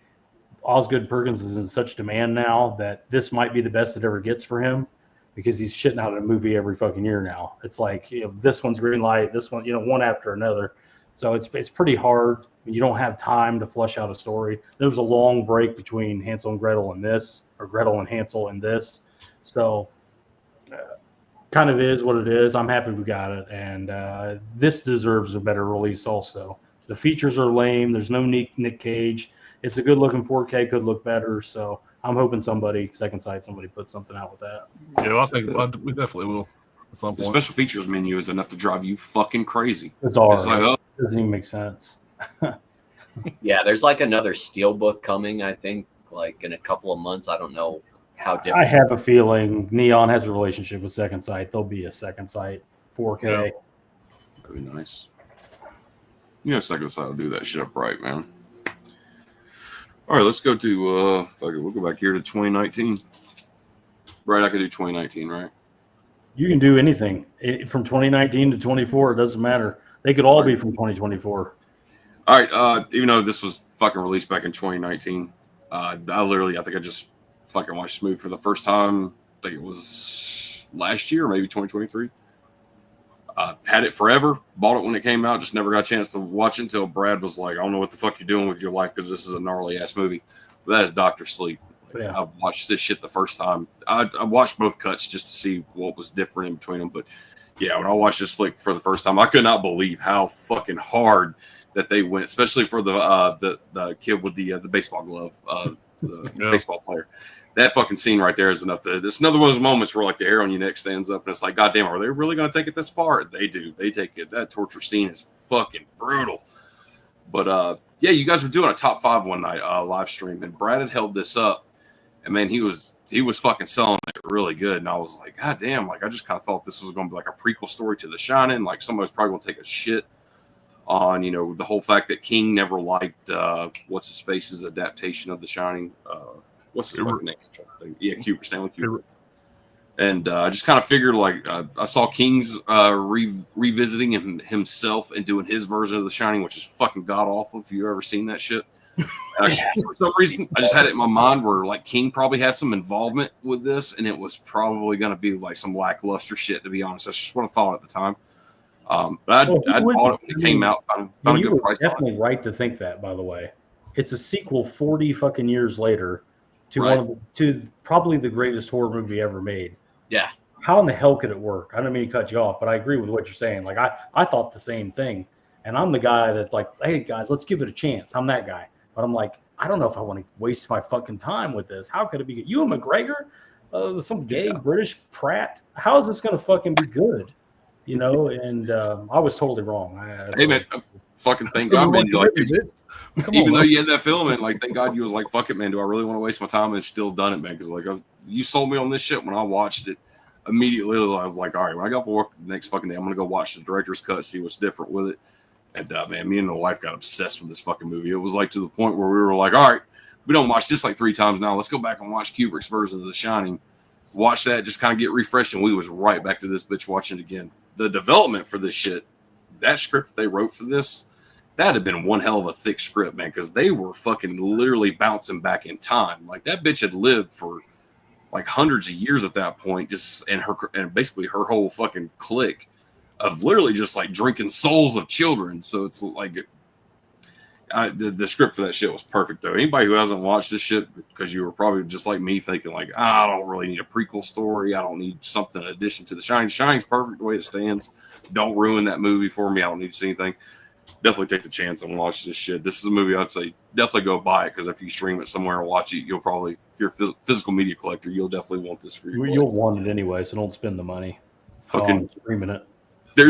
Osgood Perkins is in such demand now that this might be the best it ever gets for him because he's shitting out a movie every fucking year now. It's like, this one's green light, this one, one after another. So it's pretty hard. You don't have time to flush out a story. There was a long break between Hansel and Gretel and this, or Gretel and Hansel and this. So kind of is what it is. I'm happy we got it. And this deserves a better release also. The features are lame. There's no Nick Cage. It's a good looking 4K, could look better. So I'm hoping somebody puts something out with that. Yeah, I think we definitely will at some point. The special features menu is enough to drive you fucking crazy. It's all right. It doesn't even make sense. Yeah, there's like another Steelbook coming, I think, like in a couple of months. I don't know how different. I have a feeling Neon has a relationship with Second Sight. There'll be a Second Sight 4K. Yeah. That'd be nice. Second Sight will do that shit up right, man. All right, let's go to we'll go back here to 2019. Right, I could do 2019, right? You can do anything from 2019 to 24. It doesn't matter. They could all be from 2024. All right, even though this was fucking released back in 2019, I think I just fucking watched this movie for the first time. I think it was last year, maybe 2023. Had it forever, bought it when it came out, just never got a chance to watch it until Brad was like, I don't know what the fuck you're doing with your life because this is a gnarly ass movie. But that is Dr. Sleep. Yeah. I watched this shit the first time. I watched both cuts just to see what was different in between them. But yeah, when I watched this flick for the first time, I could not believe how fucking hard that they went, especially for the kid with the baseball glove, the baseball player. That fucking scene right there is enough to. It's another one of those moments where like the hair on your neck stands up, and it's like, God damn, are they really going to take it this far? They do. They take it. That torture scene is fucking brutal. But yeah, you guys were doing a top 5 one night live stream, and Brad had held this up, and man, he was fucking selling it really good, and I was like, God damn, like I just kind of thought this was going to be like a prequel story to The Shining, like somebody's probably going to take a shit on the whole fact that King never liked what's his face's adaptation of The Shining. What's his fucking name? Yeah, Kubrick, Stanley Kubrick. And I just kind of figured, like, I saw King's revisiting himself and doing his version of The Shining, which is fucking god awful. If you've ever seen that shit, for some reason, I just had it in my mind where like King probably had some involvement with this, and it was probably going to be like some lackluster shit. To be honest, that's just what I thought at the time. But I bought it when it came out. Found a good price. Definitely right to think that. By the way, it's a sequel 40 fucking years later to to probably the greatest horror movie ever made. Yeah. How in the hell could it work? I don't mean to cut you off, but I agree with what you're saying. Like I thought the same thing, and I'm the guy that's like, hey guys, let's give it a chance. I'm that guy, but I'm like, I don't know if I want to waste my fucking time with this. How could it be good? Ewan McGregor, some gay British prat. How is this going to fucking be good? And I was totally wrong. Hey man, fucking thank God, man. Even though you had that film, and like, thank God you was like, fuck it, man. Do I really want to waste my time? And still done it, man. Because like, you sold me on this shit when I watched it. Immediately, I was like, all right, when I got for work the next fucking day, I'm gonna go watch the director's cut, see what's different with it. And man, me and my wife got obsessed with this fucking movie. It was like to the point where we were like, all right, we don't watch this like 3 times now. Let's go back and watch Kubrick's version of The Shining. Watch that, just kind of get refreshed, and we was right back to this bitch watching it again. The development for this shit, that script that they wrote for this, that'd have been one hell of a thick script, man, because they were fucking literally bouncing back in time. Like that bitch had lived for like hundreds of years at that point, and basically her whole fucking clique of literally just like drinking souls of children. So it's like the script for that shit was perfect though. Anybody who hasn't watched this shit, because you were probably just like me thinking like, I don't really need a prequel story. I don't need something in addition to The Shining. Shining's perfect the way it stands. Don't ruin that movie for me. I don't need to see anything. Definitely take the chance and watch this shit. This is a movie I'd say definitely go buy it, because after you stream it somewhere and watch it, you'll probably, if you're a physical media collector, you'll definitely want this for you. You'll want it anyway, so don't spend the money. Fucking streaming it. I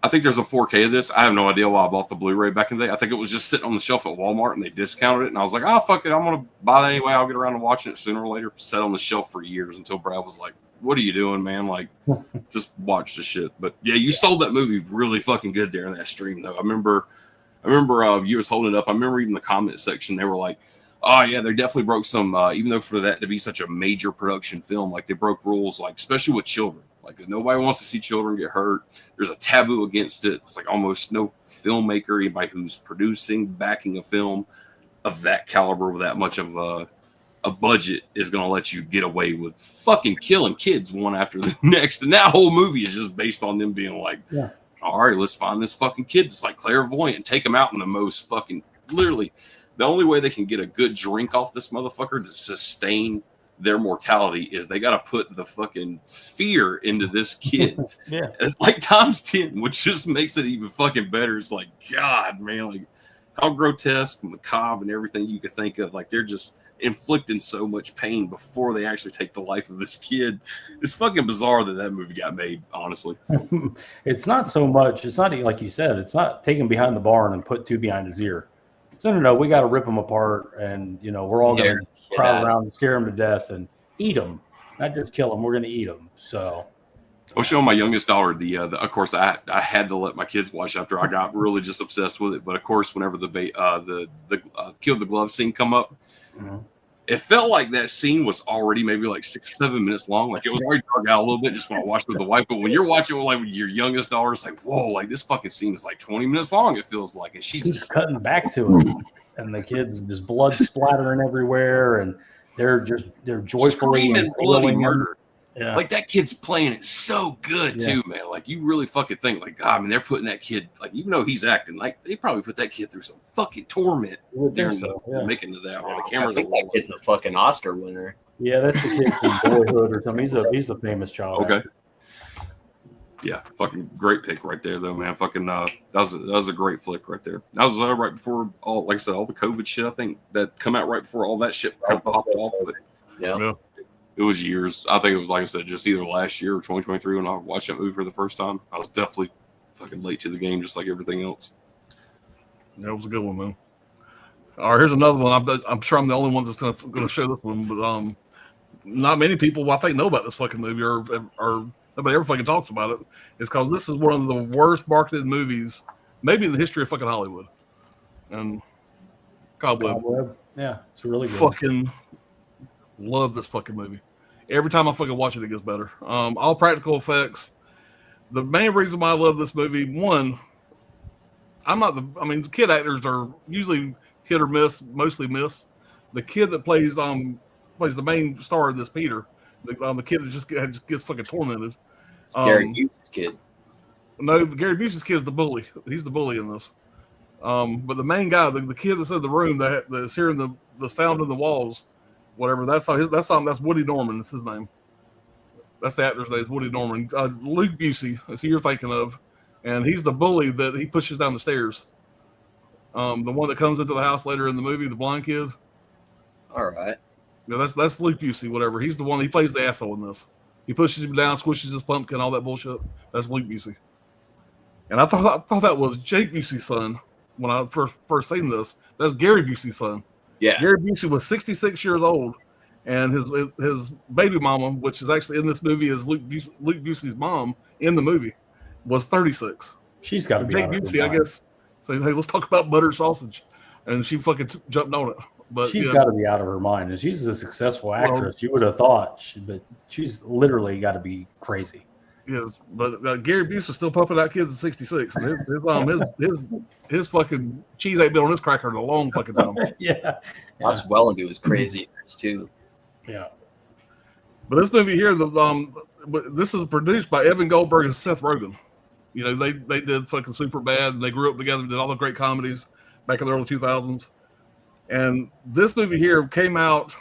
think there's a 4K of this. I have no idea why I bought the Blu-ray back in the day. I think it was just sitting on the shelf at Walmart and they discounted it, and I was like, oh fuck it, I'm gonna buy that anyway. I'll get around to watching it sooner or later. Sat on the shelf for years until Brad was like, what are you doing, man? Like, just watch the shit. But yeah, you sold that movie really fucking good there in that stream though. I remember you was holding it up. I remember reading the comment section. They were like, oh yeah, they definitely broke some, even though for that to be such a major production film, like they broke rules, like especially with children, like because nobody wants to see children get hurt. There's a taboo against it. It's like almost no filmmaker, anybody who's producing, backing a film of that caliber with that much of a budget is going to let you get away with fucking killing kids one after the next. And that whole movie is just based on them being like, yeah, all right, let's find this fucking kid that's like clairvoyant and take him out in the most fucking, literally, the only way they can get a good drink off this motherfucker to sustain their mortality is they got to put the fucking fear into this kid. Yeah. Like times 10, which just makes it even fucking better. It's like, God, man, like how grotesque and macabre and everything you could think of. Like they're just inflicting so much pain before they actually take the life of this kid. It's fucking bizarre that movie got made, honestly. It's not so much, it's not like you said, it's not taking behind the barn and put 2 behind his ear. So no, we got to rip them apart, and we're all going to crowd around and scare them to death and eat them, not just kill them. We're going to eat them. So I was showing my youngest daughter the of course I had to let my kids watch after I got really just obsessed with it. But of course, whenever the kill the glove scene come up, it felt like that scene was already maybe like 6 or 7 minutes long. Like it was already drug out a little bit just when I watched it with the wife. But when you're watching with like your youngest daughter, it's like, whoa, like this fucking scene is like 20 minutes long, it feels like. And she's Keeps just cutting back to it, and the kids just blood splattering everywhere, and they're joyfully screaming bloody wailing. murder. Yeah. Like that kid's playing it so good too, man. Like you really fucking think like, God, I mean, they're putting that kid, like, even though he's acting, like they probably put that kid through some fucking torment You would think during so, the yeah. making of that. Where the I cameras think are that rolling. kid's a fucking Oscar winner. Yeah, that's the kid from Boyhood or something. He's a famous child. Okay. actor. Yeah, fucking great pick right there, though, man. Fucking that was a great flick right there. That was right before all, like I said, all the COVID shit. I think that come out right before all that shit kind of popped off. But Yeah. it was years. I think it was, like I said, just either last year or 2023 when I watched that movie for the first time. I was definitely fucking late to the game, just like everything else. Yeah, it was a good one, man. All right, here's another one. I'm sure I'm the only one that's going to show this one, but not many people, I think, know about this fucking movie or nobody ever fucking talks about it. It's because this is one of the worst marketed movies, maybe in the history of fucking Hollywood. And Cobweb. Yeah, it's really good. Fucking love this fucking movie. Every time I fucking watch it, it gets better. All practical effects. The main reason why I love this movie, one, the kid actors are usually hit or miss, mostly miss. The kid that plays the main star of this, Peter, the kid that just gets fucking tormented. It's Gary Busey's kid. No, Gary Busey's kid's the bully. He's the bully in this. But the main guy, the kid that's in the room that's hearing the sound in the walls, whatever. That's Woody Norman. That's his name. That's the actor's name. Is Woody Norman. Luke Busey is who you're thinking of, and he's the bully that he pushes down the stairs. The one that comes into the house later in the movie, the blind kid. All right. Yeah, that's Luke Busey. Whatever. He's the one. He plays the asshole in this. He pushes him down, squishes his pumpkin, all that bullshit. That's Luke Busey. And I thought that was Jake Busey's son when I first seen this. That's Gary Busey's son. Yeah. Gary Busey was 66 years old, and his baby mama, which is actually in this movie, is Luke Busey's mom in the movie, was 36. She's got to be Jake out of her Busey, I mind. guess, said, "Hey, let's talk about butter sausage," and she fucking jumped on it. But She's yeah, got to be out of her mind, and she's a successful actress. You would have thought, but she's literally got to be crazy. yeah, but Gary Busey's still pumping out kids at 66, and his fucking cheese ain't been on his cracker in a long fucking time. Yeah, That's well into his crazy years, too. yeah. But this movie here, this is produced by Evan Goldberg and Seth Rogen. You know, they did fucking Superbad, and they grew up together, did all the great comedies back in the early 2000s. And this movie here came out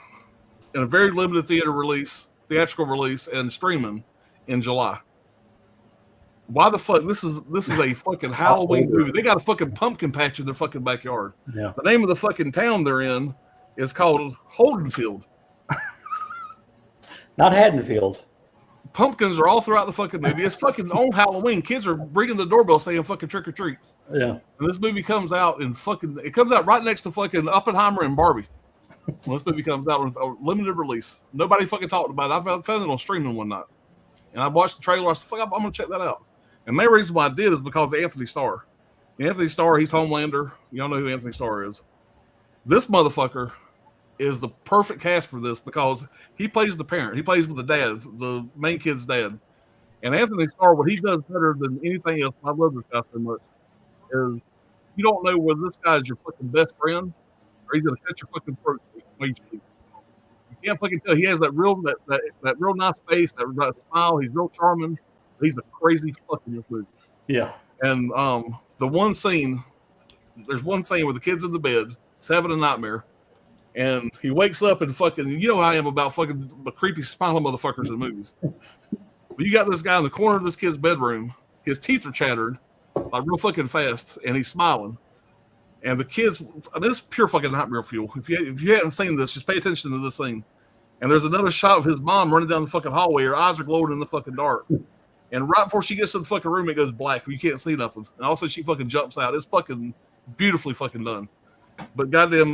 in a very limited theatrical release, and streaming in July. Why the fuck? This is a fucking Halloween movie. They got a fucking pumpkin patch in their fucking backyard. Yeah. The name of the fucking town they're in is called Holdenfield. Not Haddonfield. Pumpkins are all throughout the fucking movie. It's fucking on Halloween. Kids are ringing the doorbell saying fucking trick or treat. Yeah. And this movie comes out it comes out right next to fucking Oppenheimer and Barbie. When this movie comes out with a limited release. Nobody fucking talked about it. I found it on streaming one night. And I watched the trailer. I said, fuck, I'm going to check that out. And the main reason why I did is because of Anthony Starr. Anthony Starr, he's Homelander. Y'all know who Anthony Starr is. This motherfucker is the perfect cast for this because he plays the parent. He plays with the dad, the main kid's dad. And Anthony Starr, what he does better than anything else, I love this guy so much, is you don't know whether this guy is your fucking best friend or he's gonna cut your fucking throat. You can't fucking tell. He has that real nice face, that smile. He's real charming. He's a crazy fucking movie. Yeah. And there's one scene where the kid's in the bed, he's having a nightmare, and he wakes up and fucking, you know how I am about fucking creepy smiling motherfuckers in movies. But you got this guy in the corner of this kid's bedroom. His teeth are chattered, like real fucking fast, and he's smiling. And the kids, I mean, it's pure fucking nightmare fuel. If you hadn't seen this, just pay attention to this scene. And there's another shot of his mom running down the fucking hallway. Her eyes are glowing in the fucking dark. And right before she gets to the fucking room, it goes black. You can't see nothing. And also, she fucking jumps out. It's fucking beautifully fucking done. But goddamn,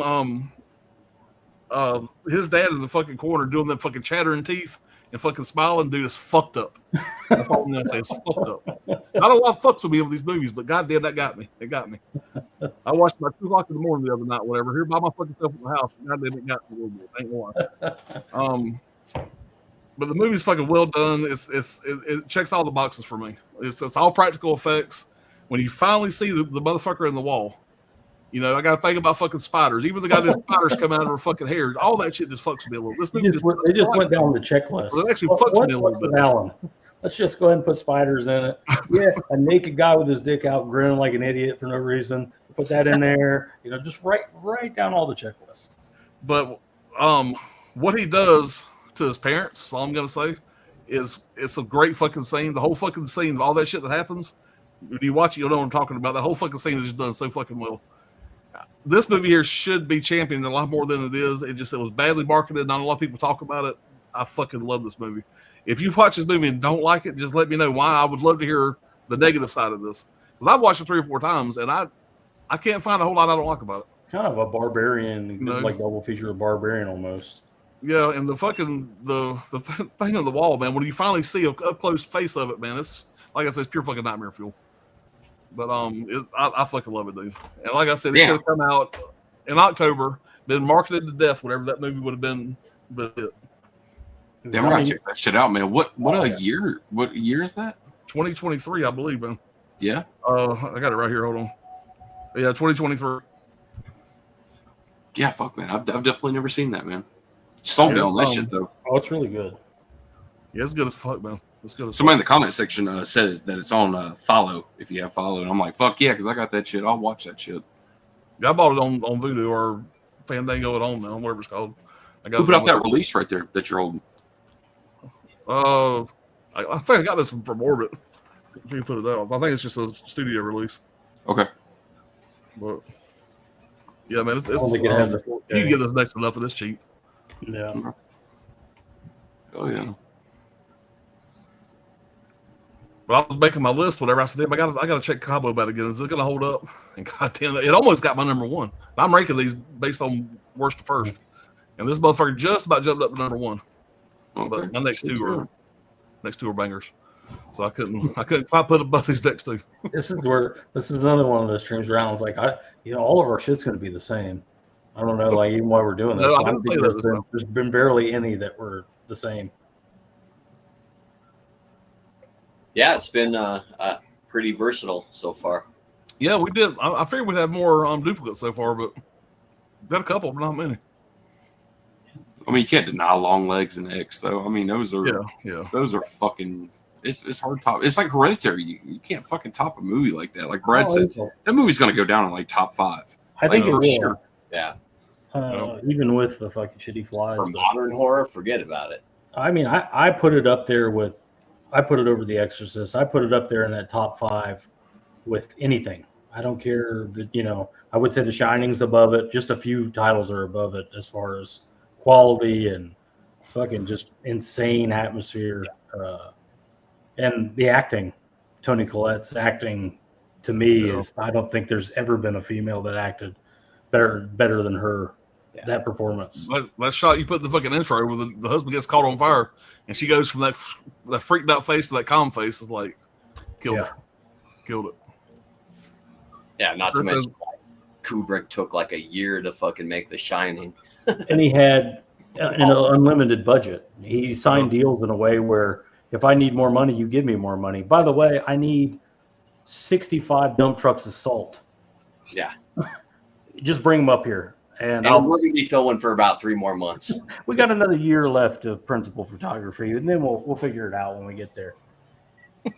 his dad in the fucking corner doing that fucking chattering teeth and fucking smiling, dude, is fucked up. That's all I'm gonna say. It's fucked up. I don't know what fucks with me with these movies, but goddamn, that got me. It got me. I watched about 2 o'clock in the morning the other night, whatever. Here by my fucking self in the house. Goddamn, it got me a little bit. Ain't gonna lie. But the movie's fucking well done. It checks all the boxes for me. It's all practical effects. When you finally see the motherfucker in the wall, you know, I got to think about fucking spiders. Even the goddamn spiders come out of her fucking hair. All that shit just fucks with me a little. This movie They just went down the checklist. Well, it actually fucks me a little bit. Alan? Let's just go ahead and put spiders in it. Yeah, a naked guy with his dick out, grinning like an idiot for no reason. Put that in there. You know, just write down all the checklists. But what he does to his parents, all I'm gonna say, is it's a great fucking scene. The whole fucking scene, all that shit that happens. When you watch it, you'll know what I'm talking about. That whole fucking scene is just done so fucking well. This movie here should be championed a lot more than it is. It was badly marketed. Not a lot of people talk about it. I fucking love this movie. If you watch this movie and don't like it, just let me know why. I would love to hear the negative side of this. Because I've watched it 3 or 4 times, and I can't find a whole lot I don't like about it. Kind of a barbarian, like double feature of Barbarian almost. Yeah, and the fucking the thing on the wall, man. When you finally see a up close face of it, man, it's like I said, it's pure fucking nightmare fuel. But I fucking love it, dude. And like I said, it should have come out in October, been marketed to death, whatever that movie would have been. But damn, I gotta check that shit out, man. What year? What year is that? 2023, I believe, man. Yeah. I got it right here. Hold on. Yeah, 2023. Yeah, fuck, man. I've definitely never seen that, man. Sold me on that shit though. Oh, it's really good. Yeah, it's good as fuck, man. It's good as Somebody in the comment section said that it's on Follow if you have Follow, and I'm like, fuck yeah, because I got that shit. I'll watch that shit. Yeah, I bought it on Vudu or Fandango at home now, whatever it's called. Who put out that release right there that you're holding? I think I got this from Orbit. If you put it out, I think it's just a studio release. Okay. But yeah, man, it's I don't think it has a 4K. You can get this next to nothing. It's cheap. Yeah. Oh yeah. But I was making my list, whatever. I said, damn, I got to check Cabo about it again. Is it going to hold up? And goddamn, it almost got my number 1. I'm ranking these based on worst to first, and this motherfucker just about jumped up to number 1. Okay. But my next two are bangers, so I couldn't quite put above these next 2. This is another one of those streams where Alan's like, all of our shit's going to be the same. I don't know, like even while we're doing this, No, I don't think there's been barely any that were the same. Yeah, it's been pretty versatile so far. Yeah, we did. I figured we'd have more duplicates so far, but got a couple, but not many. I mean, you can't deny Long Legs and X though. I mean, those are those are fucking. It's hard to top. It's like Hereditary. You can't fucking top a movie like that. Like Brad said, that movie's gonna go down in like top 5. I think it for will. sure. Yeah. Even with the fucking shitty flies. For modern horror, forget about it. I mean, I put it up there with. I put it over The Exorcist. I put it up there in that top 5 with anything. I don't care that, I would say The Shining's above it. Just a few titles are above it as far as quality and fucking just insane atmosphere. And the acting, Toni Collette's acting to me is, I don't think there's ever been a female that acted better than her. Yeah. That performance. That shot you put in the fucking intro where the husband gets caught on fire and she goes from that freaked out face to that calm face is like killed it. Yeah, not to mention Kubrick took like a year to fucking make The Shining. And he had an unlimited budget. He signed deals in a way where if I need more money, you give me more money. By the way, I need 65 dump trucks of salt. Yeah. Just bring them up here. And we're going to be filming for about 3 more months. We got another year left of principal photography, and then we'll figure it out when we get there.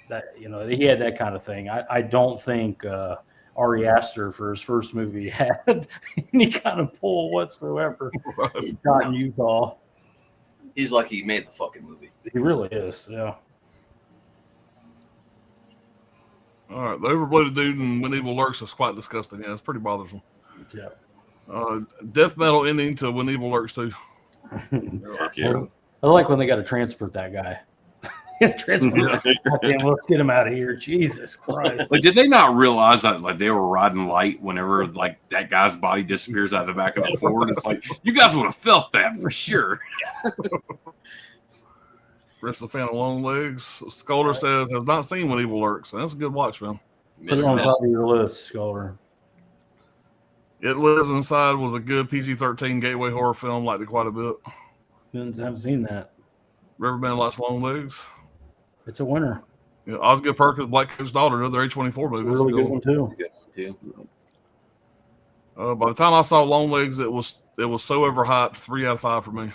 That he had that kind of thing. I don't think Ari Aster for his first movie had any kind of pull whatsoever. He's not in Utah. He's lucky he made the fucking movie. He really is. Yeah. All right, the overbloated dude in When Evil Lurks is quite disgusting. Yeah, it's pretty bothersome. Yeah. Death metal ending to When Evil Lurks too. Fuck yeah. I like when they got to transport that guy. Let's get him out of here. Jesus Christ. Like, did they not realize that like they were riding light whenever like that guy's body disappears out of the back of the Ford? It's like you guys would have felt that for sure. Chris the fan of Long Legs. Scolder says has not seen When Evil Lurks. So that's a good watch, man. Put it on top of your list, Scholar. It Lives Inside was a good PG-13 gateway horror film. Liked it quite a bit. Haven't seen that. Riverman likes Long Legs. It's a winner. Yeah, Osgood Perkins, Black Coat's Daughter, another A24 movie. Really good one too. Good one, too. By the time I saw Long Legs, it was so overhyped. 3 out of 5 for me.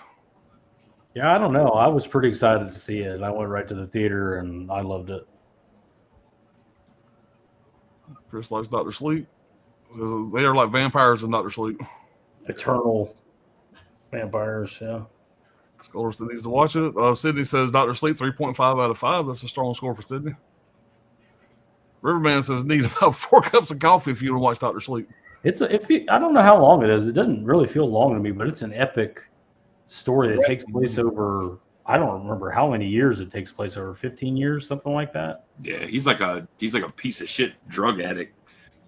Yeah, I don't know. I was pretty excited to see it. I went right to the theater and I loved it. Chris likes Dr. Sleep. They are like vampires in Dr. Sleep. Eternal vampires, yeah. Scholar needs to watch it. Sydney says Dr. Sleep 3.5 out of 5. That's a strong score for Sydney. Riverman says need about 4 cups of coffee if you want to watch Dr. Sleep. I don't know how long it is. It doesn't really feel long to me, but it's an epic story that takes place over, I don't remember how many years it takes place over, 15 years, something like that. Yeah, he's like a piece of shit drug addict.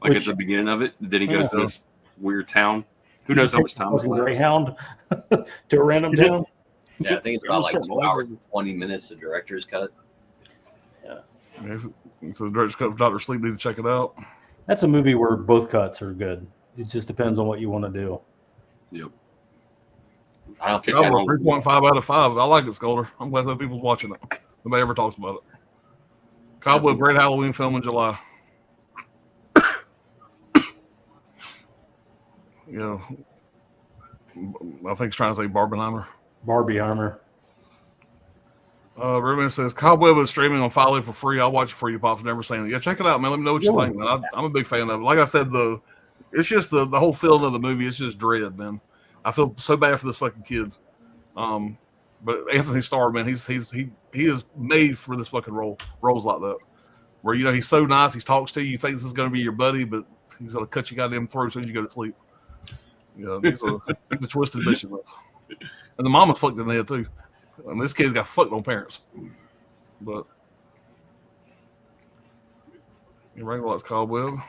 Like at the beginning of it, then he goes to this weird town. Who knows how much time was left? Greyhound to a random town. Yeah, I think it's about like 2 hours and 20 minutes of director's cut. Yeah, so the director's cut for Dr. Sleep. Need to check it out. That's a movie where both cuts are good. It just depends on what you want to do. Yep. I don't think I was 3.5 out of 5. I like it, Scholar. I'm glad that people's watching it. Nobody ever talks about it. Cobweb, great Halloween film in July. Yeah, I think he's trying to say Barbenheimer. Barbieheimer. Ruben says Cobweb is streaming on Filey for free. I'll watch it for you, Pops. Never seen it. Yeah, check it out, man. Let me know what you think, man. I'm a big fan of it. Like I said, it's just the whole feeling of the movie. It's just dread, man. I feel so bad for this fucking kid. But Anthony Starr, man, he is made for this fucking roles like that. Where he's so nice, he talks to you. You think this is gonna be your buddy, but he's gonna cut you goddamn throat as soon as you go to sleep. Yeah, he's a twisted bitch. And the mama's fucked in the head too. And this kid's got fucked on parents. But Wrangler likes Cobweb.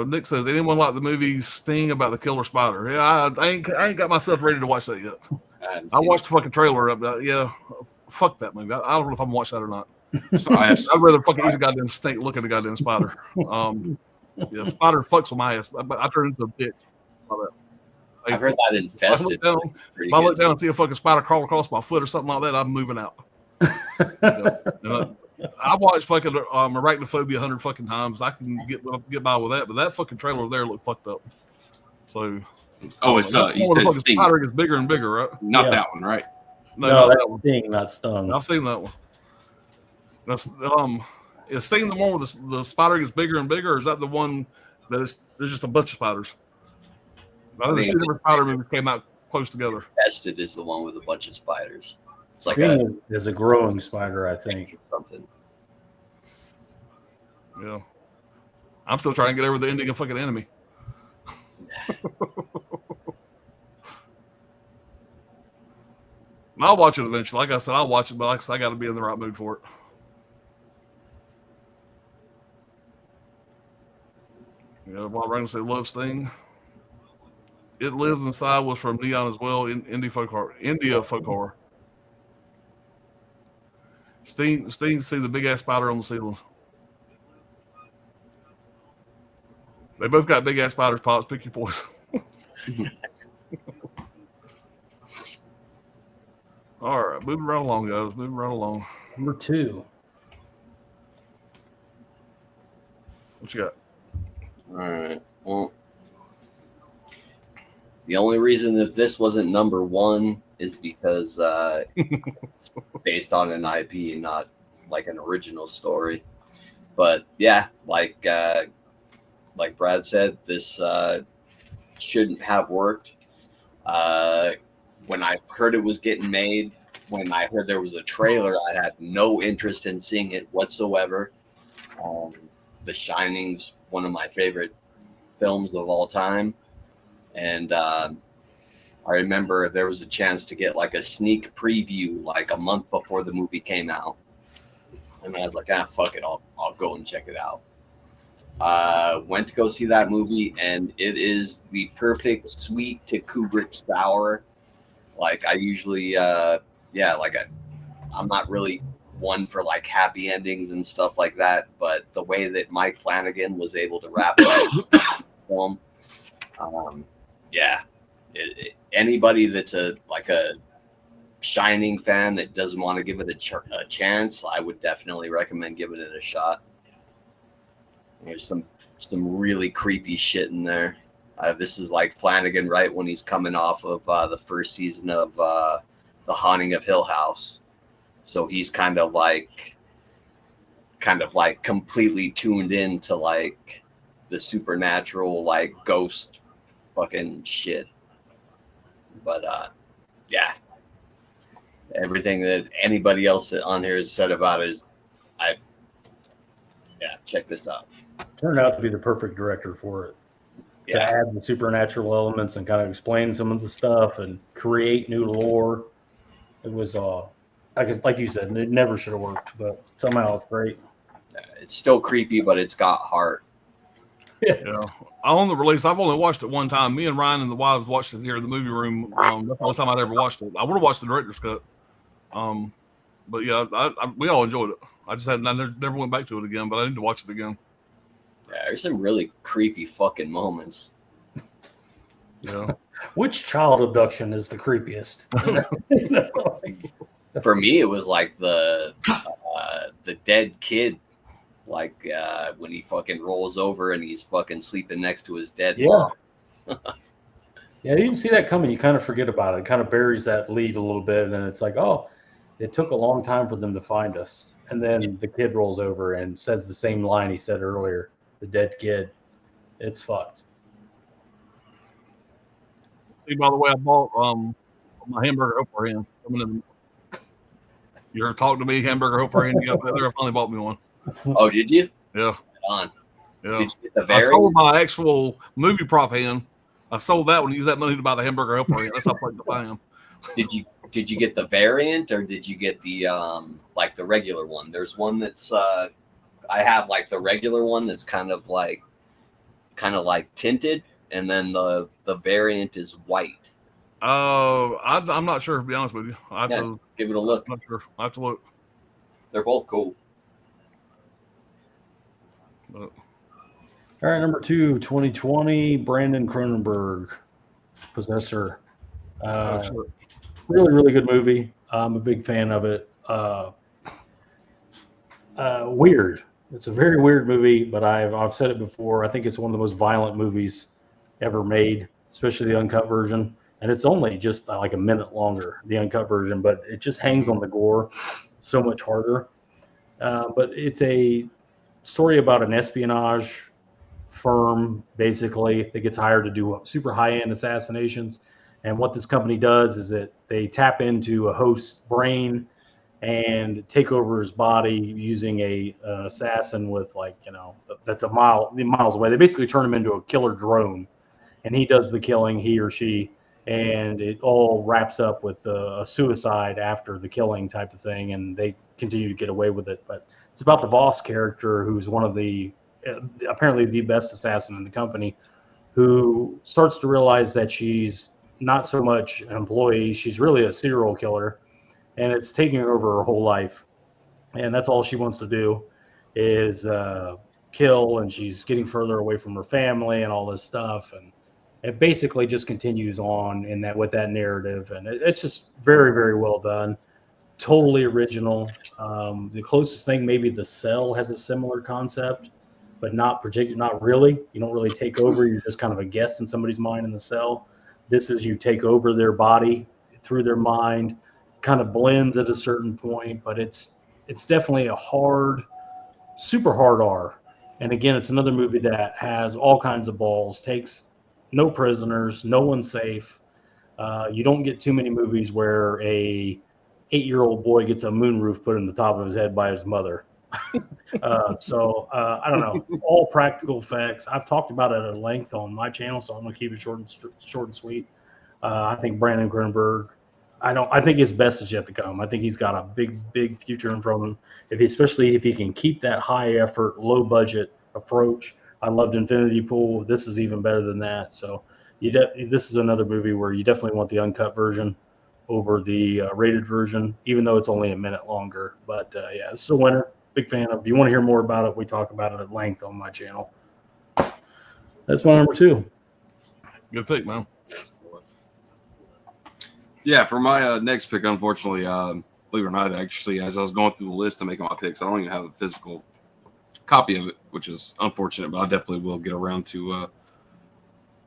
Nick says, anyone like the movie Sting about the killer spider? Yeah, I ain't got myself ready to watch that yet. I watched the fucking trailer up there. Yeah, fuck that movie. I don't know if I'm gonna watch that or not. So I'd rather fucking eat a goddamn snake look at a goddamn spider. Yeah, spider fucks with my ass, but I turn into a bitch. I've heard that infested. If I look down and see a fucking spider crawl across my foot or something like that, I'm moving out. I watched fucking Arachnophobia 100 fucking times. I can get by with that, but that fucking trailer over there looked fucked up. So, it's he said Sting. Spider gets bigger and bigger, right? Not that one, right? No, that's Sting, not Stung. I've seen that one. That's is Sting the one where the spider gets bigger and bigger, or is that the one that there's just a bunch of spiders? I think two different spider movies came out close together. Infested is the one with a bunch of spiders. It's like Sting is a growing spider, I think. Something. Yeah. I'm still trying to get over the ending of fucking Enemy. I'll watch it eventually. Like I said, I'll watch it, but like I said, I got to be in the right mood for it. Yeah, Bob Randall said, love Sting. It Lives Inside was from Neon as well, in India folk horror. Sting see the big ass spider on the ceiling. They both got big ass spiders, Pops. Pick your poison. All right, moving right along, guys. Moving right along. Number 2. What you got? All right. Well, the only reason that this wasn't number 1 is because it's based on an IP and not like an original story. But yeah, like Brad said, this shouldn't have worked. When I heard it was getting made, when I heard there was a trailer, I had no interest in seeing it whatsoever. The Shining's one of my favorite films of all time. And I remember there was a chance to get like a sneak preview like a month before the movie came out. And I was like, fuck it, I'll go and check it out. Went to go see that movie, and it is the perfect sweet to Kubrick sour. Like I usually, I'm I'm not really one for like happy endings and stuff like that, but the way that Mike Flanagan was able to wrap up the film, yeah, anybody that's a Shining fan that doesn't want to give it a chance, I would definitely recommend giving it a shot. There's some really creepy shit in there. This is like Flanagan right when he's coming off of the first season of The Haunting of Hill House, so he's kind of like completely tuned into like the supernatural, like ghost fucking shit. But yeah, everything that anybody else on here has said about it is, check this out. Turned out to be the perfect director for it. To Yeah, add the supernatural elements and kind of explain some of the stuff and create new lore. It was, I guess, like you said, it never should have worked, but somehow it's great. it's still creepy, but it's got heart. Yeah. On the release, I've only watched it one time. Me and Ryan and the wives watched it here in the movie room. That's the only time I'd ever watched it. I would have watched the director's cut. But yeah, we all enjoyed it. I never went back to it again, but I need to watch it again. Yeah, there's some really creepy fucking moments. Yeah. Which child abduction is the creepiest? You know, For me, it was like the dead kid, like when he fucking rolls over and he's fucking sleeping next to his dead mom. Yeah, you didn't see that coming. You kind of forget about it. It kind of buries that lead a little bit, and then it's like, oh, it took a long time for them to find us. And then the kid rolls over and says the same line he said earlier. The dead kid. It's fucked. See, by the way, I bought my hamburger helper hand. You ever talk to me, hamburger helper hand? You got that there? I finally bought me one. Oh, did you? Yeah. Right on. Yeah. Did you get the I variant? sold my actual movie prop hand. I sold that one. Used that money to buy the hamburger helper hand. That's how I to buy him. Did you get the variant or did you get the like the regular one? There's one that's I have like the regular one that's kind of like tinted, and then the variant is white. I'm not sure, to be honest with you. I have to Give it a look. I'm not sure. I have to look. They're both cool. But, All right, number 2, 2020, Brandon Cronenberg, Possessor. Really, really good movie. I'm a big fan of it. Weird. It's a very weird movie, but I've said it before. I think it's one of the most violent movies ever made, especially the uncut version. And it's only just like a minute longer, the uncut version, but it just hangs on the gore so much harder. But it's a story about an espionage firm, basically, that gets hired to do super high-end assassinations. And what this company does is that they tap into a host's brain and take over his body using an assassin with that's miles away. They basically turn him into a killer drone, and he does the killing, he or she, and it all wraps up with a suicide after the killing type of thing, and they continue to get away with it. But it's about the Voss character, who's one of the apparently the best assassin in the company, who starts to realize that she's not so much an employee, she's really a serial killer, and it's taking over her whole life, and that's all she wants to do is kill, and she's getting further away from her family and all this stuff, and it basically just continues on with that narrative, and it's just very, very well done, totally original. The closest thing, maybe The Cell has a similar concept, but not really. You don't really take over, you're just kind of a guest in somebody's mind in The Cell. This is you take over their body through their mind, kind of blends at a certain point, but it's definitely a super hard R. And again, it's another movie that has all kinds of balls, takes no prisoners, no one's safe. You don't get too many movies where a 8-year-old boy gets a moonroof put in the top of his head by his mother. So I don't know, all practical effects. I've talked about it at length on my channel, so I'm gonna keep it short and sweet. I think Brandon Cronenberg, I think his best is yet to come. I think he's got a big future in front of him, especially if he can keep that high effort, low budget approach. I loved Infinity Pool. This is even better than that. So this is another movie where you definitely want the uncut version. over the rated version, even though it's only a minute longer. But yeah, it's a winner. Big fan of. If you want to hear more about it, we talk about it at length on my channel. That's my number 2. Good pick, man. Yeah, for my next pick, unfortunately, believe it or not, actually, as I was going through the list and making my picks, I don't even have a physical copy of it, which is unfortunate, but I definitely will get around to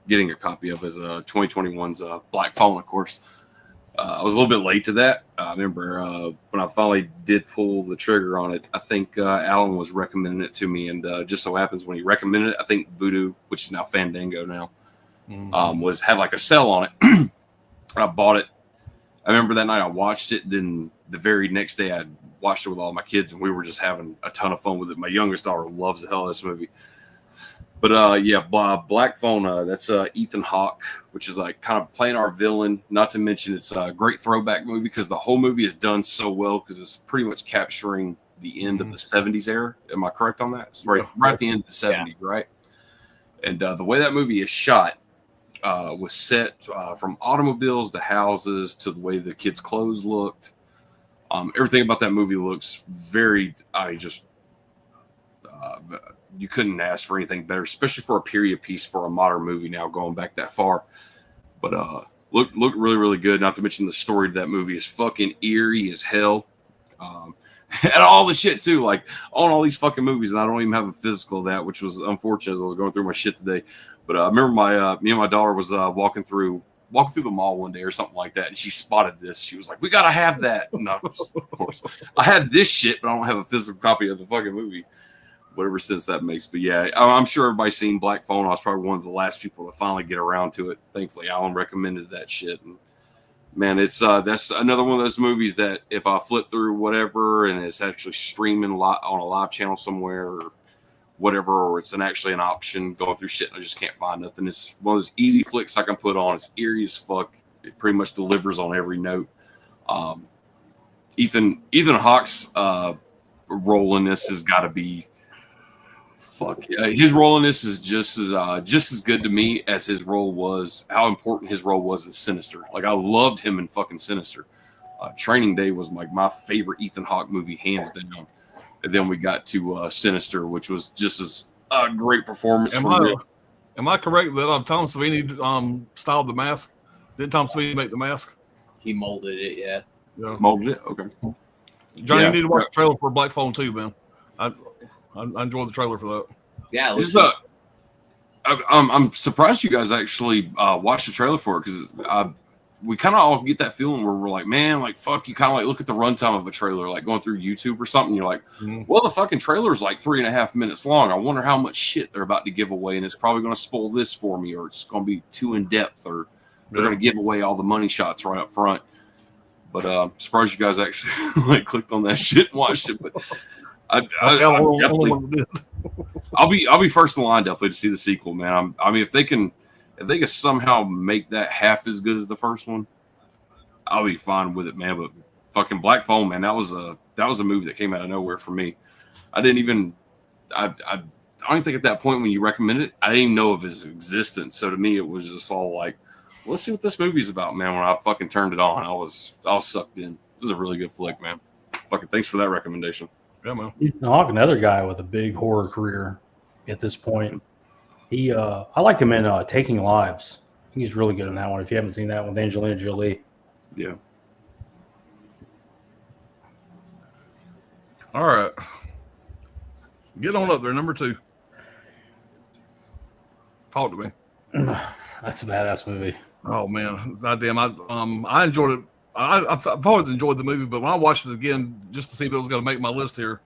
getting a copy of his 2021's Black Phone, of course. I was a little bit late to that. I remember when I finally did pull the trigger on it, I think Alan was recommending it to me, and just so happens when he recommended it, I think Vudu, which is now Fandango now, had like a sale on it. I bought it. I remember that night I watched it. Then the very next day I watched it with all my kids, and we were just having a ton of fun with it. My youngest daughter loves the hell of this movie. But yeah, Black Phone, that's Ethan Hawke, which is like kind of playing our villain. Not to mention it's a great throwback movie because the whole movie is done so well because it's pretty much capturing the end of the 70s era. Am I correct on that? It's right at the end of the 70s, right? And the way that movie is shot was set from automobiles to houses to the way the kids' clothes looked. Everything about that movie looks very, you couldn't ask for anything better, especially for a period piece for a modern movie now going back that far. But look really, really good. Not to mention the story of that movie is fucking eerie as hell. And all the shit too, like on all these fucking movies, and I don't even have a physical of that, which was unfortunate as I was going through my shit today. But I remember me and my daughter was walking through the mall one day or something like that, and she spotted this. She was like, "We gotta have that." And of course, I had this shit, but I don't have a physical copy of the fucking movie. Whatever sense that makes. But yeah, I'm sure everybody's seen Black Phone. I was probably one of the last people to finally get around to it. Thankfully, Alan recommended that shit. And man, it's that's another one of those movies that if I flip through whatever and it's actually streaming on a live channel somewhere or whatever, or it's actually an option going through shit and I just can't find nothing. It's one of those easy flicks I can put on. It's eerie as fuck. It pretty much delivers on every note. Ethan Hawke's role in this has got to be his role in this is just as good to me as his role was. How important his role was in Sinister. Like I loved him in fucking Sinister. Training Day was like my favorite Ethan Hawke movie, hands down. And then we got to Sinister, which was just as a great performance. Am I correct that Tom Savini styled the mask? Didn't Tom Savini make the mask? He molded it, yeah. Molded it? Okay. Johnny, you need to watch the trailer for Black Phone too, man. I enjoyed the trailer for that. Yeah, I'm surprised you guys actually watched the trailer for it because we kind of all get that feeling where we're like, man, like fuck, you kind of like look at the runtime of a trailer, like going through YouTube or something. You're like, well, the fucking trailer is like 3.5 minutes long. I wonder how much shit they're about to give away, and it's probably going to spoil this for me, or it's going to be too in depth, or they're going to give away all the money shots right up front. But surprised you guys actually like clicked on that shit and watched it. But I'll be first in line definitely to see the sequel, man. I mean, if they can somehow make that half as good as the first one, I'll be fine with it, man. But fucking Black Phone, man, that was a movie that came out of nowhere for me. I don't even think at that point when you recommended it, I didn't even know of his existence. So to me, it was just all like, let's see what this movie's about, man. When I fucking turned it on, I was sucked in. It was a really good flick, man. Fucking thanks for that recommendation. Yeah, man. Ethan Hawke, another guy with a big horror career at this point. I like him in Taking Lives. He's really good in that one. If you haven't seen that one with Angelina Jolie. Yeah. All right. Get on up there, number 2. Talk to me. That's a badass movie. Oh man, goddamn! I enjoyed it. I've always enjoyed the movie, but when I watched it again just to see if it was going to make my list here,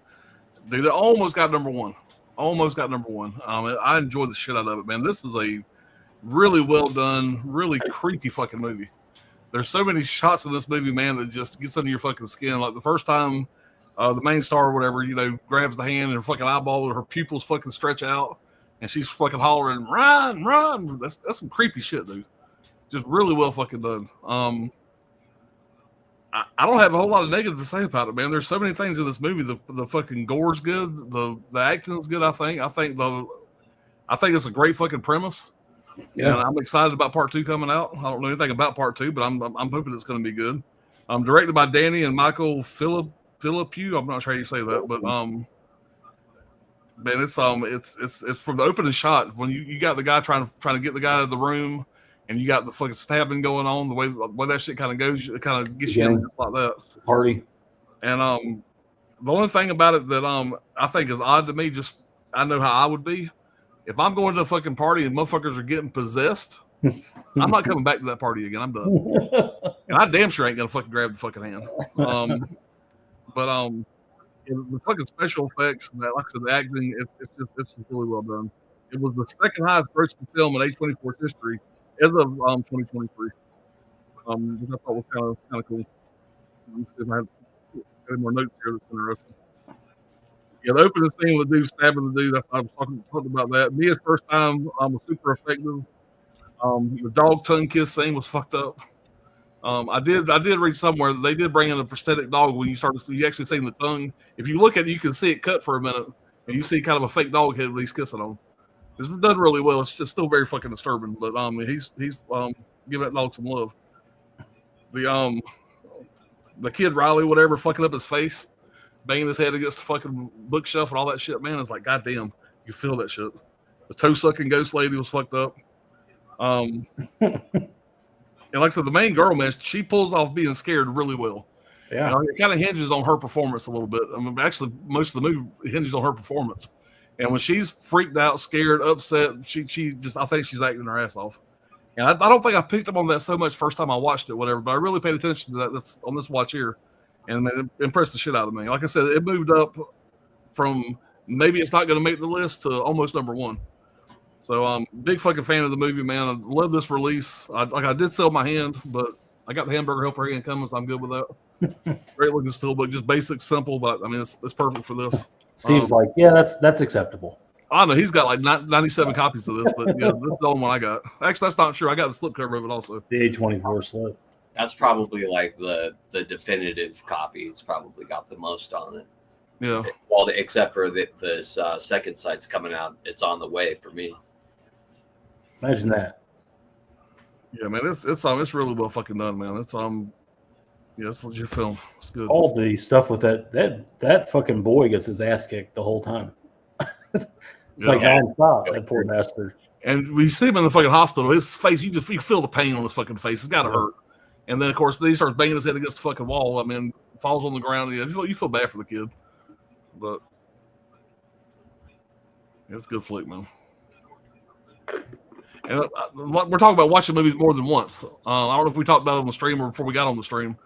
dude, it almost got number 1. I enjoyed the shit out of it, man. This is a really well done, really creepy fucking movie. There's so many shots in this movie, man, that just gets under your fucking skin. Like the first time the main star or whatever, grabs the hand and her fucking eyeball or her pupils fucking stretch out, and she's fucking hollering, "Run, run!" That's some creepy shit, dude. Just really well fucking done. I don't have a whole lot of negative to say about it, man. There's so many things in this movie. The fucking gore's good. The acting's good. I think it's a great fucking premise. And I'm excited about part 2 coming out. I don't know anything about part 2, but I'm hoping it's going to be good. Directed by Danny and Michael Philippou. I'm not sure how you say that, but man, it's from the opening shot when you got the guy trying to get the guy out of the room, and you got the fucking stabbing going on. The way that shit kind of goes, it kind of gets you in like that party. And the only thing about it that I think is odd to me, just I know how I would be. If I'm going to a fucking party and motherfuckers are getting possessed, I'm not coming back to that party again. I'm done. And I damn sure ain't gonna fucking grab the fucking hand. But the fucking special effects, and like I said, the acting, it's just really well done. It was the second highest grossing film in A24's history as of 2023. Which I thought was kind of cool. I have any more notes here that's interesting. Yeah, the opening scene with the dude stabbing the dude. I was talking about that. Mia's first time was super effective. The dog tongue kiss scene was fucked up. I did read somewhere that they did bring in a prosthetic dog when you actually see the tongue. If you look at it, you can see it cut for a minute, and you see kind of a fake dog head when he's kissing on. It's done really well. It's just still very fucking disturbing, but he's giving that dog some love. The kid Riley, whatever, fucking up his face, banging his head against the fucking bookshelf and all that shit, man, it's like, goddamn, you feel that shit. The toe-sucking ghost lady was fucked up. And like I said, the main girl, man, she pulls off being scared really well. Yeah. It kind of hinges on her performance a little bit. I mean, actually, most of the movie hinges on her performance. And when she's freaked out, scared, upset, she just, I think she's acting her ass off. And I don't think I picked up on that so much first time I watched it, whatever, but I really paid attention to that that's on this watch here. And man, it impressed the shit out of me. Like I said, it moved up from maybe it's not going to make the list to almost number 1. So big fucking fan of the movie, man. I love this release. I did sell my hand, but I got the hamburger helper hand coming, so I'm good with that. Great looking steelbook, just basic, simple, but I mean it's perfect for this. Seems like that's acceptable. I know he's got like 97 copies of this, but yeah, this is the only one I got. Actually, that's not true. I got the slipcover of it also. The A24 slip. That's probably like the definitive copy. It's probably got the most on it. Yeah. Well, except for this second site's coming out. It's on the way for me. Imagine that. Yeah, man, it's really well fucking done, man. It's it's a legit film. It's good. All the stuff with that fucking boy gets his ass kicked the whole time. It's like nonstop. That poor bastard. And we see him in the fucking hospital. His face, you feel the pain on his fucking face. It's got to hurt. And then, of course, he starts banging his head against the fucking wall. I mean, falls on the ground. Yeah, you feel bad for the kid. But it's a good flick, man. And we're talking about watching movies more than once. I don't know if we talked about it on the stream or before we got on the stream.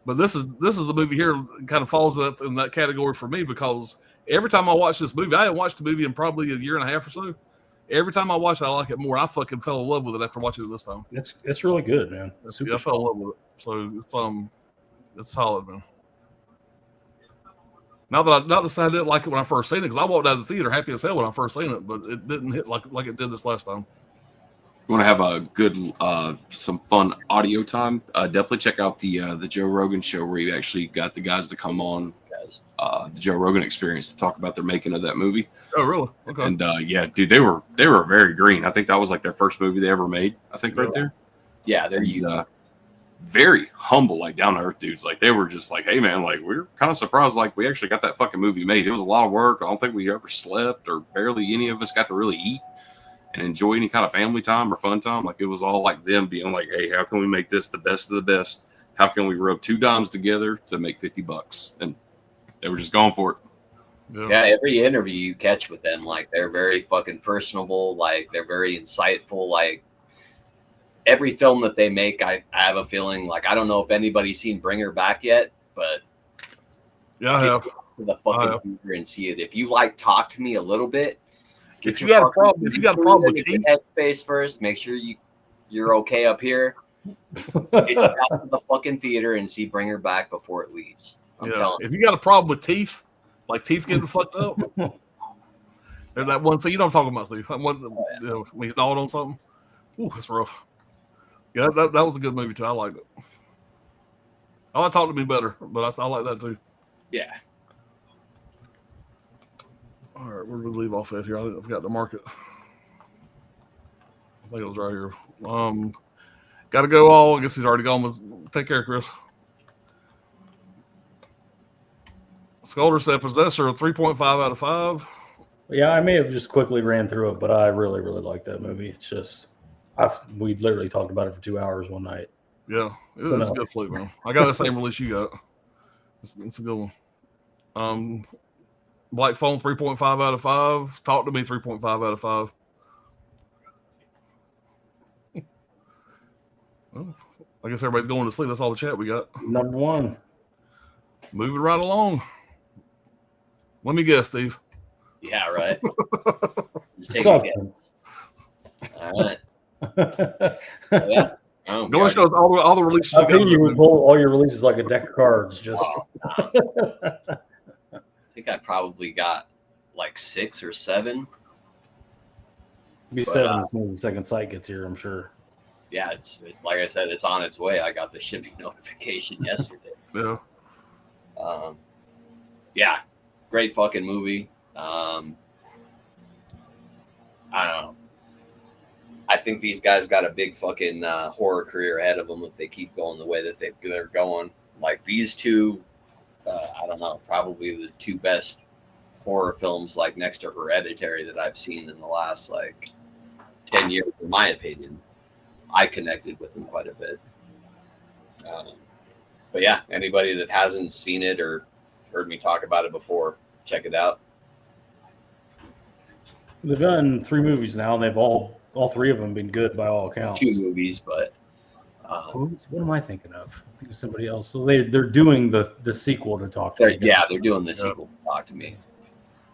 But this is the movie here kind of falls in that category for me because every time I watch this movie, I haven't watched the movie in probably a year and a half or so. Every time I watch it, I like it more. I fucking fell in love with it after watching it this time. It's really good, man. I fell in love with it. So it's solid, man. Not to say I didn't like it when I first seen it, because I walked out of the theater happy as hell when I first seen it, but it didn't hit like it did this last time. You want to have a good, some fun audio time? Definitely check out the Joe Rogan show where he actually got the guys to come on, the Joe Rogan Experience, to talk about their making of that movie. Oh, really? Okay. And yeah, dude, they were very green. I think that was like their first movie they ever made. I think right there. Yeah, they're very humble, like down to earth dudes. Like they were just like, hey man, like we're kind of surprised, like we actually got that fucking movie made. It was a lot of work. I don't think we ever slept, or barely any of us got to really eat and enjoy any kind of family time or fun time. Like it was all like them being like, hey, how can we make this the best of the best? How can we rub 2 dimes together to make $50? And they were just going for it. Yeah, every interview you catch with them, like they're very fucking personable, like they're very insightful. Like every film that they make, I have a feeling, like I don't know if anybody's seen Bring Her Back yet, but yeah, I have. To the fucking theater and see it. If you like Talk to Me a little bit, if you got a problem with teeth, headspace first, make sure you're okay up here. Get out to the fucking theater and see Bring Her Back before it leaves. I'm telling you. If you got a problem with teeth, like teeth getting fucked up, there's that one scene you know what I'm talking about, Steve. When he's gnawed on something. Ooh, that's rough. Yeah, that was a good movie too. I liked it. I like Talk to Me better, but I like that too. Yeah. All right, where did we leave off at here? I forgot to mark it. I think it was right here. Got to go all. I guess he's already gone. Take care, Chris. Scolder said Possessor, 3.5 out of 5. Yeah, I may have just quickly ran through it, but I really, really like that movie. It's just, we literally talked about it for 2 hours one night. Yeah, it's a good flick, man. I got the same release you got. It's a good one. Black Phone, 3.5 out of 5. Talk to Me, 3.5 out of 5. Well, I guess everybody's going to sleep. That's all the chat we got. Number one. Moving right along. Let me guess, Steve. Yeah, right. Just take a Something. guess. All right. Yeah. Oh, Go and show us all the releases I you think you would got. pull all your releases like a deck of cards. Just I think I probably got like 6 or 7. be But, 7 as soon as the second site gets here, I'm sure. Yeah, it's like I said, it's on its way. I got the shipping notification yesterday. Yeah. Yeah, great fucking movie. I don't know. I think these guys got a big fucking horror career ahead of them if they keep going the way that they're going. Like these two, I don't know, probably the 2 best horror films, like next to Hereditary, that I've seen in the last like 10 years, in my opinion. I connected with them quite a bit. But yeah, anybody that hasn't seen it or heard me talk about it before, check it out. They've done 3 movies now, and they've all 3 of them been good by all accounts. 2 movies, but What am I thinking of? I think of somebody else. So they're doing the sequel to Talk to Me. they're doing the sequel to Talk to Me,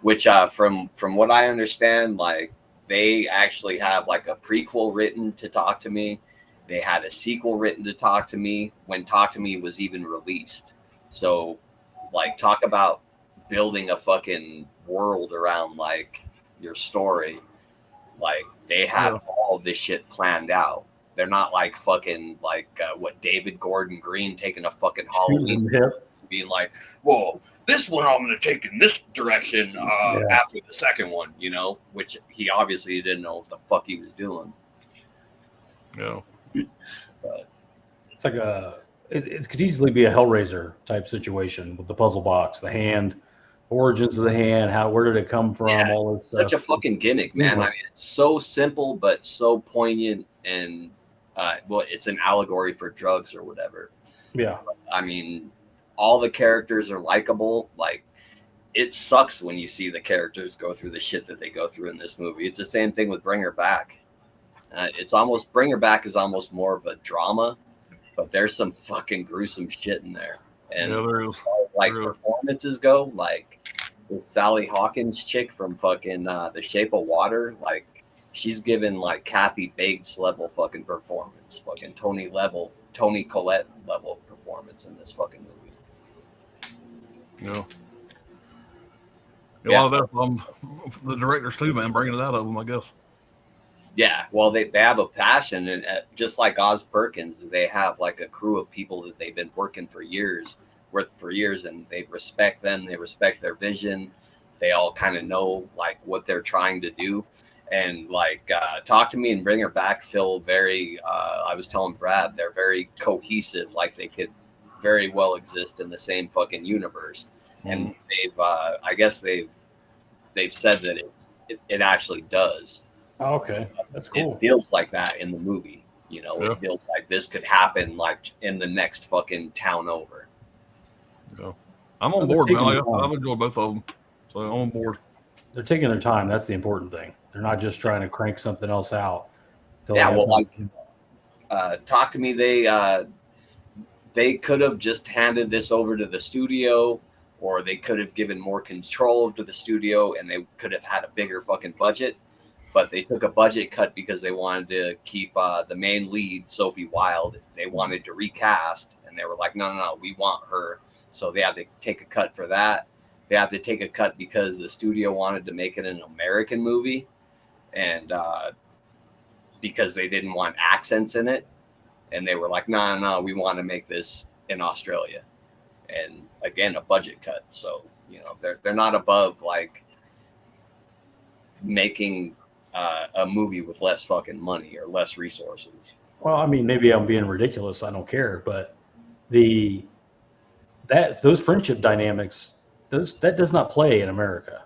which from what I understand, like they actually have like a prequel written to Talk to Me. They had a sequel written to Talk to Me when Talk to Me was even released. So like talk about building a fucking world around like your story. Like they have all this shit planned out. They're not like fucking like what David Gordon Green taking a fucking Halloween being like, well, this one I'm going to take in this direction after the second one, you know, which he obviously didn't know what the fuck he was doing. Yeah. But It's like it could easily be a Hellraiser type situation with the puzzle box, the hand, origins of the hand, where did it come from, all this stuff. Such a fucking gimmick, man. I mean, it's so simple but so poignant, and it's an allegory for drugs or whatever. Yeah. I mean, all the characters are likable. Like, it sucks when you see the characters go through the shit that they go through in this movie. It's the same thing with Bring Her Back. Bring Her Back is almost more of a drama, but there's some fucking gruesome shit in there. And there is. Like performances go, like with Sally Hawkins chick from fucking The Shape of Water, like she's given like Kathy Bates level fucking performance, fucking Tony Collette level performance in this fucking movie. Yeah. A lot of that from the directors too, man, bringing it out of them, I guess. Yeah, well, they have a passion, and just like Oz Perkins, they have like a crew of people that they've been working for years, and they respect them. They respect their vision. They all kind of know like what they're trying to do, and like Talk to Me and Bring Her Back feel very. I was telling Brad, they're very cohesive. Like they could very well exist in the same fucking universe, and I guess they've said that it actually does. Oh, okay, that's cool. It feels like that in the movie. You know, It feels like this could happen like in the next fucking town over. Yeah, I'm on board, man. I've enjoyed both of them, so I'm on board. They're taking their time. That's the important thing. They're not just trying to crank something else out. Yeah, well, like Talk to Me, they could have just handed this over to the studio, or they could have given more control to the studio, and they could have had a bigger fucking budget. But they took a budget cut because they wanted to keep the main lead, Sophie Wilde. They wanted to recast, and they were like, no, we want her. So they had to take a cut for that. They had to take a cut because the studio wanted to make it an American movie, and because they didn't want accents in it. And they were like, no, we want to make this in Australia. And again, a budget cut. So, you know, they're not above like making a movie with less fucking money or less resources. Well, I mean, maybe I'm being ridiculous. I don't care, but those friendship dynamics, that does not play in America.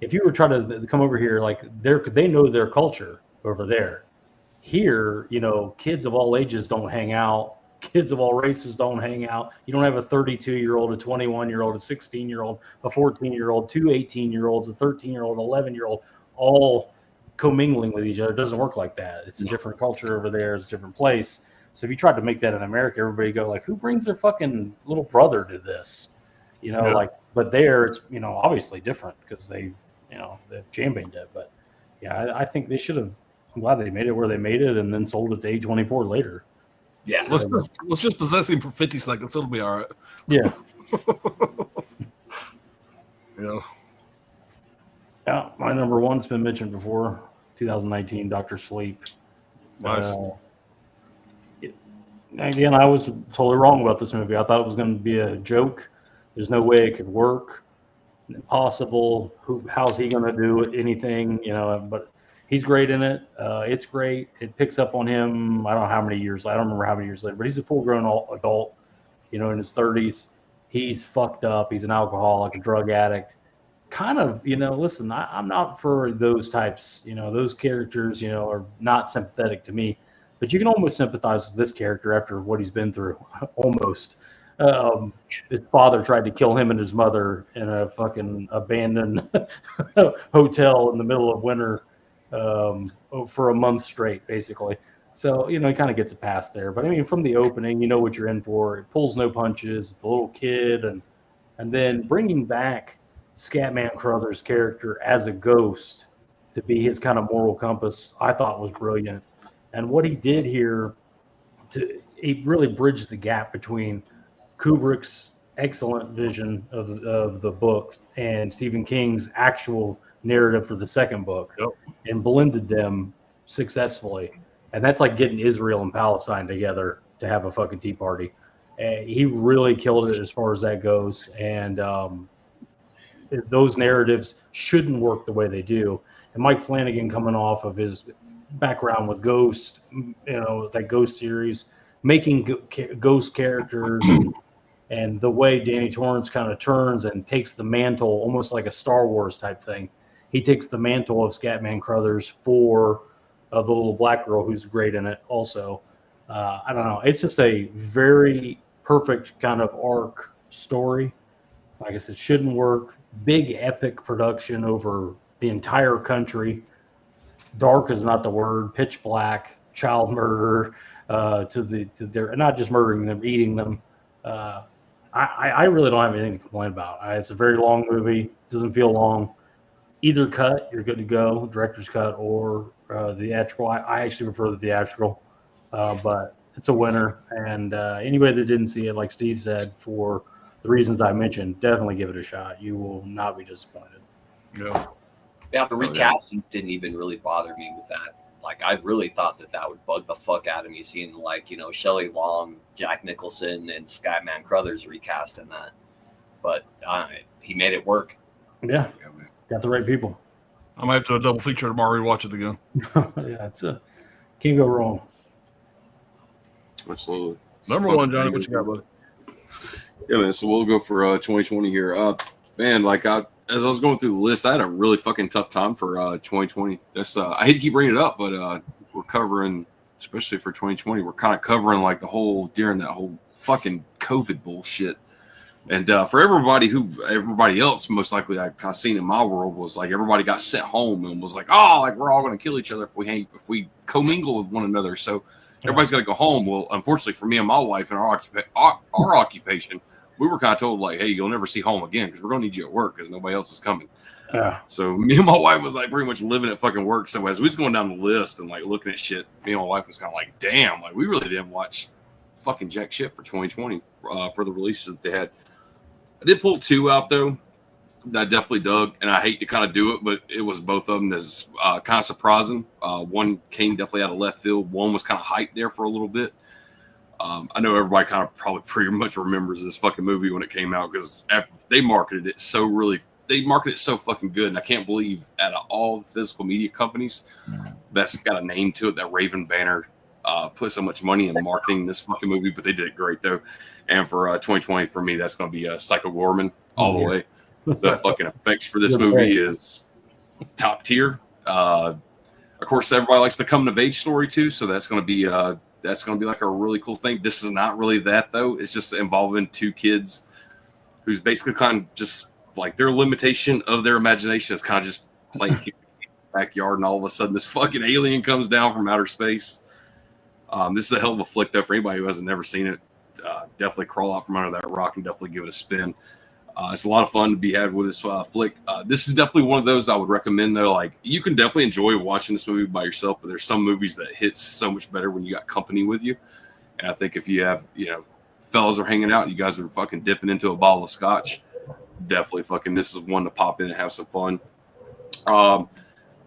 If you were trying to come over here, like they know their culture over there. Here, kids of all ages don't hang out. Kids of all races don't hang out. You don't have a 32-year-old, a 21-year-old, a 16-year-old, a 14-year-old, two 18-year-olds, a 13-year-old, 11-year-old, all commingling with each other. It doesn't work like that. It's a different culture over there. It's a different place. So if you tried to make that in America, everybody go like, who brings their fucking little brother to this? But there it's, obviously different because they've championed it. But yeah, I think they should have. I'm glad they made it where they made it and then sold it to A24 later. Yeah. Let's just possess him for 50 seconds. It'll be all right. Yeah. Yeah, my number one's been mentioned before. 2019, Dr. Sleep. Nice. Again, I was totally wrong about this movie. I thought it was going to be a joke. There's no way it could work. Impossible. How's he going to do anything? But he's great in it. It's great. It picks up on him. I don't know how many years. I don't remember how many years later, but he's a full-grown adult. In his 30s. He's fucked up. He's an alcoholic, a drug addict. Kind of, listen, I'm not for those types. Those characters, are not sympathetic to me. But you can almost sympathize with this character after what he's been through. Almost. His father tried to kill him and his mother in a fucking abandoned hotel in the middle of winter for a month straight, basically. So, he kind of gets a pass there. But, I mean, from the opening, you know what you're in for. It pulls no punches. It's a little kid. And then bringing back Scatman Crothers' character as a ghost to be his kind of moral compass, I thought was brilliant. And what he did here, he really bridged the gap between Kubrick's excellent vision of the book and Stephen King's actual narrative for the second book, and blended them successfully. And that's like getting Israel and Palestine together to have a fucking tea party. He really killed it as far as that goes. And those narratives shouldn't work the way they do. And Mike Flanagan, coming off of his background with Ghost, that Ghost series, making Ghost characters and the way Danny Torrance kind of turns and takes the mantle, almost like a Star Wars type thing. He takes the mantle of Scatman Crothers for the little black girl who's great in it also. I don't know. It's just a very perfect kind of arc story. Like I said, shouldn't work. Big epic production over the entire country. Dark is not the word. Pitch black, child murder, to their not just murdering them, eating them. I really don't have anything to complain about. It's a very long movie. Doesn't feel long. Either cut, you're good to go. Director's cut or the theatrical. I actually prefer the theatrical, but it's a winner. And anybody that didn't see it, like Steve said, for the reasons I mentioned, definitely give it a shot. You will not be disappointed. Yeah. Yeah, the recasting didn't even really bother me with that. Like, I really thought that would bug the fuck out of me, seeing, like, Shelley Long, Jack Nicholson, and Scatman Crothers recast in that. But he made it work. Yeah, got the right people. I might have to double feature tomorrow, rewatch it again. Yeah, can't go wrong. Absolutely. Number one, Johnny, what you got, buddy? Yeah, man. So we'll go for 2020 here. Man, like as I was going through the list, I had a really fucking tough time for 2020. That's I hate to keep bringing it up, but we're covering, especially for 2020, we're kind of covering like during that whole fucking COVID bullshit. And for everybody else, most likely I kind of seen in my world was like everybody got sent home and was like, oh, like we're all going to kill each other if we commingle with one another. So everybody's got to go home. Well, unfortunately for me and my wife and our occupation, we were kind of told like, hey, you'll never see home again because we're going to need you at work because nobody else is coming. So me and my wife was like pretty much living at fucking work. So as we was going down the list and like looking at shit, me and my wife was kind of like, damn, like we really didn't watch fucking jack shit for 2020 for the releases that they had. I did pull two out though that I definitely dug, and I hate to kind of do it, but it was both of them that's kind of surprising. One came definitely out of left field. One was kind of hyped there for a little bit. I know everybody kind of probably pretty much remembers this fucking movie when it came out because they marketed it so really. they market it so fucking good, and I can't believe out of all the physical media companies that's got a name to it that Raven Banner put so much money in marketing this fucking movie, but they did it great though. And for 2020, for me, that's going to be Psycho Gorman all the way. The fucking effects for this movie is top tier. Of course, everybody likes the coming of age story too, so that's going to be like a really cool thing. This is not really that though. It's just involving two kids who's basically kind of just like their limitation of their imagination is kind of just playing in the backyard, and all of a sudden this fucking alien comes down from outer space. This is a hell of a flick though for anybody who hasn't never seen it. Definitely crawl out from under that rock and definitely give it a spin. It's a lot of fun to be had with this flick. This is definitely one of those I would recommend though. Like, you can definitely enjoy watching this movie by yourself, but there's some movies that hit so much better when you got company with you. And I think if you have, fellas are hanging out, you guys are fucking dipping into a bottle of scotch, definitely fucking this is one to pop in and have some fun. But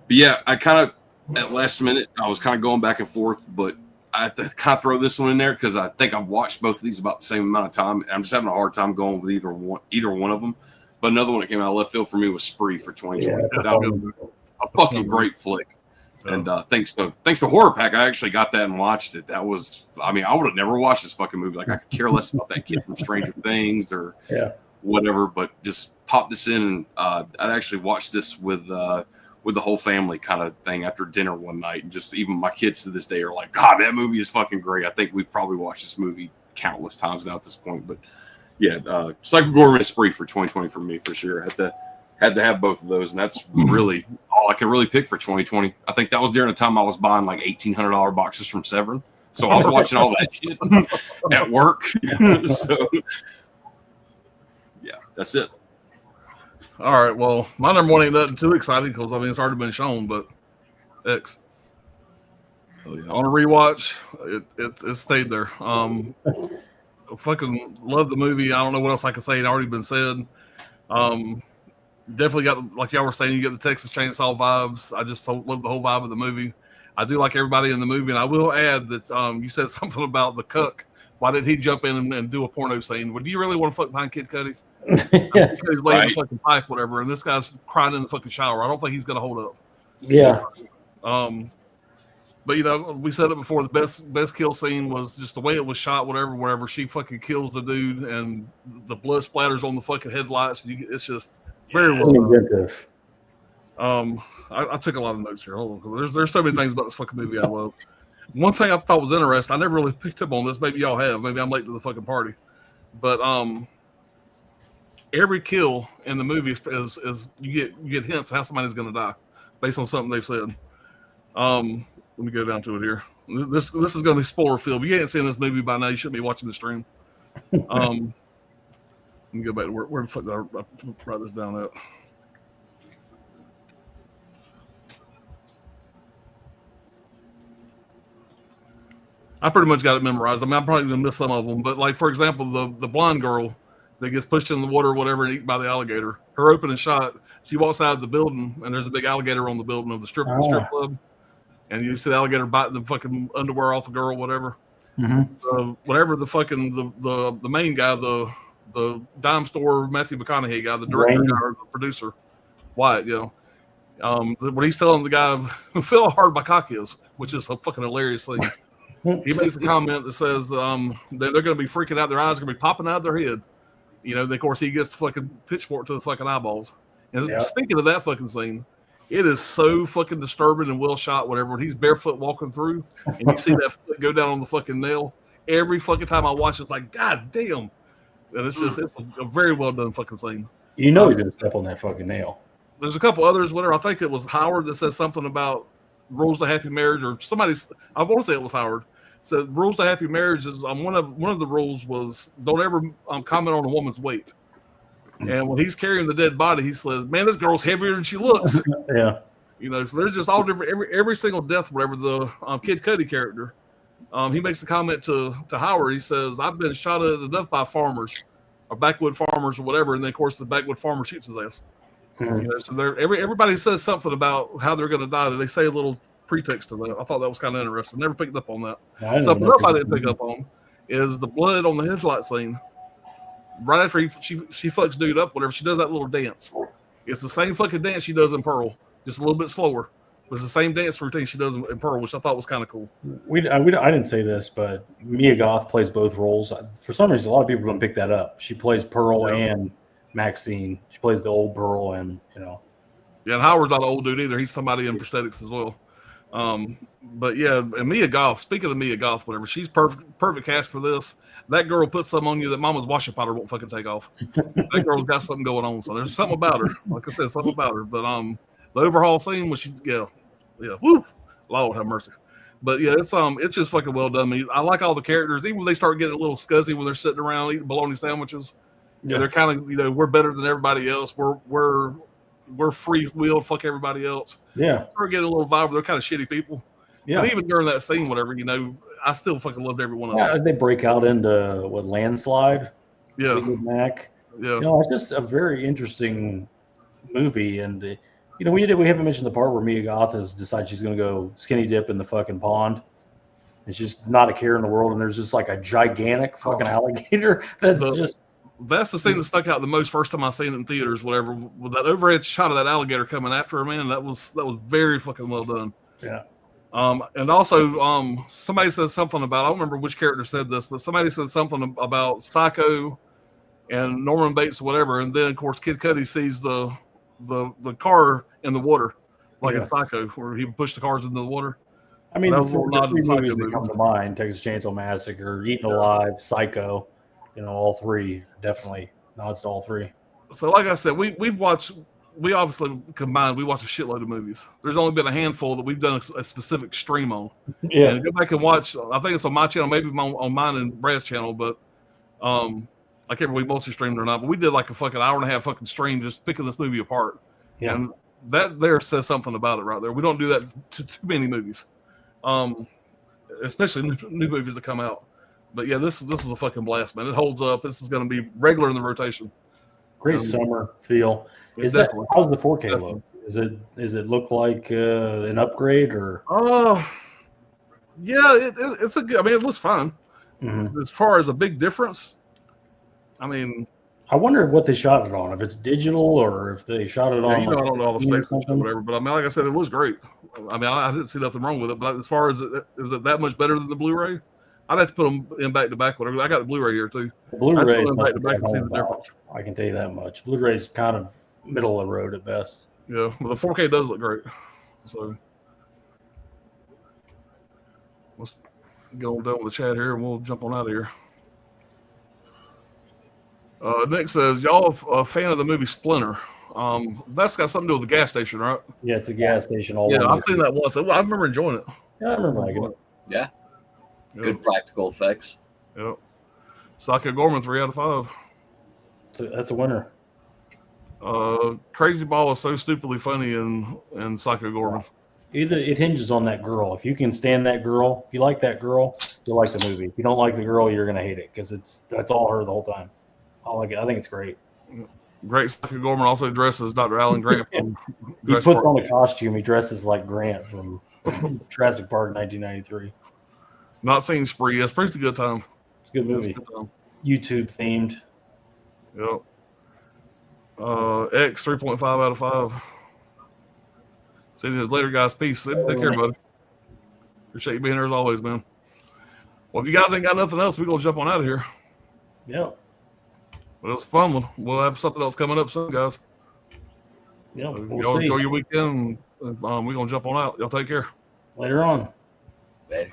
yeah, I kind of at last minute I was kind of going back and forth, but I have to kind of throw this one in there because I think I've watched both of these about the same amount of time. I'm just having a hard time going with either one of them. But another one that came out of left field for me was Spree for 2020. Yeah, that was a fucking great flick. And thanks to Horror Pack, I actually got that and watched it. That was, I would have never watched this fucking movie. Like, I could care less about that kid from Stranger Things or whatever, but just pop this in. And I actually watched this with the whole family kind of thing after dinner one night. And just even my kids to this day are like, God, that movie is fucking great. I think we've probably watched this movie countless times now at this point. But yeah, Psycho Gorman and Spree for 2020 for me, for sure. Had to have both of those, and that's really all I can really pick for 2020. I think that was during the time I was buying like $1,800 boxes from Severin, so I was watching all that shit at work. So yeah, that's it. All right, well, my number one ain't nothing too exciting because it's already been shown, but X. On a rewatch, it stayed there. I fucking love the movie. I don't know what else I can say. It already been said. Definitely got, like y'all were saying, you get the Texas Chainsaw vibes. I just love the whole vibe of the movie. I do like everybody in the movie, and I will add that you said something about the cuck. Why did he jump in and do a porno scene? Well, do you really want to fuck behind Kid Cudi? He's laying in the fucking pipe, whatever, and this guy's crying in the fucking shower. I don't think he's gonna hold up. Yeah. But we said it before. The best kill scene was just the way it was shot. Wherever she fucking kills the dude, and the blood splatters on the fucking headlights. It's just very well done. I took a lot of notes here. Hold on, there's so many things about this fucking movie I love. One thing I thought was interesting, I never really picked up on this. Maybe y'all have. Maybe I'm late to the fucking party. But every kill in the movie is you get hints how somebody's going to die based on something they've said. Let me go down to it here. This is going to be spoiler filled. If you ain't seen this movie by now, you shouldn't be watching the stream. Let me go back to where the fuck did I write this down at? I pretty much got it memorized. I'm probably going to miss some of them. But, like, for example, the blonde girl that gets pushed in the water or whatever and eaten by the alligator, her opening shot, she walks out of the building, and there's a big alligator on the building of the strip club. And you see the alligator biting the fucking underwear off the girl, whatever. Mm-hmm. Whatever the fucking, the main guy, the dime store Matthew McConaughey guy, the director guy, or the producer, Wyatt, when he's telling the guy, feel how hard my cock is, which is a fucking hilarious thing. He makes a comment that says they're going to be freaking out. Their eyes are going to be popping out of their head. Of course, he gets the fucking pitchfork to the fucking eyeballs. And speaking of that fucking scene, it is so fucking disturbing and well shot, whatever. When he's barefoot walking through and you see that foot go down on the fucking nail, every fucking time I watch it, it's like, God damn. And it's a very well done fucking scene. He's going to step on that fucking nail. There's a couple others, whatever. I think it was Howard that said something about rules to happy marriage, or somebody's, I want to say it was Howard. Said rules to happy marriage is one of the rules was don't ever comment on a woman's weight. And when he's carrying the dead body, he says, "Man, this girl's heavier than she looks." Yeah, so there's just all different. Every single death, whatever the Kid Cudi character, he makes a comment to Howard. He says, "I've been shot at enough by farmers, or backwood farmers, or whatever." And then of course the backwood farmer shoots his ass. So everybody says something about how they're going to die. They say a little pretext to that. I thought that was kind of interesting. Never picked up on that. Something else I didn't pick up on is the blood on the headlight scene. Right after she fucks dude up, whatever, she does that little dance. It's the same fucking dance she does in Pearl, just a little bit slower. But it's the same dance routine she does in Pearl, which I thought was kind of cool. I didn't say this, but Mia Goth plays both roles. For some reason, a lot of people don't pick that up. She plays Pearl Yeah. and Maxine. She plays the old Pearl, and Yeah, and Howard's not an old dude either. He's somebody in prosthetics as well. But yeah, and Mia Goth, speaking of Mia Goth, whatever, she's perfect cast for this. That girl puts something on you that mama's washing powder won't fucking take off. That girl's got something going on. So there's something about her. Like I said, something about her. But the overhaul scene when she woo, Lord have mercy. But yeah, it's just fucking well done. I like all the characters, even when they start getting a little scuzzy when they're sitting around eating bologna sandwiches. Yeah, they're kind of we're better than everybody else. We're free will, fuck everybody else. yeah, We're getting a little vibe. They're kind of shitty people. yeah. But even during that scene, whatever, I still fucking loved every one of them. Yeah, they break out into landslide. Yeah, Fleetwood Mac. yeah. It's just a very interesting movie, and we haven't mentioned the part where Mia Goth has decided she's going to go skinny dip in the fucking pond. It's just not a care in the world, and there's just like a gigantic fucking alligator that's just. That's the scene that stuck out the most first time I seen it in theaters, whatever. With that overhead shot of that alligator coming after her, man, that was very fucking well done. Yeah. And also, somebody said something about, I don't remember which character said this, but somebody said something about Psycho and Norman Bates or whatever. And then, of course, Kid Cudi sees the car in the water, like in Psycho, where he pushed the cars into the water. I mean, So the that was a lot three of Psycho movies that come movies. to mind: Texas Chainsaw Massacre, Eaten Alive, Psycho. All three definitely. No, it's all three. So, like I said, we obviously combined, we watched a shitload of movies. There's only been a handful that we've done a specific stream on. Yeah, And go back and watch. I think it's on my channel, maybe on mine and Brad's channel, but I can't remember if we mostly streamed or not. But we did like a fucking hour and a half fucking stream just picking this movie apart. Yeah. And that there says something about it right there. We don't do that to too many movies, especially new movies that come out. But yeah, this was a fucking blast, man. It holds up. This is going to be regular in the rotation. great summer feel. How's the 4K look? Is it look like an upgrade or? Yeah, it's a good. I mean, it looks fine. Mhm. As far as a big difference, I mean, I wonder what they shot it on. If it's digital or if they shot it on. I don't know all the or specs and shit, something. whatever. But I mean, like I said, it was great. I mean, I didn't see nothing wrong with it. But as far as is it that much better than the Blu-ray? I'd have to put them in back to back. Whatever. I got the Blu-ray here too. The I'd Blu-ray, put them back to back and see the difference. I can tell you that much. Blu-ray's kind of middle of the road at best. Yeah, but the 4K does look great. So let's get on down with the chat here, and we'll jump on out of here. Nick says, y'all a fan of the movie Splinter? That's got something to do with the gas station, right? Yeah, it's a gas station. Yeah, I've seen that once. I remember enjoying it. Yeah, I remember liking it. Yeah, Yeah. good practical effects. Yep. Psycho Gorman, 3 out of 5. That's a winner. Crazy Ball is so stupidly funny in Psycho Gorman. Either it hinges on that girl. If you can stand that girl, if you like that girl, you'll like the movie. If you don't like the girl, you're gonna hate it because that's all her the whole time. I like it. I think it's great. Great Psycho Gorman also dresses Dr. Alan Grant from He Jurassic puts Park. on a costume. He dresses like Grant from Jurassic Park 1993. Not seen Spree. Yeah, Spree's a good time. It's a good It's a movie. good time. YouTube themed. Yep. X 3.5 out of 5. See you later, guys. Peace. Take care, buddy. Appreciate you being here as always, man. Well, if you guys ain't got nothing else, we're gonna jump on out of here. Yeah. But it was a fun one. We'll have something else coming up soon, guys. Yeah. Y'all We'll see. enjoy your weekend. We're gonna jump on out. Y'all take care. Later on. Later.